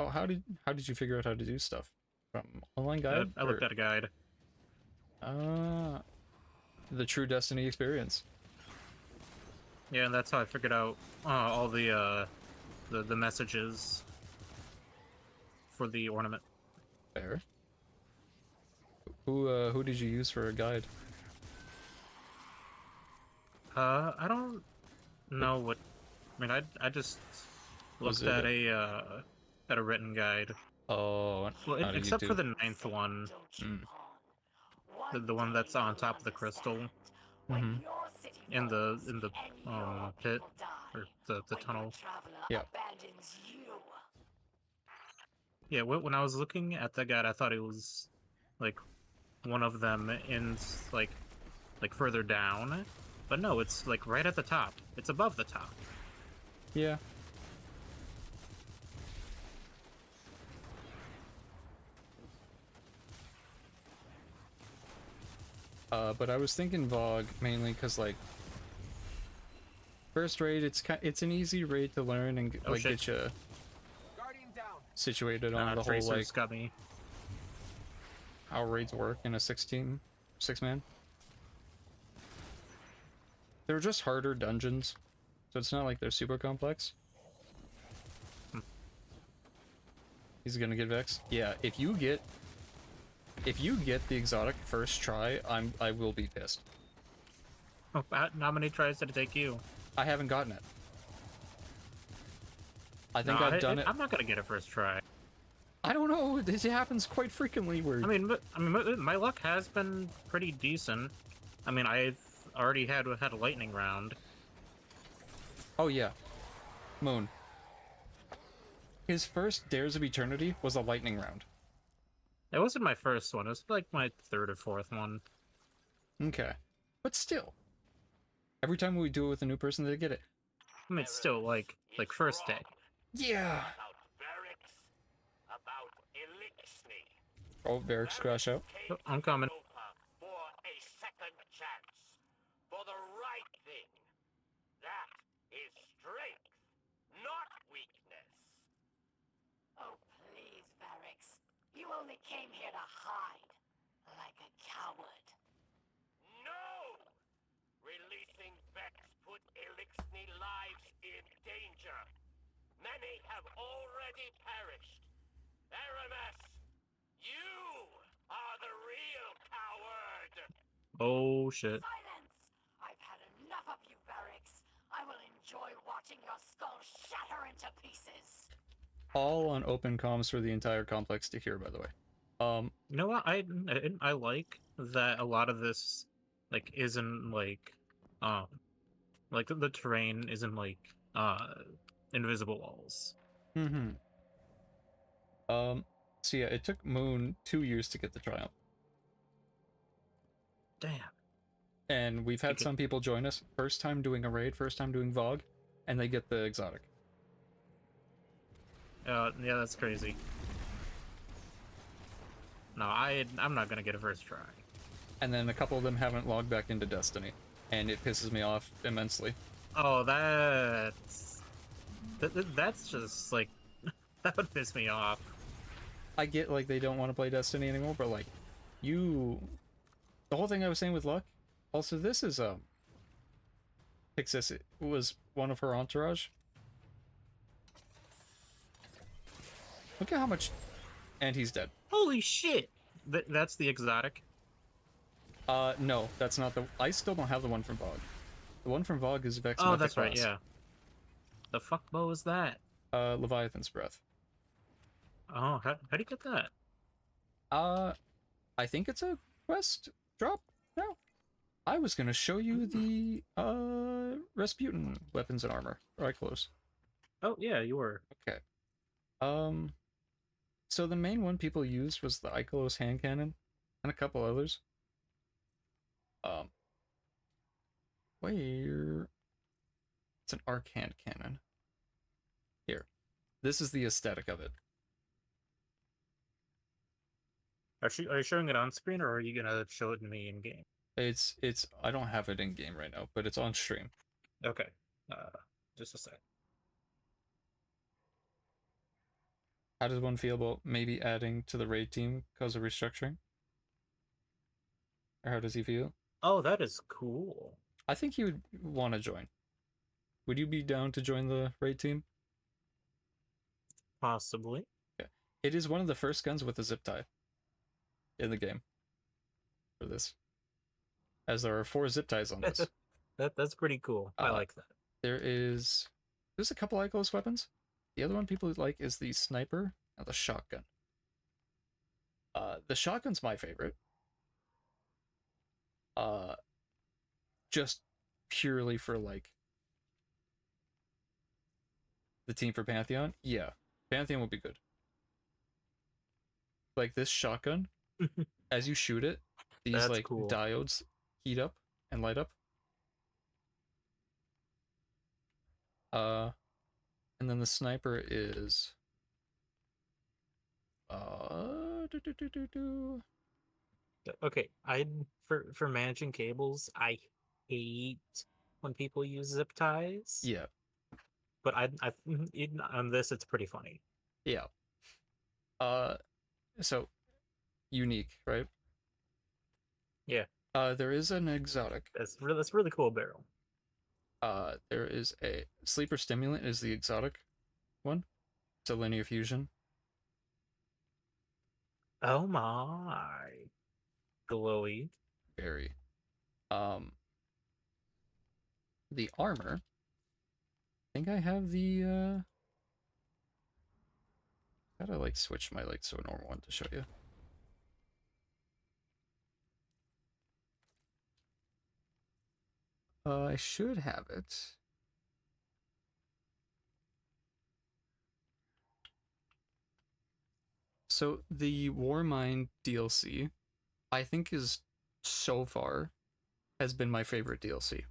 Oh, how did you figure out how to do stuff? From online guide? I looked at a guide. The true Destiny experience. Yeah, and that's how I figured out all the messages for the ornament. Fair. Who did you use for a guide? I don't know what. I mean, I just Was looked it at a written guide. Oh, Well, how did you except do? for the 9th one, the one that's on top of the crystal Mhm. in the pit or the tunnel. Yeah. Yeah, when I was looking at the guide, I thought it was like one of them in like further down, but no, it's like right at the top. It's above the top. Yeah. But I was thinking Vogue mainly because like first raid, it's an easy raid to learn and Oh, like shit. get you situated on the whole Tracer's like got me. how raids work in a 6-man. They're just harder dungeons, so it's not like they're super complex. He's gonna get vexed. Yeah, if you get the exotic first try, I will be pissed. Oh, how many tries did it take you? I haven't gotten it. I think No, I've done it. I'm not gonna get it first try. I don't know. This happens quite frequently. Where I mean, my luck has been pretty decent. I mean, I've already had a lightning round. oh yeah, Moon. His first Dares of Eternity was a lightning round. It wasn't my first one. It was like my 3rd or 4th one. Okay, but still, every time we do it with a new person, they get it. I mean, it's still like first day. Yeah. About Varix, about Elixni. Oh, Varix crash out. Oh, I'm coming. For a second chance. For the right thing. That is strength, not weakness. Oh, please, Varix. You only came here to hide, like a coward. No! Releasing Vex put Elixni lives in danger. Many have already perished. Aramis, you are the real coward! Oh shit. Silence! I've had enough of you, Varix. I will enjoy watching your skull shatter into pieces. All on open comms for the entire complex to hear, by the way. You know what? I like that a lot of this like isn't like the terrain isn't like uh, invisible walls. Mm-hmm. So yeah, it took Moon 2 years to get the triumph. Damn. And we've had some people join us, first time doing a raid, first time doing Vogue, and they get the exotic. Yeah, that's crazy. No, I'm not gonna get a first try. And then a couple of them haven't logged back into Destiny, and it pisses me off immensely. Oh, that's just like that would piss me off. I get like they don't want to play Destiny anymore, but like the whole thing I was saying with Luck. Also, this is Pixis was one of her entourage. Look at how much, and he's dead. Holy shit! That's the exotic. No, that's not the. I still don't have the one from Vogue. The one from Vogue is Vex. Oh, that's right. Yeah. The fuck bow is that? Leviathan's Breath. Oh, how do you get that? I think it's a quest drop now. I was gonna show you the Rasputin weapons and armor. Right close. Oh yeah, you were. Okay. So the main one people used was the Ikelos hand cannon, and a couple others. Where? It's an arc hand cannon. Here. This is the aesthetic of it. Are you showing it on screen, or are you gonna show it to me in game? It's I don't have it in game right now, but it's on stream. Okay. Just a sec. How does one feel about maybe adding to the raid team because of restructuring? Or how does he feel? Oh, that is cool. I think he would want to join. Would you be down to join the raid team? Possibly. Yeah. It is one of the first guns with a zip tie in the game for this. As there are 4 zip ties on this. That's pretty cool. I like that. There's a couple Ikelos weapons. The other one people like is the sniper and the shotgun. The shotgun's my favorite. Just purely for like the team for Pantheon. Yeah, Pantheon would be good. Like this shotgun, as you shoot it, these That's like cool. diodes heat up and light up. And then the sniper is Okay, for managing cables, I hate when people use zip ties. Yeah. But on this it's pretty funny. Yeah. So unique, right? Yeah. There is an exotic. That's really cool barrel. There is a sleeper stimulant is the exotic one. It's a linear fusion. Oh my. Glowy. Very. The armor. I think I have the gotta like switch my like to a normal one to show you. I should have it. So the Warmind DLC, I think is so far has been my favorite DLC.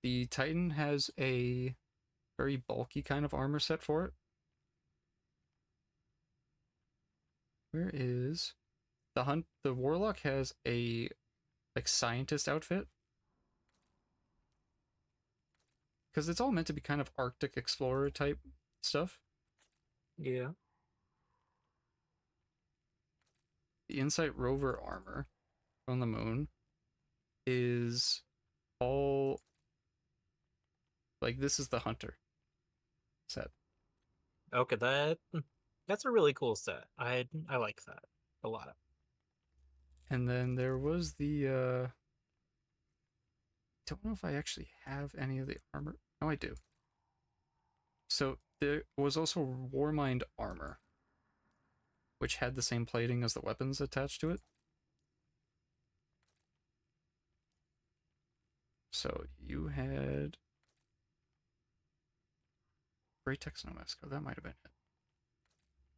The Titan has a very bulky kind of armor set for it. Where is the Warlock has a like scientist outfit. Because it's all meant to be kind of Arctic explorer type stuff. Yeah. The Insight Rover armor on the moon is all like this is the Hunter set. Okay, that's a really cool set. I like that a lot. And then there was the don't know if I actually have any of the armor. No, I do. So there was also Warmind armor, which had the same plating as the weapons attached to it. So you had Great Tex Nomasco. That might have been it.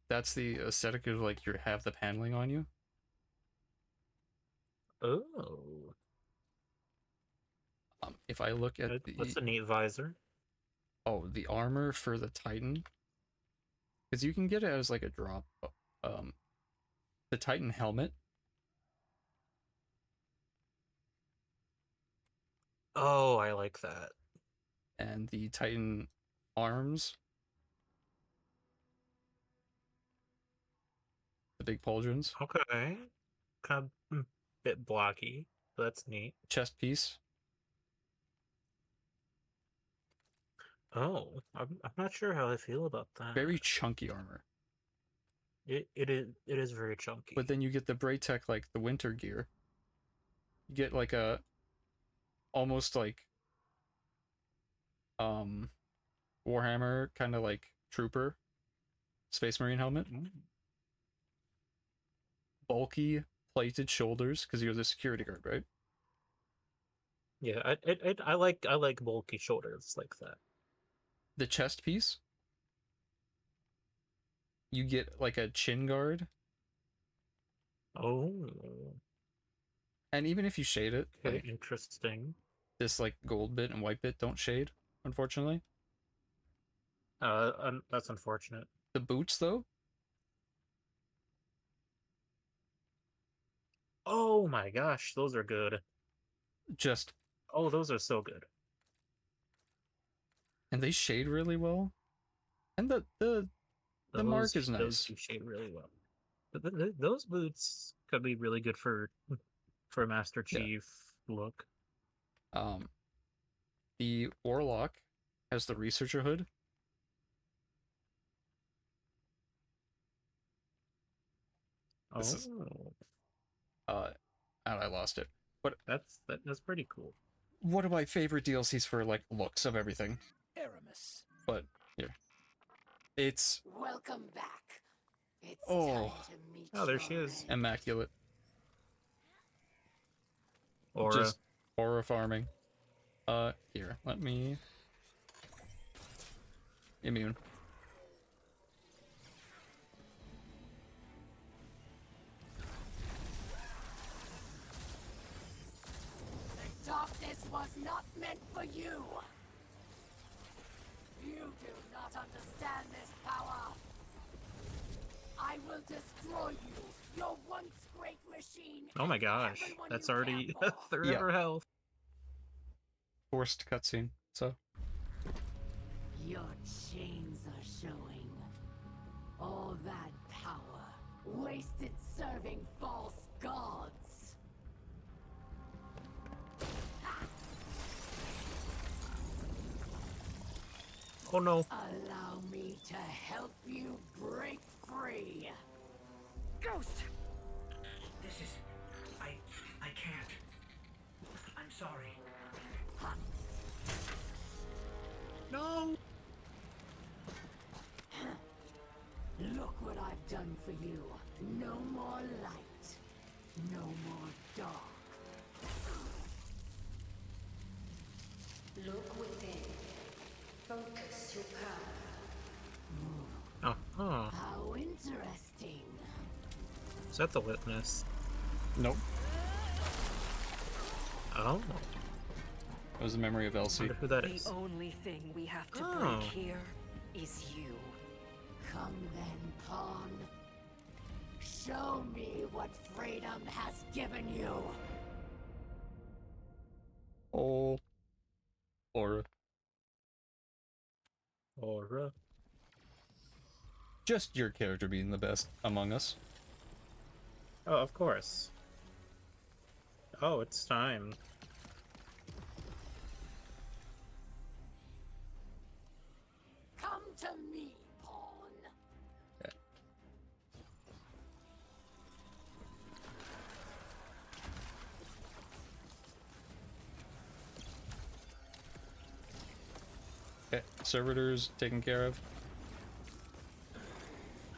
That's the aesthetic of like you have the paneling on you. Oh, If I look at that's the a neat visor. the armor for the Titan, because you can get it as like a drop. The Titan helmet. Oh, I like that. And the Titan arms, the big pauldrons, Okay, kind of bit blocky. But that's neat. chest piece. Oh, I'm not sure how I feel about that. Very chunky armor. It is very chunky. But then you get the Braytech, like the winter gear. You get like a almost like Warhammer kind of like trooper Space Marine helmet. Bulky plated shoulders because you're the security guard, right? Yeah, I like bulky shoulders like that. The chest piece, you get like a chin guard, Oh, and even if you shade it, okay, like interesting. this like gold bit and white bit don't shade, unfortunately. That's unfortunate. The boots though, Oh my gosh, those are good. just Oh, those are so good. and they shade really well. And the mark is Those nice. do shade really well. Those boots could be really good for a Master Yeah. Chief look. The Warlock has the researcher hood. This is and I lost it. But that's pretty cool. one of my favorite DLCs for like looks of everything. Aramis. But here. It's Welcome back. It's Oh. time to meet Oh, there your she is. end. immaculate. Or Just horror farming. Here, let me immune. Darkness was not meant for you. You do not understand this power. I will destroy you. Your once great machine. oh my and gosh, everyone that's you already care for. third Yeah. of her health. Forced cutscene. So Your chains are showing. All that power wasted serving false gods. Oh no. Allow me to help you break free. Ghost! This is... I can't. I'm sorry. No. Look what I've done for you. No more light. No more dark. Look within. Focus your power. Oh, How interesting. is that the witness? nope. Oh, It was a memory of Elsie. wonder who that The is. only thing we have to Oh. break here is you. Come then, Pawn. Show me what freedom has given you. Oh, Aura. Aura. Just your character being the best among us. Oh, of course. Oh, it's time. Come to me, Pawn. Okay, servitors taken care of.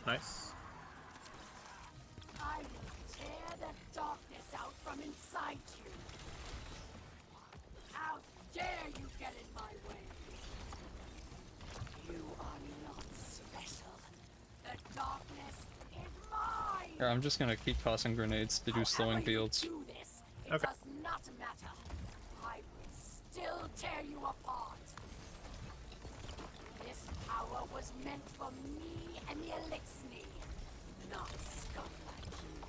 Nice. I will tear the darkness out from inside you. Out Here, I'm just gonna keep tossing grenades to do slowing However you fields. do this, it Okay. does not matter. I will still tear you apart. This power was meant for me and the Elixir, not scum like you.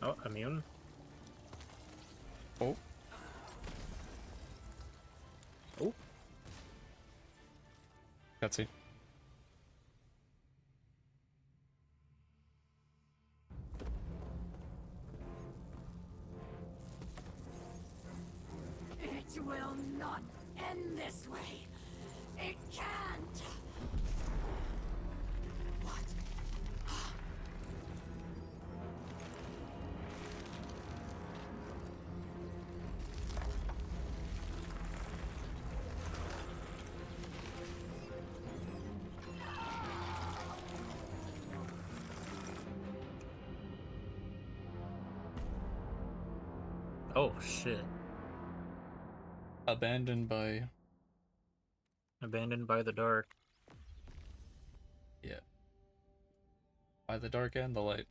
Oh, immune. Oh, Oh, cutscene. It will not end this way. It can't. What? oh shit! Abandoned by... Abandoned by the dark. yeah. By the dark and the light.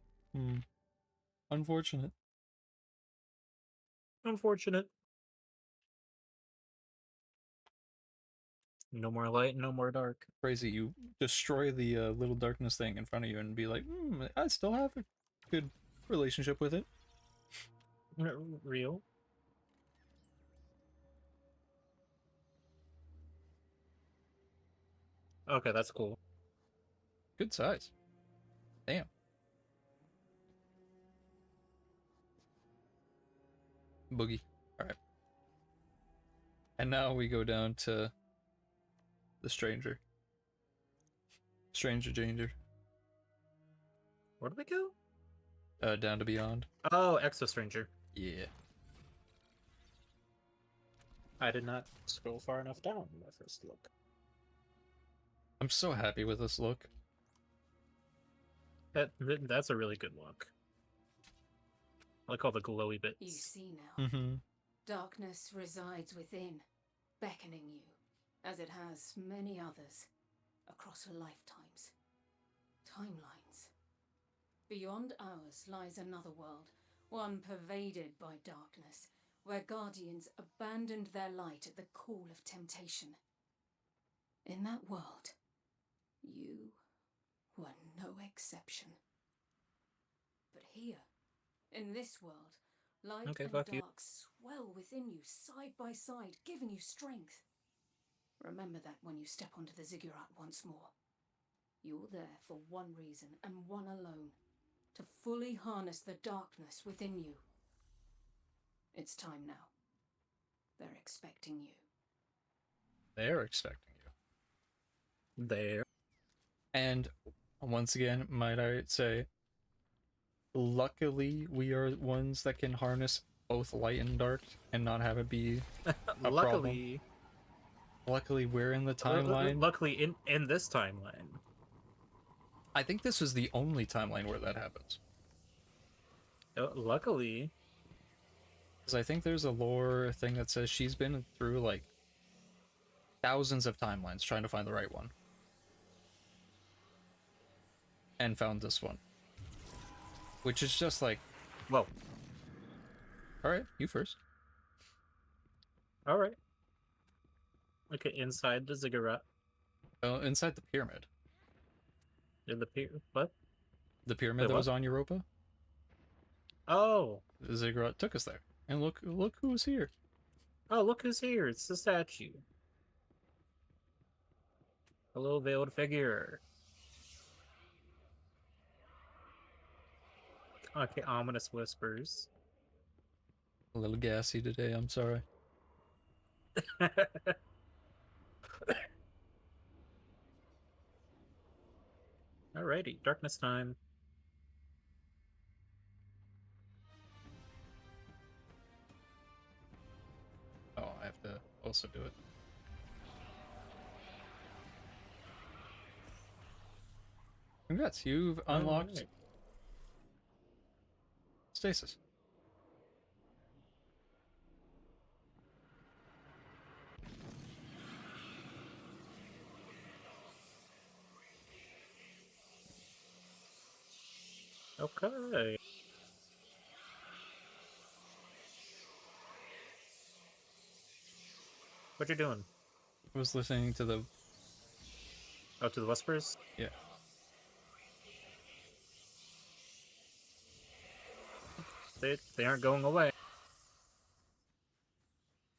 Unfortunate. Unfortunate. No more light, no more dark. Crazy, you destroy the little darkness thing in front of you and be like, I still have a good relationship with it. Real. Okay, that's cool. Good size. Damn. Boogie. Alright. And now we go down to the stranger. Stranger danger. Where do we go? Down to beyond. Oh, Exo Stranger. Yeah. I did not scroll far enough down in my first look. I'm so happy with this look. That's a really good look. I like all the glowy bits. You see now, Mm-hmm. darkness resides within, beckoning you, as it has many others, across lifetimes. Timelines. Beyond ours lies another world, one pervaded by darkness, where guardians abandoned their light at the call of temptation. In that world, you were no exception. But here, in this world, light Okay, and fuck dark you. swell within you side by side, giving you strength. Remember that when you step onto the ziggurat once more. You're there for one reason and one alone, to fully harness the darkness within you. It's time now. They're expecting you. They're expecting you. There. And once again, might I say, luckily we are ones that can harness both light and dark and not have it be a Luckily, problem. Luckily, we're in the timeline. Luckily, in this timeline. I think this is the only timeline where that happens. Luckily, Because I think there's a lore thing that says she's been through like thousands of timelines trying to find the right one. And found this one. Which is just like, whoa. alright, you first. All right. Okay, inside the ziggurat. Inside the pyramid. In the what? The pyramid Wait, that what? was on Europa. Oh. The ziggurat took us there. And look who's here. Oh, look who's here. It's the statue. A little veiled figure. Okay, ominous whispers. A little gassy today, I'm sorry. Alrighty, darkness time. Oh, I have to also do it. Congrats, you've unlocked Alright. Stasis. Okay. What you doing? I was listening to the Oh, to the whispers? yeah. They aren't going away.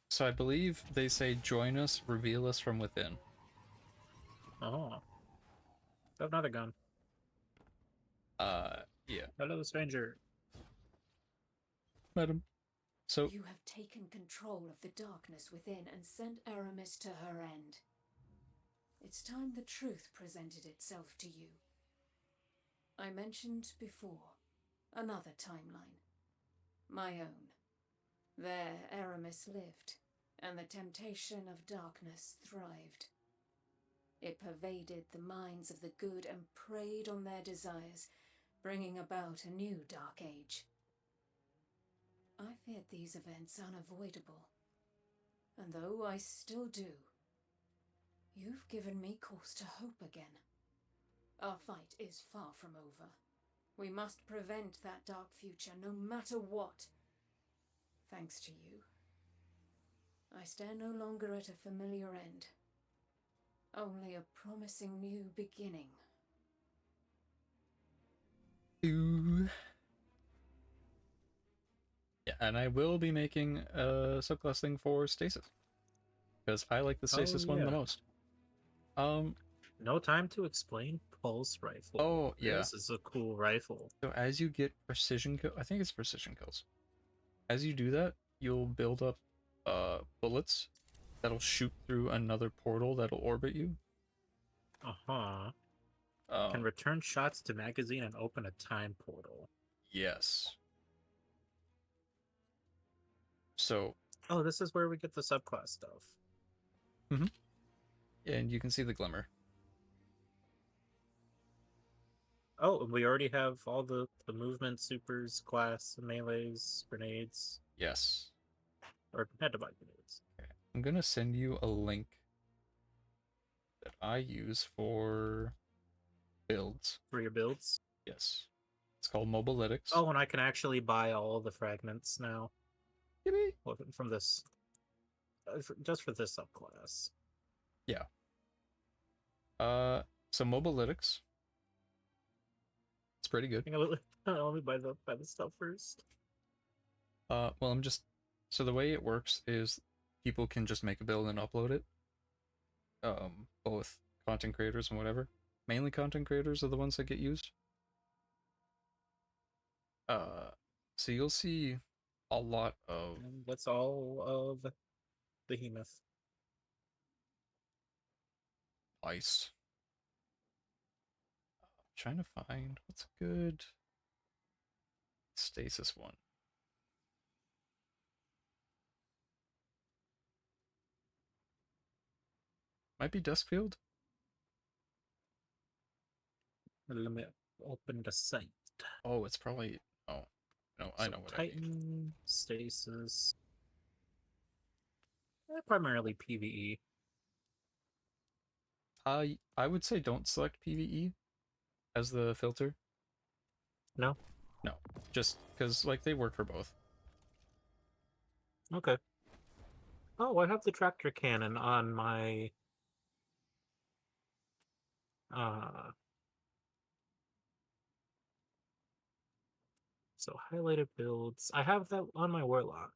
So I believe they say, "Join us, reveal us from within." Oh. Another gun. Yeah, Hello, stranger. madam. So You have taken control of the darkness within and sent Aramis to her end. It's time the truth presented itself to you. I mentioned before another timeline. My own. There Aramis lived, and the temptation of darkness thrived. It pervaded the minds of the good and preyed on their desires, bringing about a new dark age. I feared these events unavoidable, and though I still do, you've given me cause to hope again. Our fight is far from over. We must prevent that dark future, no matter what. Thanks to you, I stare no longer at a familiar end, only a promising new beginning. yeah, and I will be making a subclass thing for Stasis because I like the Stasis one the yeah. most. No time to explain pulse rifle. Oh yeah. This is a cool rifle. So as you get precision kill, I think it's precision kills. As you do that, you'll build up bullets that'll shoot through another portal that'll orbit you. Uh-huh. Can return shots to magazine and open a time portal. Yes. So. Oh, this is where we get the subclass stuff. Mm-hmm. And you can see the glimmer. Oh, we already have all the movement, supers, class, melees, grenades. Yes. Or had to buy grenades. Okay. I'm gonna send you a link that I use for builds. For your builds? Yes. It's called Mobilytics. Oh, and I can actually buy all the fragments now. Yippee! Well, from this. Just for this subclass. Yeah. So Mobilytics. It's pretty good. Let me buy the stuff first. Well, so the way it works is people can just make a build and upload it. Both content creators and whatever. Mainly content creators are the ones that get used. So you'll see a lot of... And that's all of Behemoth. Nice. I'm trying to find what's a good Stasis one. Might be Duskfield. Let me open the site. Oh, it's probably... Oh, no, So I know what Titan, I mean. Stasis. Primarily PvE. I would say don't select PvE as the filter. No? No, just because like they work for both. Okay. Oh, I have the tractor cannon on my so highlighted builds. I have that on my Warlock.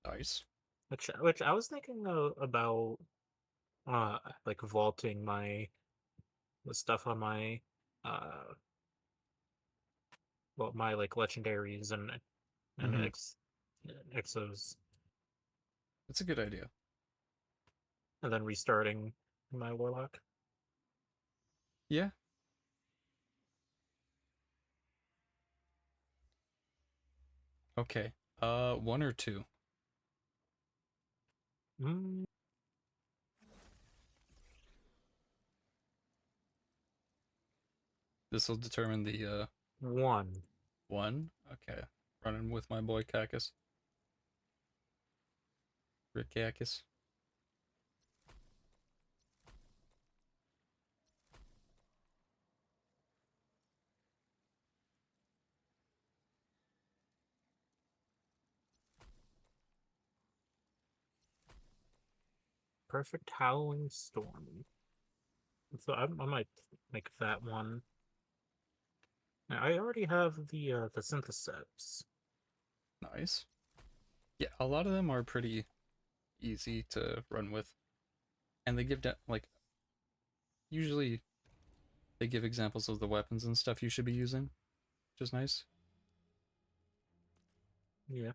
Nice. Which I was thinking about like vaulting the stuff on my my like legendaries and Mhm. exos, That's a good idea. and then restarting my Warlock. Yeah. Okay. One or two. Mm. This will determine the One. one. Okay. Running with my boy Cacus. Rick Cacus. perfect howling storm. So I might make that one. Now, I already have the synthesis. Nice. Yeah, a lot of them are pretty easy to run with, and they give like usually they give examples of the weapons and stuff you should be using, which is nice. Yeah.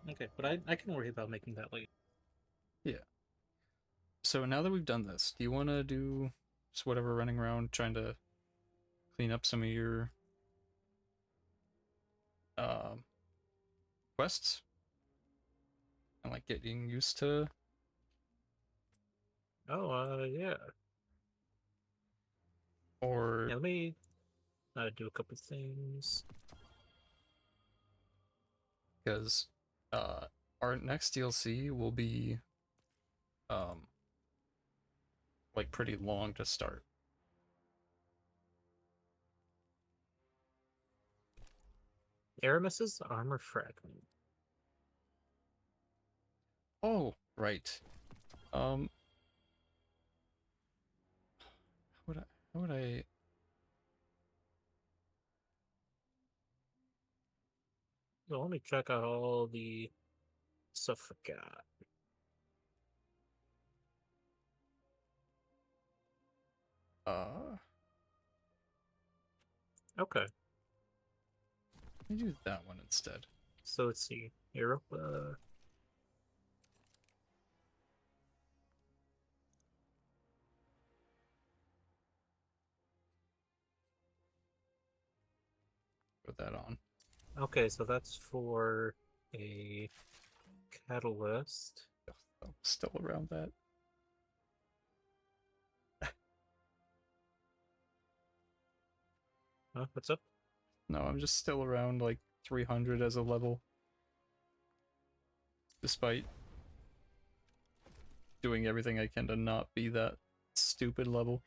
Okay, but I can worry about making that later. Yeah. So now that we've done this, do you want to do just whatever running around trying to clean up some of your quests and like getting used to? Oh, yeah. Or Yeah, let me do a couple things. because our next DLC will be like pretty long to start. Aramis's armor fragment. Oh, right. How would I So let me check out all the stuff I got. Okay, let me do that one instead. so let's see. Europa. Put that on. Okay, so that's for a catalyst. I'm still around that. Huh? What's up? No, I'm just still around like 300 as a level. Despite doing everything I can to not be that stupid level.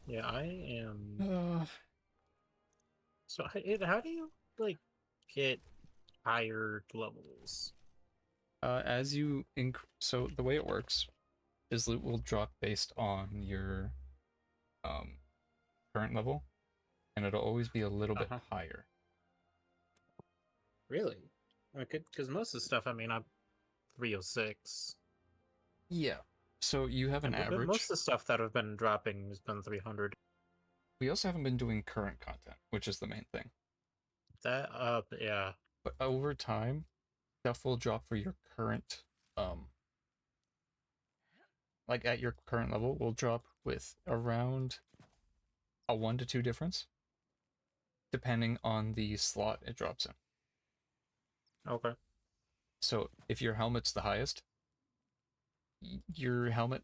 Yeah, I am. So, how do you like get higher levels? As you so the way it works is loot will drop based on your current level, and it'll always be a little bit higher. Really? Okay, because most of the stuff, I mean, I'm 306. Yeah. So you have an But average. most of the stuff that have been dropping has been 300. We also haven't been doing current content, which is the main thing. That, yeah. But over time, stuff will drop for your current, like at your current level, will drop with around a 1 to 2 difference, depending on the slot it drops in. Okay. So if your helmet's the highest, your helmet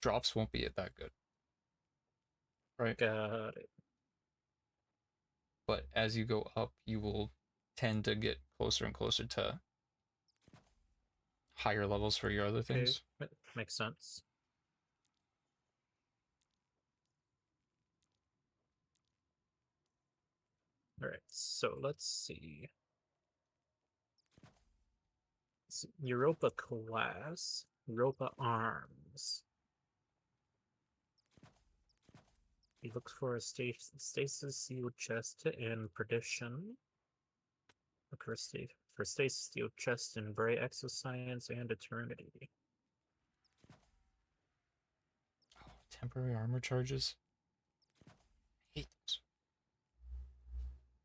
drops won't be that good. Right? Got it. But as you go up, you will tend to get closer and closer to higher levels for your other things. Okay. Makes sense. Alright, so let's see. Europa class, Europa arms. He looks for a stasis sealed chest in perdition. Look for stasis sealed chest in Bray Exoscience and Eternity. Oh, temporary armor charges. I hate those.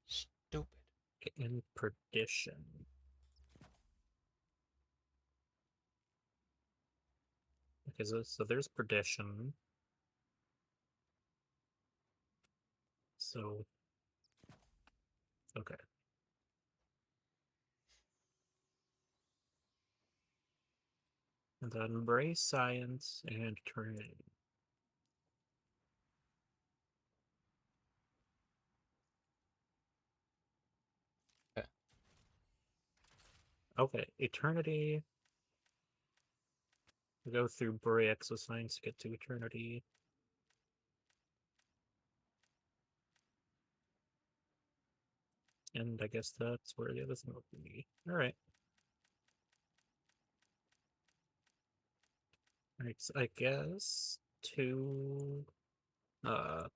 Stupid. In perdition. Okay, so there's perdition. So, okay. And then Bray Science and Eternity. Okay. Okay, Eternity. We go through Bray Exoscience to get to Eternity. And I guess that's where the other thing will be. Alright. Alright, so I guess to the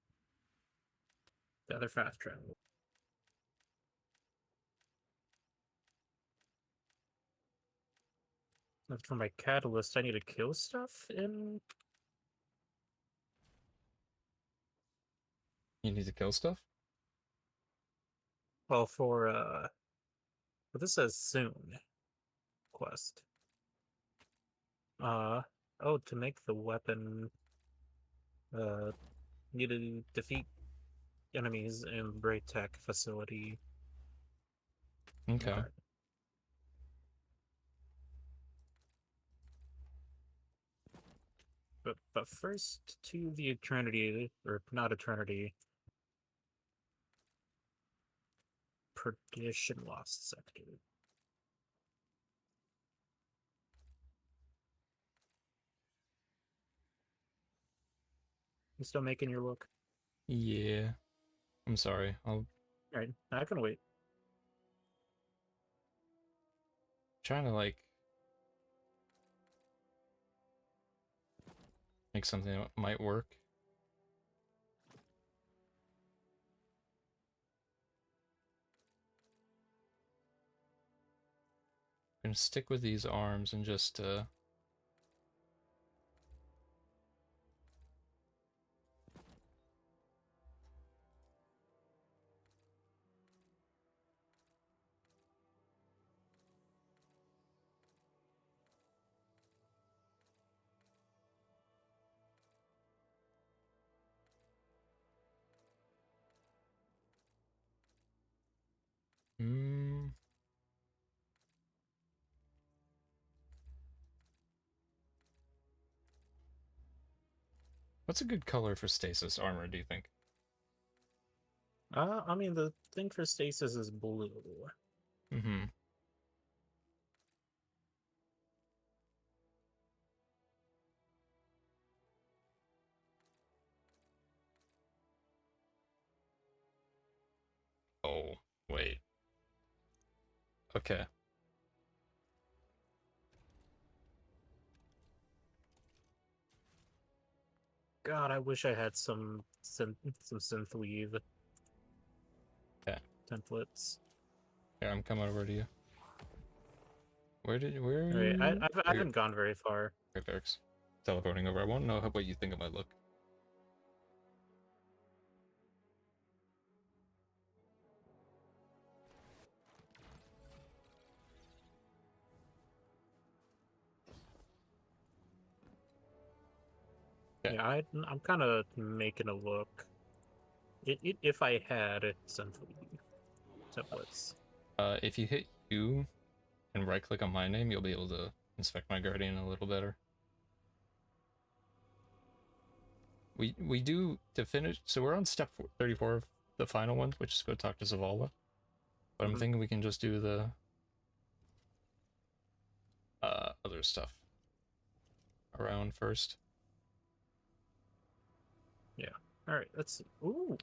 other fast travel. For my catalyst, I need to kill stuff in. You need to kill stuff? Well, but this says soon quest. Oh, to make the weapon, need to defeat enemies in Braytech facility. Okay. But first to the Eternity, or not Eternity, Perdition Lost Sector. You still making your look? Yeah. I'm sorry. I'll Alright, I can wait. trying to like make something that might work. I'm gonna stick with these arms and just Hmm. What's a good color for stasis armor, do you think? I mean, the thing for Stasis is blue. Mm-hmm. Oh, wait. Okay. God, I wish I had some synth weave Yeah. templates. Here, I'm coming over to you. Where are Alright, I you? haven't gone very far. Okay, Barracks. Teleporting over. I want to know what you think of my look. Okay. Yeah, I'm kind of making a look. If I had synth weave templates. If you hit U and right click on my name, you'll be able to inspect my guardian a little better. We do to finish, so we're on step 34 of the final one, which is go talk to Zavala. But I'm thinking we can just do the other stuff around first. Yeah. Alright, let's see. Ooh.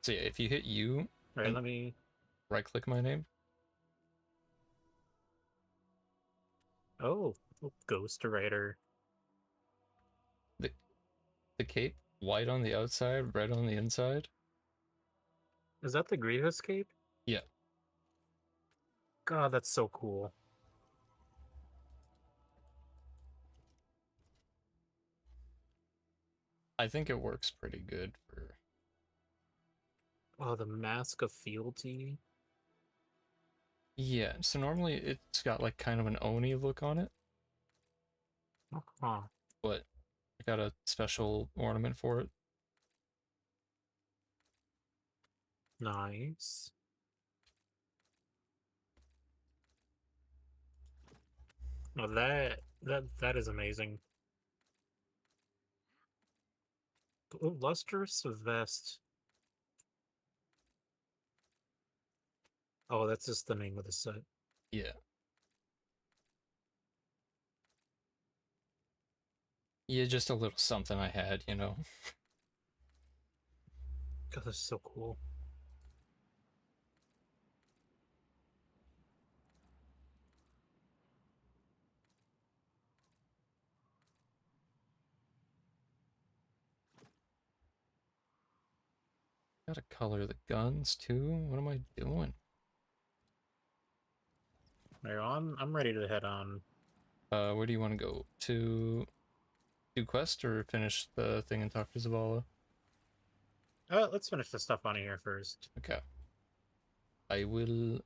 So yeah, if you hit U, Alright, let me right click my name. Oh, Ghost Rider. The cape, white on the outside, red on the inside. Is that the Grievous cape? Yeah. God, that's so cool. I think it works pretty good for. Oh, the Mask of Fealty. Yeah, so normally it's got like kind of an Oni look on it. Huh. But I got a special ornament for it. Nice. Oh, that is amazing. Oh, Lustrous Vest. Oh, that's just the name of the set. Yeah. Yeah, just a little something I had, you know. God, that's so cool. Gotta color the guns too. What am I doing? There, I'm ready to head on. Where do you want to go? To do quest or finish the thing and talk to Zavala? Let's finish the stuff on here first. Okay. I will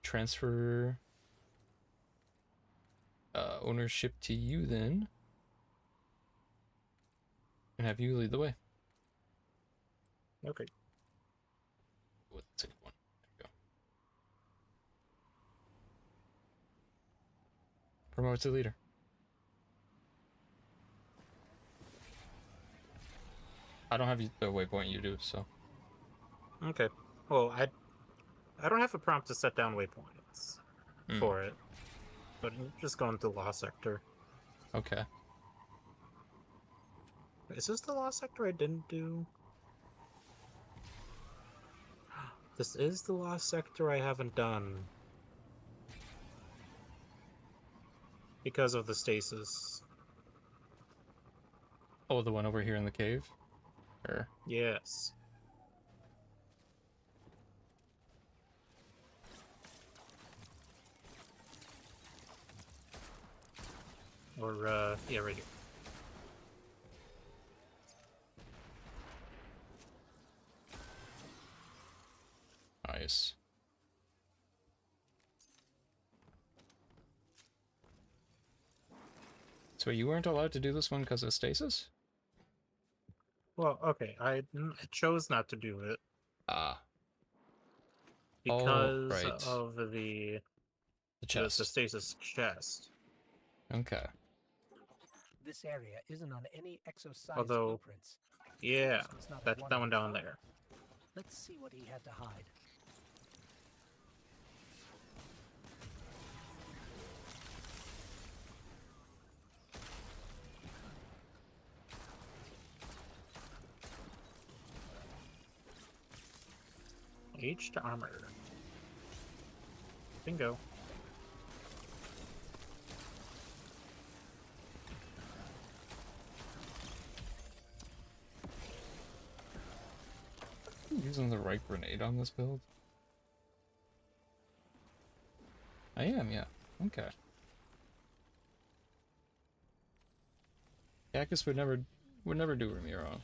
transfer ownership to you then, and have you lead the way. Okay. With the second one. There we go. Promote to leader. I don't have the waypoint, you do, so. Okay. Well, I don't have a prompt to set down waypoints for it, but I'm just going to Lost Sector. Okay. Is this the Lost Sector I didn't do? This is the Lost Sector I haven't done. Because of the stasis. Oh, the one over here in the cave? Or... Yes. Or, yeah, right here. Nice. So you weren't allowed to do this one because of stasis? Well, okay, I chose not to do it. Ah. Because right. of the chest. The stasis chest. Okay. This area isn't on any exo-science Although, blueprints. yeah, It's not that one down before. there. Let's see what he had to hide. Aged armor. Bingo. Using the right grenade on this build? I am, yeah. Okay. Cactus would never do Ramiro.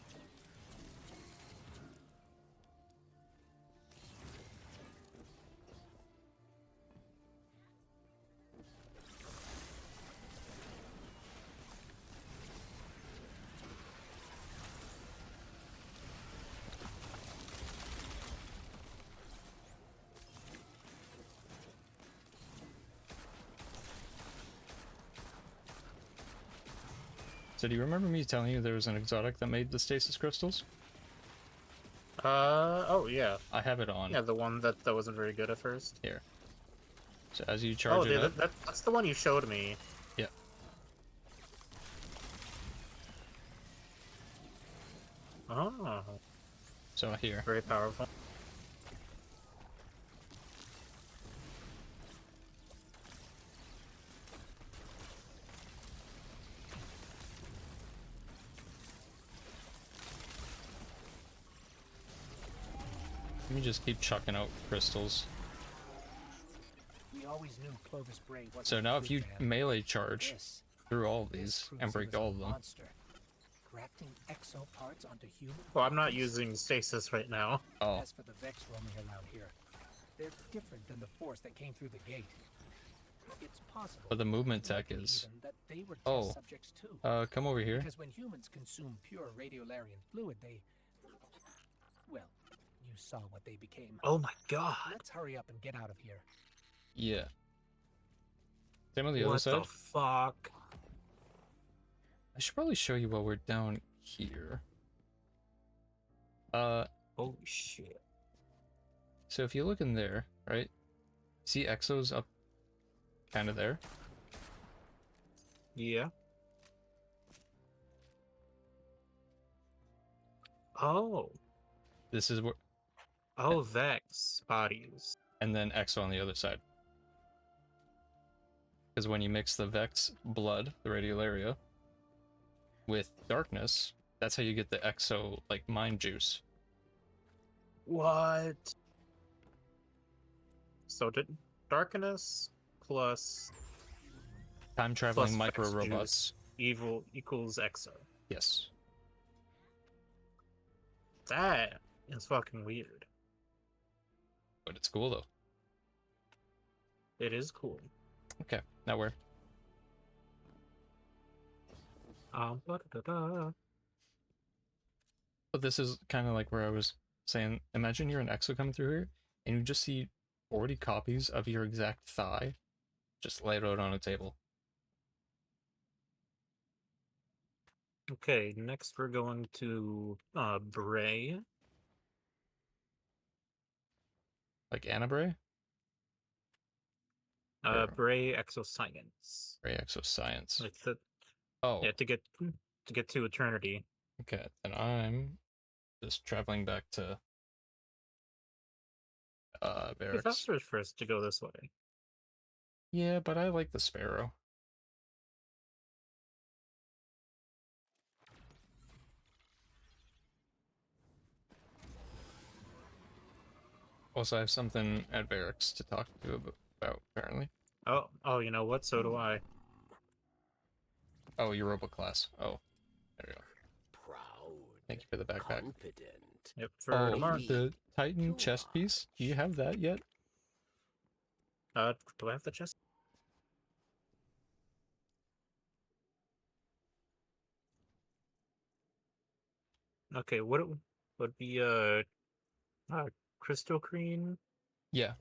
So do you remember me telling you there was an exotic that made the stasis crystals? Oh yeah. I have it on. Yeah, the one that wasn't very good at first. Here. So as you charge it up... that's the one you showed me. Yeah. Oh. So here. Very powerful. Let me just keep chucking out crystals. We always knew Clovis Bray wasn't So now a if good you man. melee charge through all of This these proves and he break was a all of them. monster. Grafting exo parts onto human Well, I'm not bodies? using stasis right now. Oh. As for the Vex roaming around here, they're different than the force that came through the gate. It's possible. But the movement tech likely is... even that they were test Oh. subjects too. Come over here. Because when humans consume pure radiolarian fluid, they... Well, you saw what they became. Oh my god. Let's hurry up and get out of here. Yeah. Same on the other What side. the fuck? I should probably show you while we're down here. Holy shit. So if you look in there, right? See Exo's up kind of there? Yeah. Oh. This is where... Oh, Vex bodies. And then Exo on the other side. Because when you mix the Vex blood, the radiolaria, with darkness, That's how you get the exo, like, mind juice. What? So did darkness plus Time traveling micro Vex robots. juice evil equals exo. Yes. That is fucking weird. But it's cool though. It is cool. Okay, now where? Ba-da-da-da. But this is kind of like where I was saying, imagine you're an exo coming through here, and you just see 40 copies of your exact thigh just laid out on a table. Okay, next we're going to Bray. Like Annabray? Or Bray Exoscience. Bray Exoscience. Like the, Oh, yeah, to get to eternity. okay. Then I'm just traveling back to If barracks. Faster is first to go this way. Yeah, but I like the Sparrow. Also, I have something at barracks to talk to you about, apparently. Oh, you know what? So do I. Oh, Europa class. Oh, there you go. Proud. Thank you for the backpack. Confident. Yep, for Oh, tomorrow. the Titan chest piece. Do you have that yet? Do I have the chest? Okay, what it would be crystal cream? Yeah.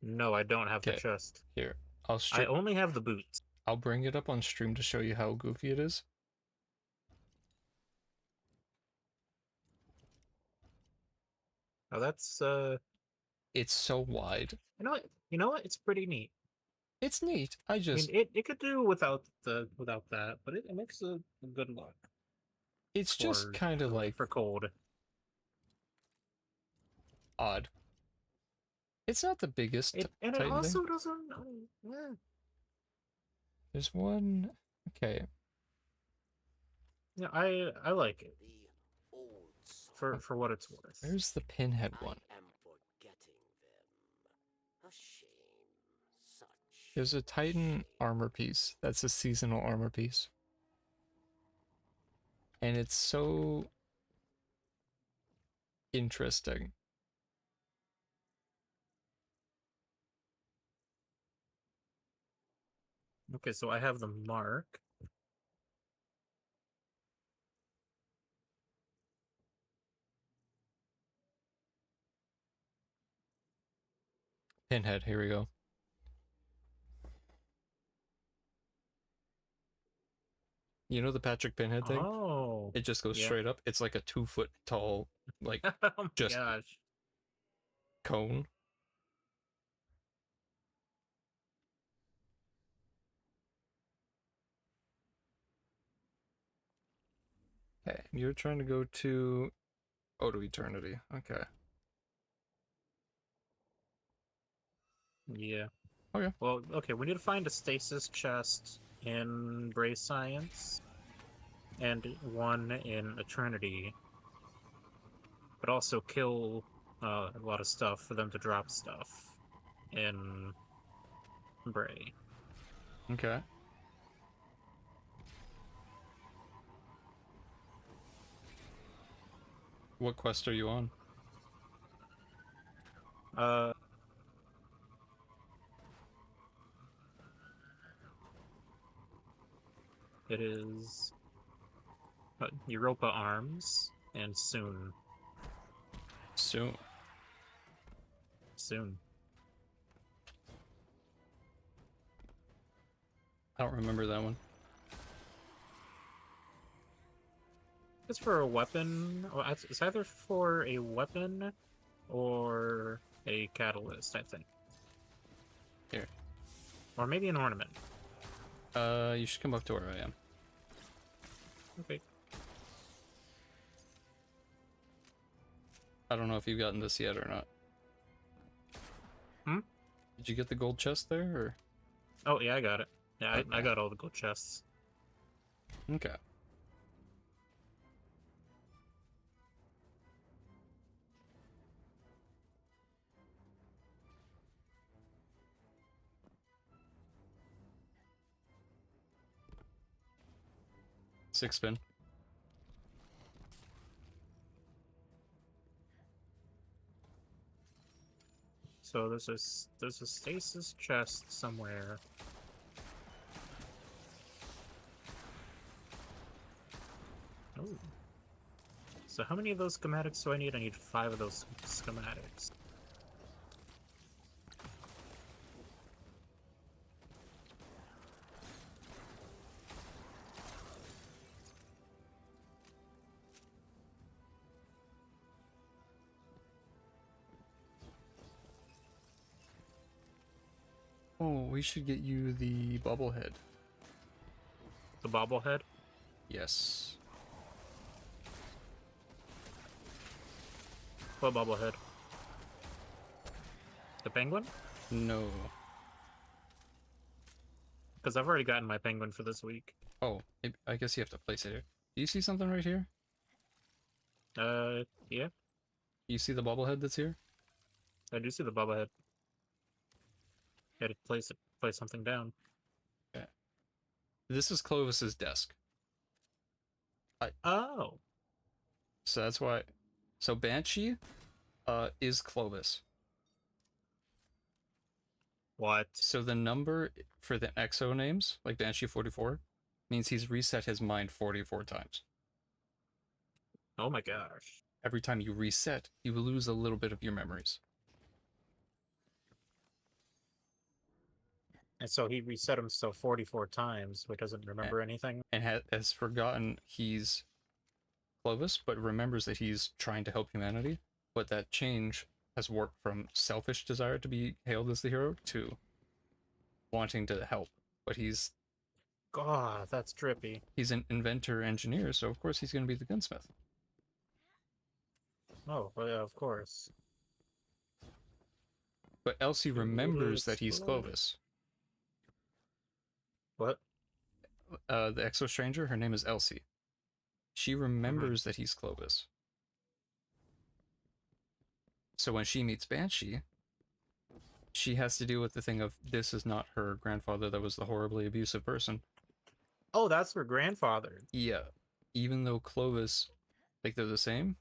No, I don't have the Okay. chest. Here, I only have the boots. I'll bring it up on stream to show you how goofy it is. Oh, that's It's so wide. you know what? You know what? It's pretty neat. It's neat. I I just, mean, it could do without that, but it makes a good look it's just kind of like for cold. odd. It's not the biggest And it Titan also thing. doesn't. There's one. Okay. Yeah, I like it The old song. for what it's worth. Where's the pinhead one? I am forgetting them. A shame. Such. There's a Titan shame. armor piece. That's a seasonal armor piece. And it's so interesting. Okay, so I have the mark. Pinhead, here we go. You know the Patrick Pinhead thing? Oh, It just goes yeah. straight up. It's like a 2-foot tall, like, Oh my just gosh. cone. Okay, you're trying to go to... Oh, to eternity. Okay. Yeah. Okay. Well, okay, we need to find a stasis chest in Bray Science and one in Eternity, but also kill a lot of stuff for them to drop stuff in Bray. Okay. What quest are you on? It is Europa Arms and soon. Soon. Soon. I don't remember that one. It's for a weapon. It's either for a weapon or a catalyst, I think. Here. Or maybe an ornament. You should come up to where I am. Okay. I don't know if you've gotten this yet or not. Hmm? Did you get the gold chest there, or? Oh, yeah, I got it. Yeah, Okay. I got all the gold chests. Okay. 6 spin. So there's a stasis chest somewhere. Oh. So how many of those schematics do I need? I need 5 of those schematics. Oh, we should get you the bobblehead. The bobblehead? Yes. What bobblehead? The penguin? No. Because I've already gotten my penguin for this week. Oh, I guess you have to place it here. Do you see something right here? Yeah. You see the bobblehead that's here? I do see the bobblehead. Gotta place something down. Okay. This is Clovis's desk. Oh. So that's why. So Banshee, is Clovis. What? So the number for the exo names, like Banshee 44, means he's reset his mind 44 times. Oh my gosh. Every time you reset, you will lose a little bit of your memories. And so he reset himself 44 times, but doesn't remember anything. And has forgotten he's Clovis, but remembers that he's trying to help humanity. But that change has warped from selfish desire to be hailed as the hero to wanting to help. But he's God, that's trippy. an inventor engineer, so of course he's going to be the gunsmith. Oh, well, yeah, of course. But Elsie remembers that he's Clovis. What? The exo stranger, her name is Elsie. She remembers that he's Clovis. So when she meets Banshee, she has to deal with the thing of this is not her grandfather that was the horribly abusive person. Oh, that's her grandfather. Yeah. Even though Clovis, like they're the same,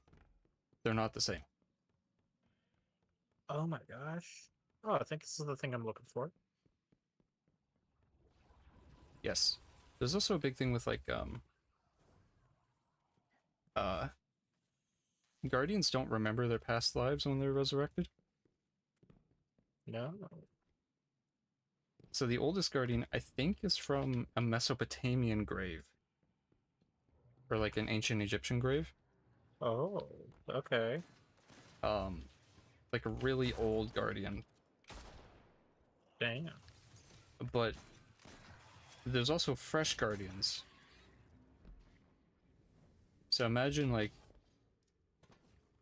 they're not the same. Oh my gosh. Oh, I think this is the thing I'm looking for. Yes. There's also a big thing with like Guardians don't remember their past lives when they're resurrected. No. So the oldest Guardian, I think, is from a Mesopotamian grave. Or like an ancient Egyptian grave. Oh, okay. Like a really old Guardian. Damn. But there's also fresh Guardians. So imagine like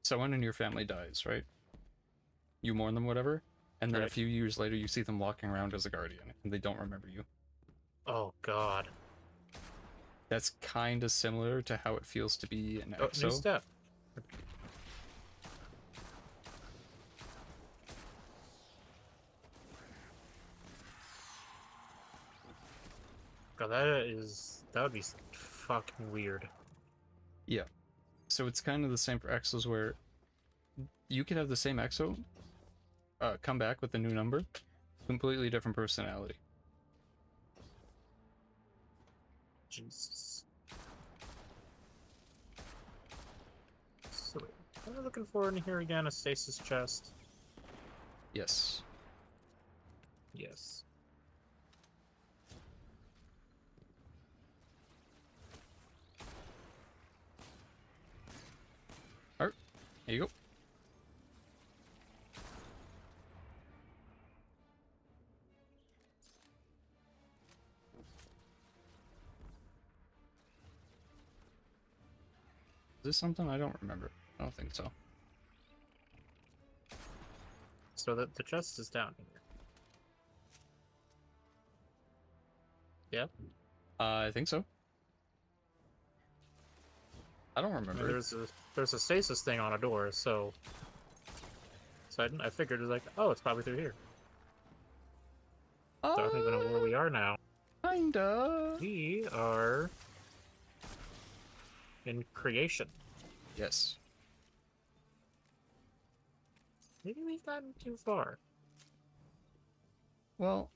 someone in your family dies, right? You mourn them, whatever, and then a Right. few years later you see them walking around as a Guardian, and they don't remember you. Oh god. That's kind of similar to how it feels to be an Oh, EXO. new step. God, that would be fucking weird. Yeah. So it's kind of the same for EXOs where you could have the same EXO come back with a new number, completely different personality. Jesus. So, what am I looking for in here again? A stasis chest? Yes. Yes. Art, here you go. Is this something? I don't remember. I don't think so. So the chest is down here. Yep. I think so. I don't remember. There's a stasis thing on a door, so I figured it was like, oh, it's probably through here. So I don't even know where we are now. Kinda. We are in creation. Yes. Maybe we've gotten too far. Well,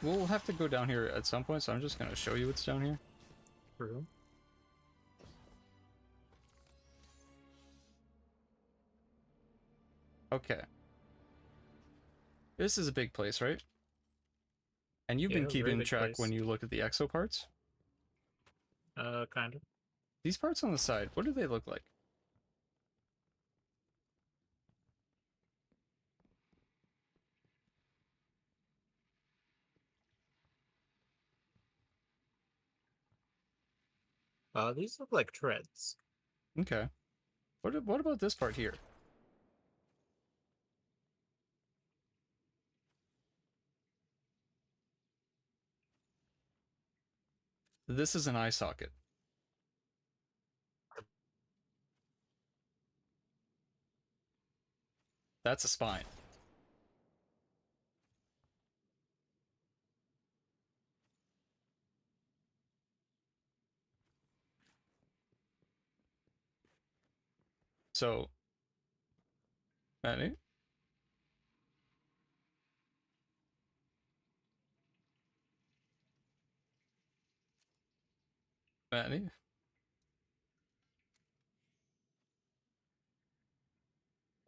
we'll have to go down here at some point, so I'm just gonna show you what's down here. True. Okay. This is a big place, right? And you've Yeah, been very keeping big track place. when you look at the exo parts? Kind of. These parts on the side, what do they look like? These look like treads. Okay. What about this part here? This is an eye socket. That's a spine. So, Manny? Manny?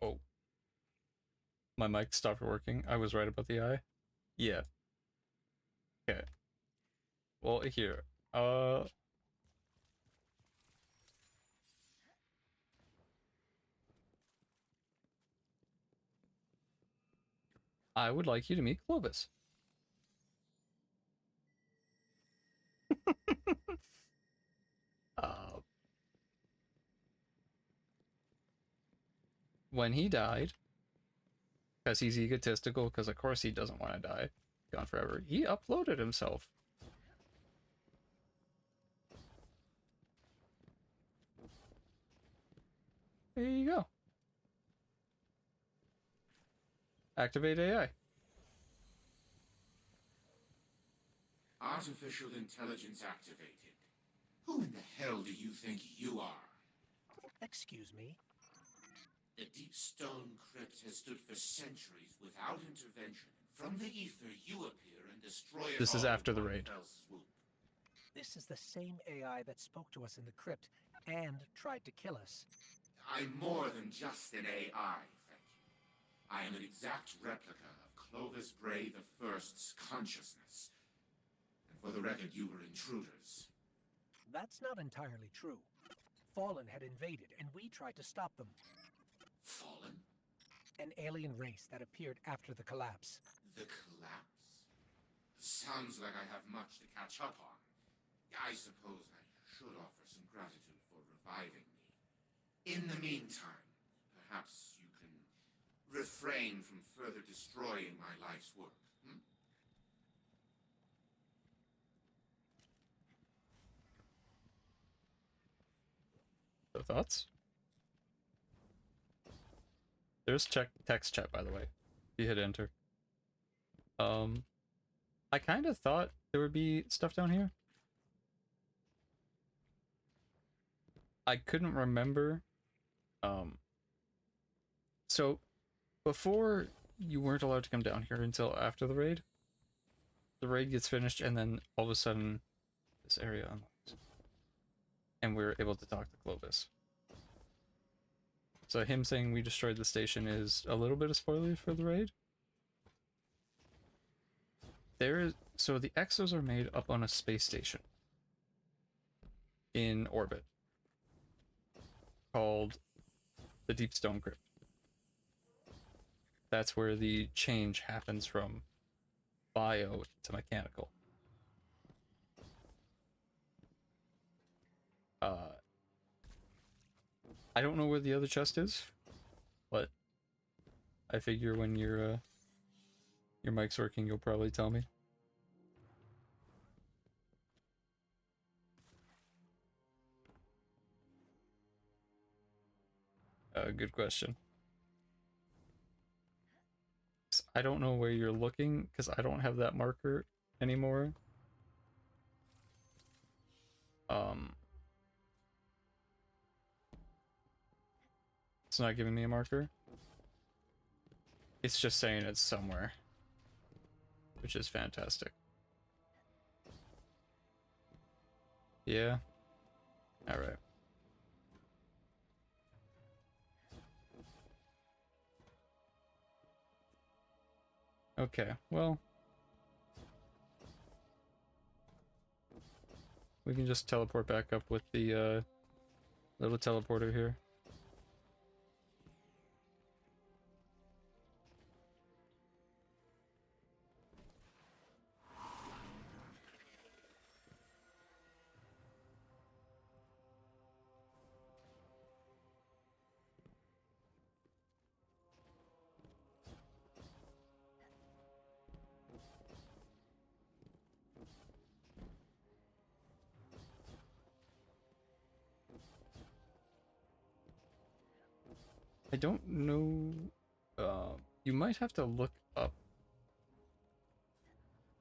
Oh. My mic stopped working. I was right about the eye. Yeah. Okay. Well, here. I would like you to meet Clovis. uh, when he died, because he's egotistical, because of course he doesn't want to die, gone forever, he uploaded himself. There you go. Activate AI. Artificial intelligence activated. Who in the hell do you think you are? Excuse me? The deep stone crypt has stood for centuries without intervention. From the ether, you appear and destroy it This is all after in the one raid. fell swoop. This is the same AI that spoke to us in the crypt and tried to kill us. I'm more than just an AI, thank you. I am an exact replica of Clovis Bray I's consciousness. And for the record, you were intruders. That's not entirely true. Fallen had invaded, and we tried to stop them. Fallen? An alien race that appeared after the collapse. The collapse? Sounds like I have much to catch up on. I suppose I should offer some gratitude for reviving me. In the meantime, perhaps you can refrain from further destroying my life's work. So thoughts? There's text chat, by the way. You hit enter. I kind of thought there would be stuff down here. I couldn't remember. So before you weren't allowed to come down here until after the raid. The raid gets finished, and then all of a sudden, this area unlocks, and we're able to talk to Clovis. So him saying we destroyed the station is a little bit of spoiler for the raid. So the exos are made up on a space station in orbit called the Deep Stone Crypt. That's where the change happens from bio to mechanical. I don't know where the other chest is, but I figure when your mic's working, you'll probably tell me. Good question. I don't know where you're looking because I don't have that marker anymore. It's not giving me a marker. It's just saying it's somewhere, which is fantastic. Yeah. All right. Okay, well, we can just teleport back up with the little teleporter here. I don't know. You might have to look up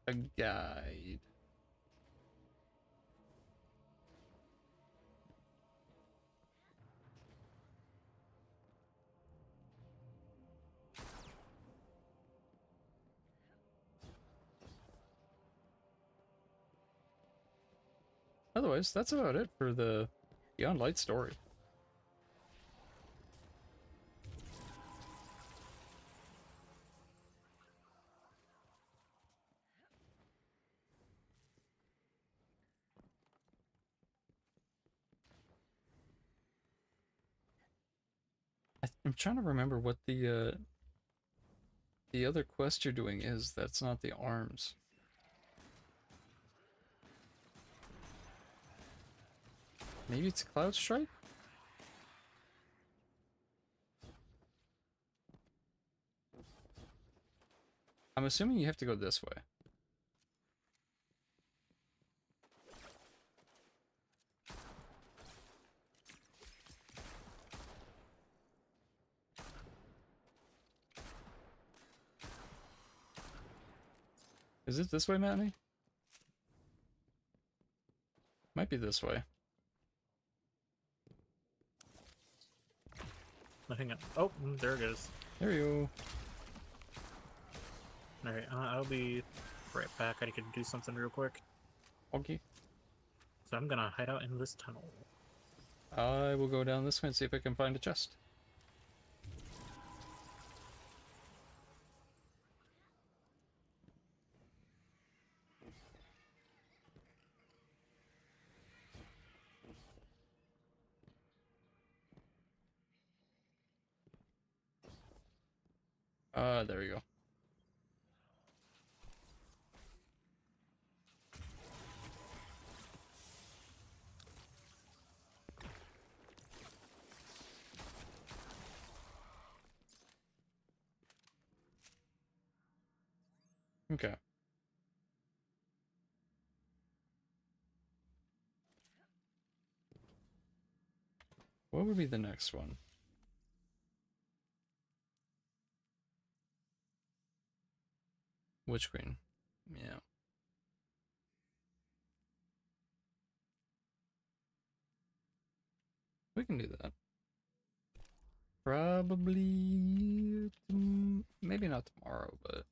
a guide. Otherwise, that's about it for the Beyond Light story. I'm trying to remember what the other quest you're doing is that's not the arms. Maybe it's Cloud Strike? I'm assuming you have to go this way. Is it this way, Matney? Might be this way. Hang on. Oh, there it is. There you go. Alright, I'll be right back. I can do something real quick. Okay. So I'm gonna hide out in this tunnel. I will go down this way and see if I can find a chest. There we go. Okay. What would be the next one? Witch Queen. Yeah. We can do that. Probably... maybe not tomorrow, but...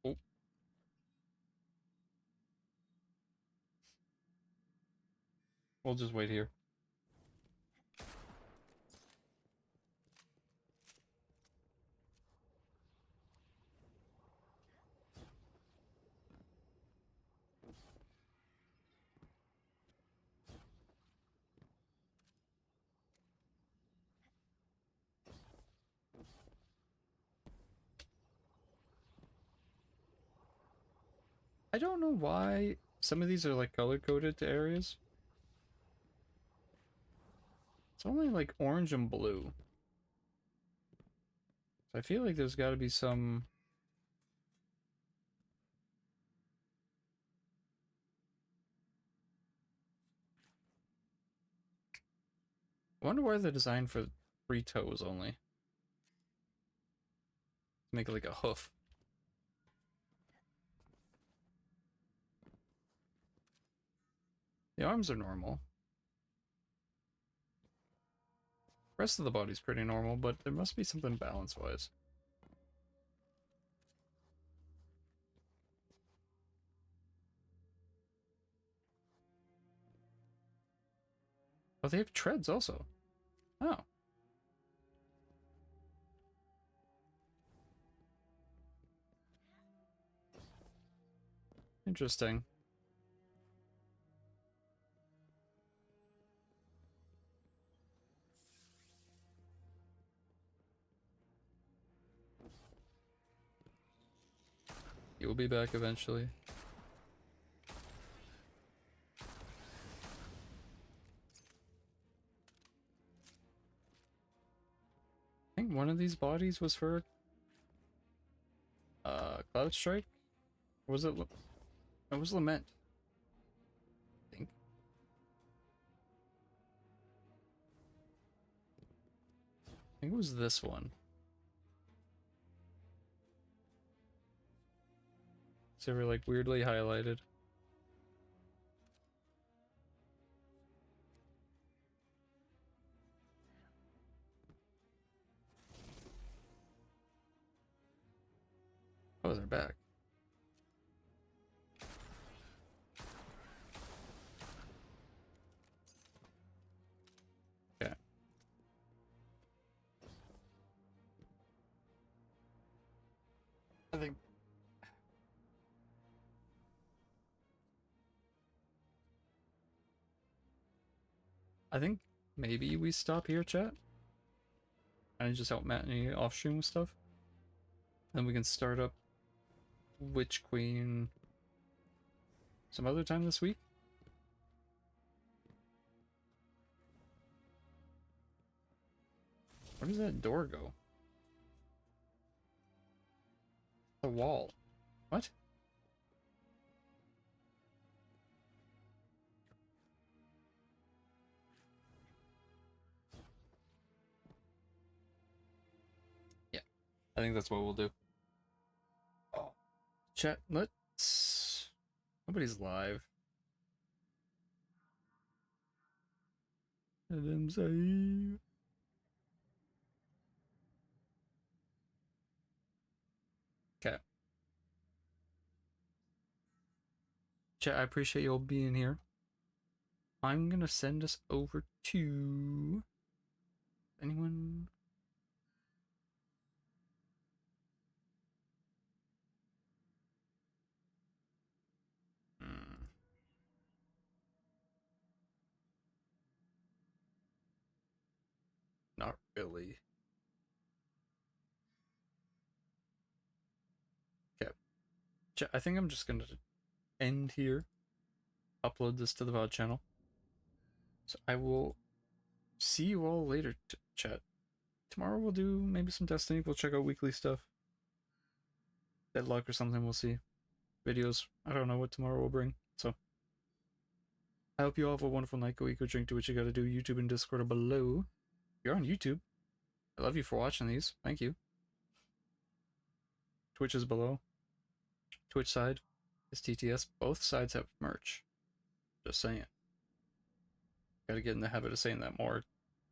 Oh. We'll just wait here. I don't know why some of these are like color-coded to areas. It's only like orange and blue. So I feel like there's got to be some... I wonder why they're designed for 3 toes only. Make it like a hoof. The arms are normal. The rest of the body's pretty normal, but there must be something balance-wise. Oh, they have treads also. Oh. Interesting. You'll be back eventually. I think one of these bodies was for Cloud Strike? Or was it it was Lament? I think. I think it was this one. So we're like weirdly highlighted. Oh, they're back. Okay. I think maybe we stop here, chat. And just help Matt any off stream with stuff. Then we can start up Witch Queen some other time this week. Where does that door go? The wall. What? Yeah, I think that's what we'll do. Oh. Chat, let's... Nobody's live. Adam Saeed. Okay. Chat, I appreciate you all being here. I'm gonna send us over to... Anyone? Not really. Okay. Chat, I think I'm just gonna end here. Upload this to the VOD channel. So I will see you all later, chat. Tomorrow we'll do maybe some Destiny. We'll check out weekly stuff. Deadlock or something, we'll see. Videos. I don't know what tomorrow will bring. So I hope you all have a wonderful night. Go eat, go drink, do what you gotta do. YouTube and Discord are below. If you're on YouTube, I love you for watching these. Thank you. Twitch is below. Twitch side is TTS. Both sides have merch. Just saying. Gotta get in the habit of saying that more.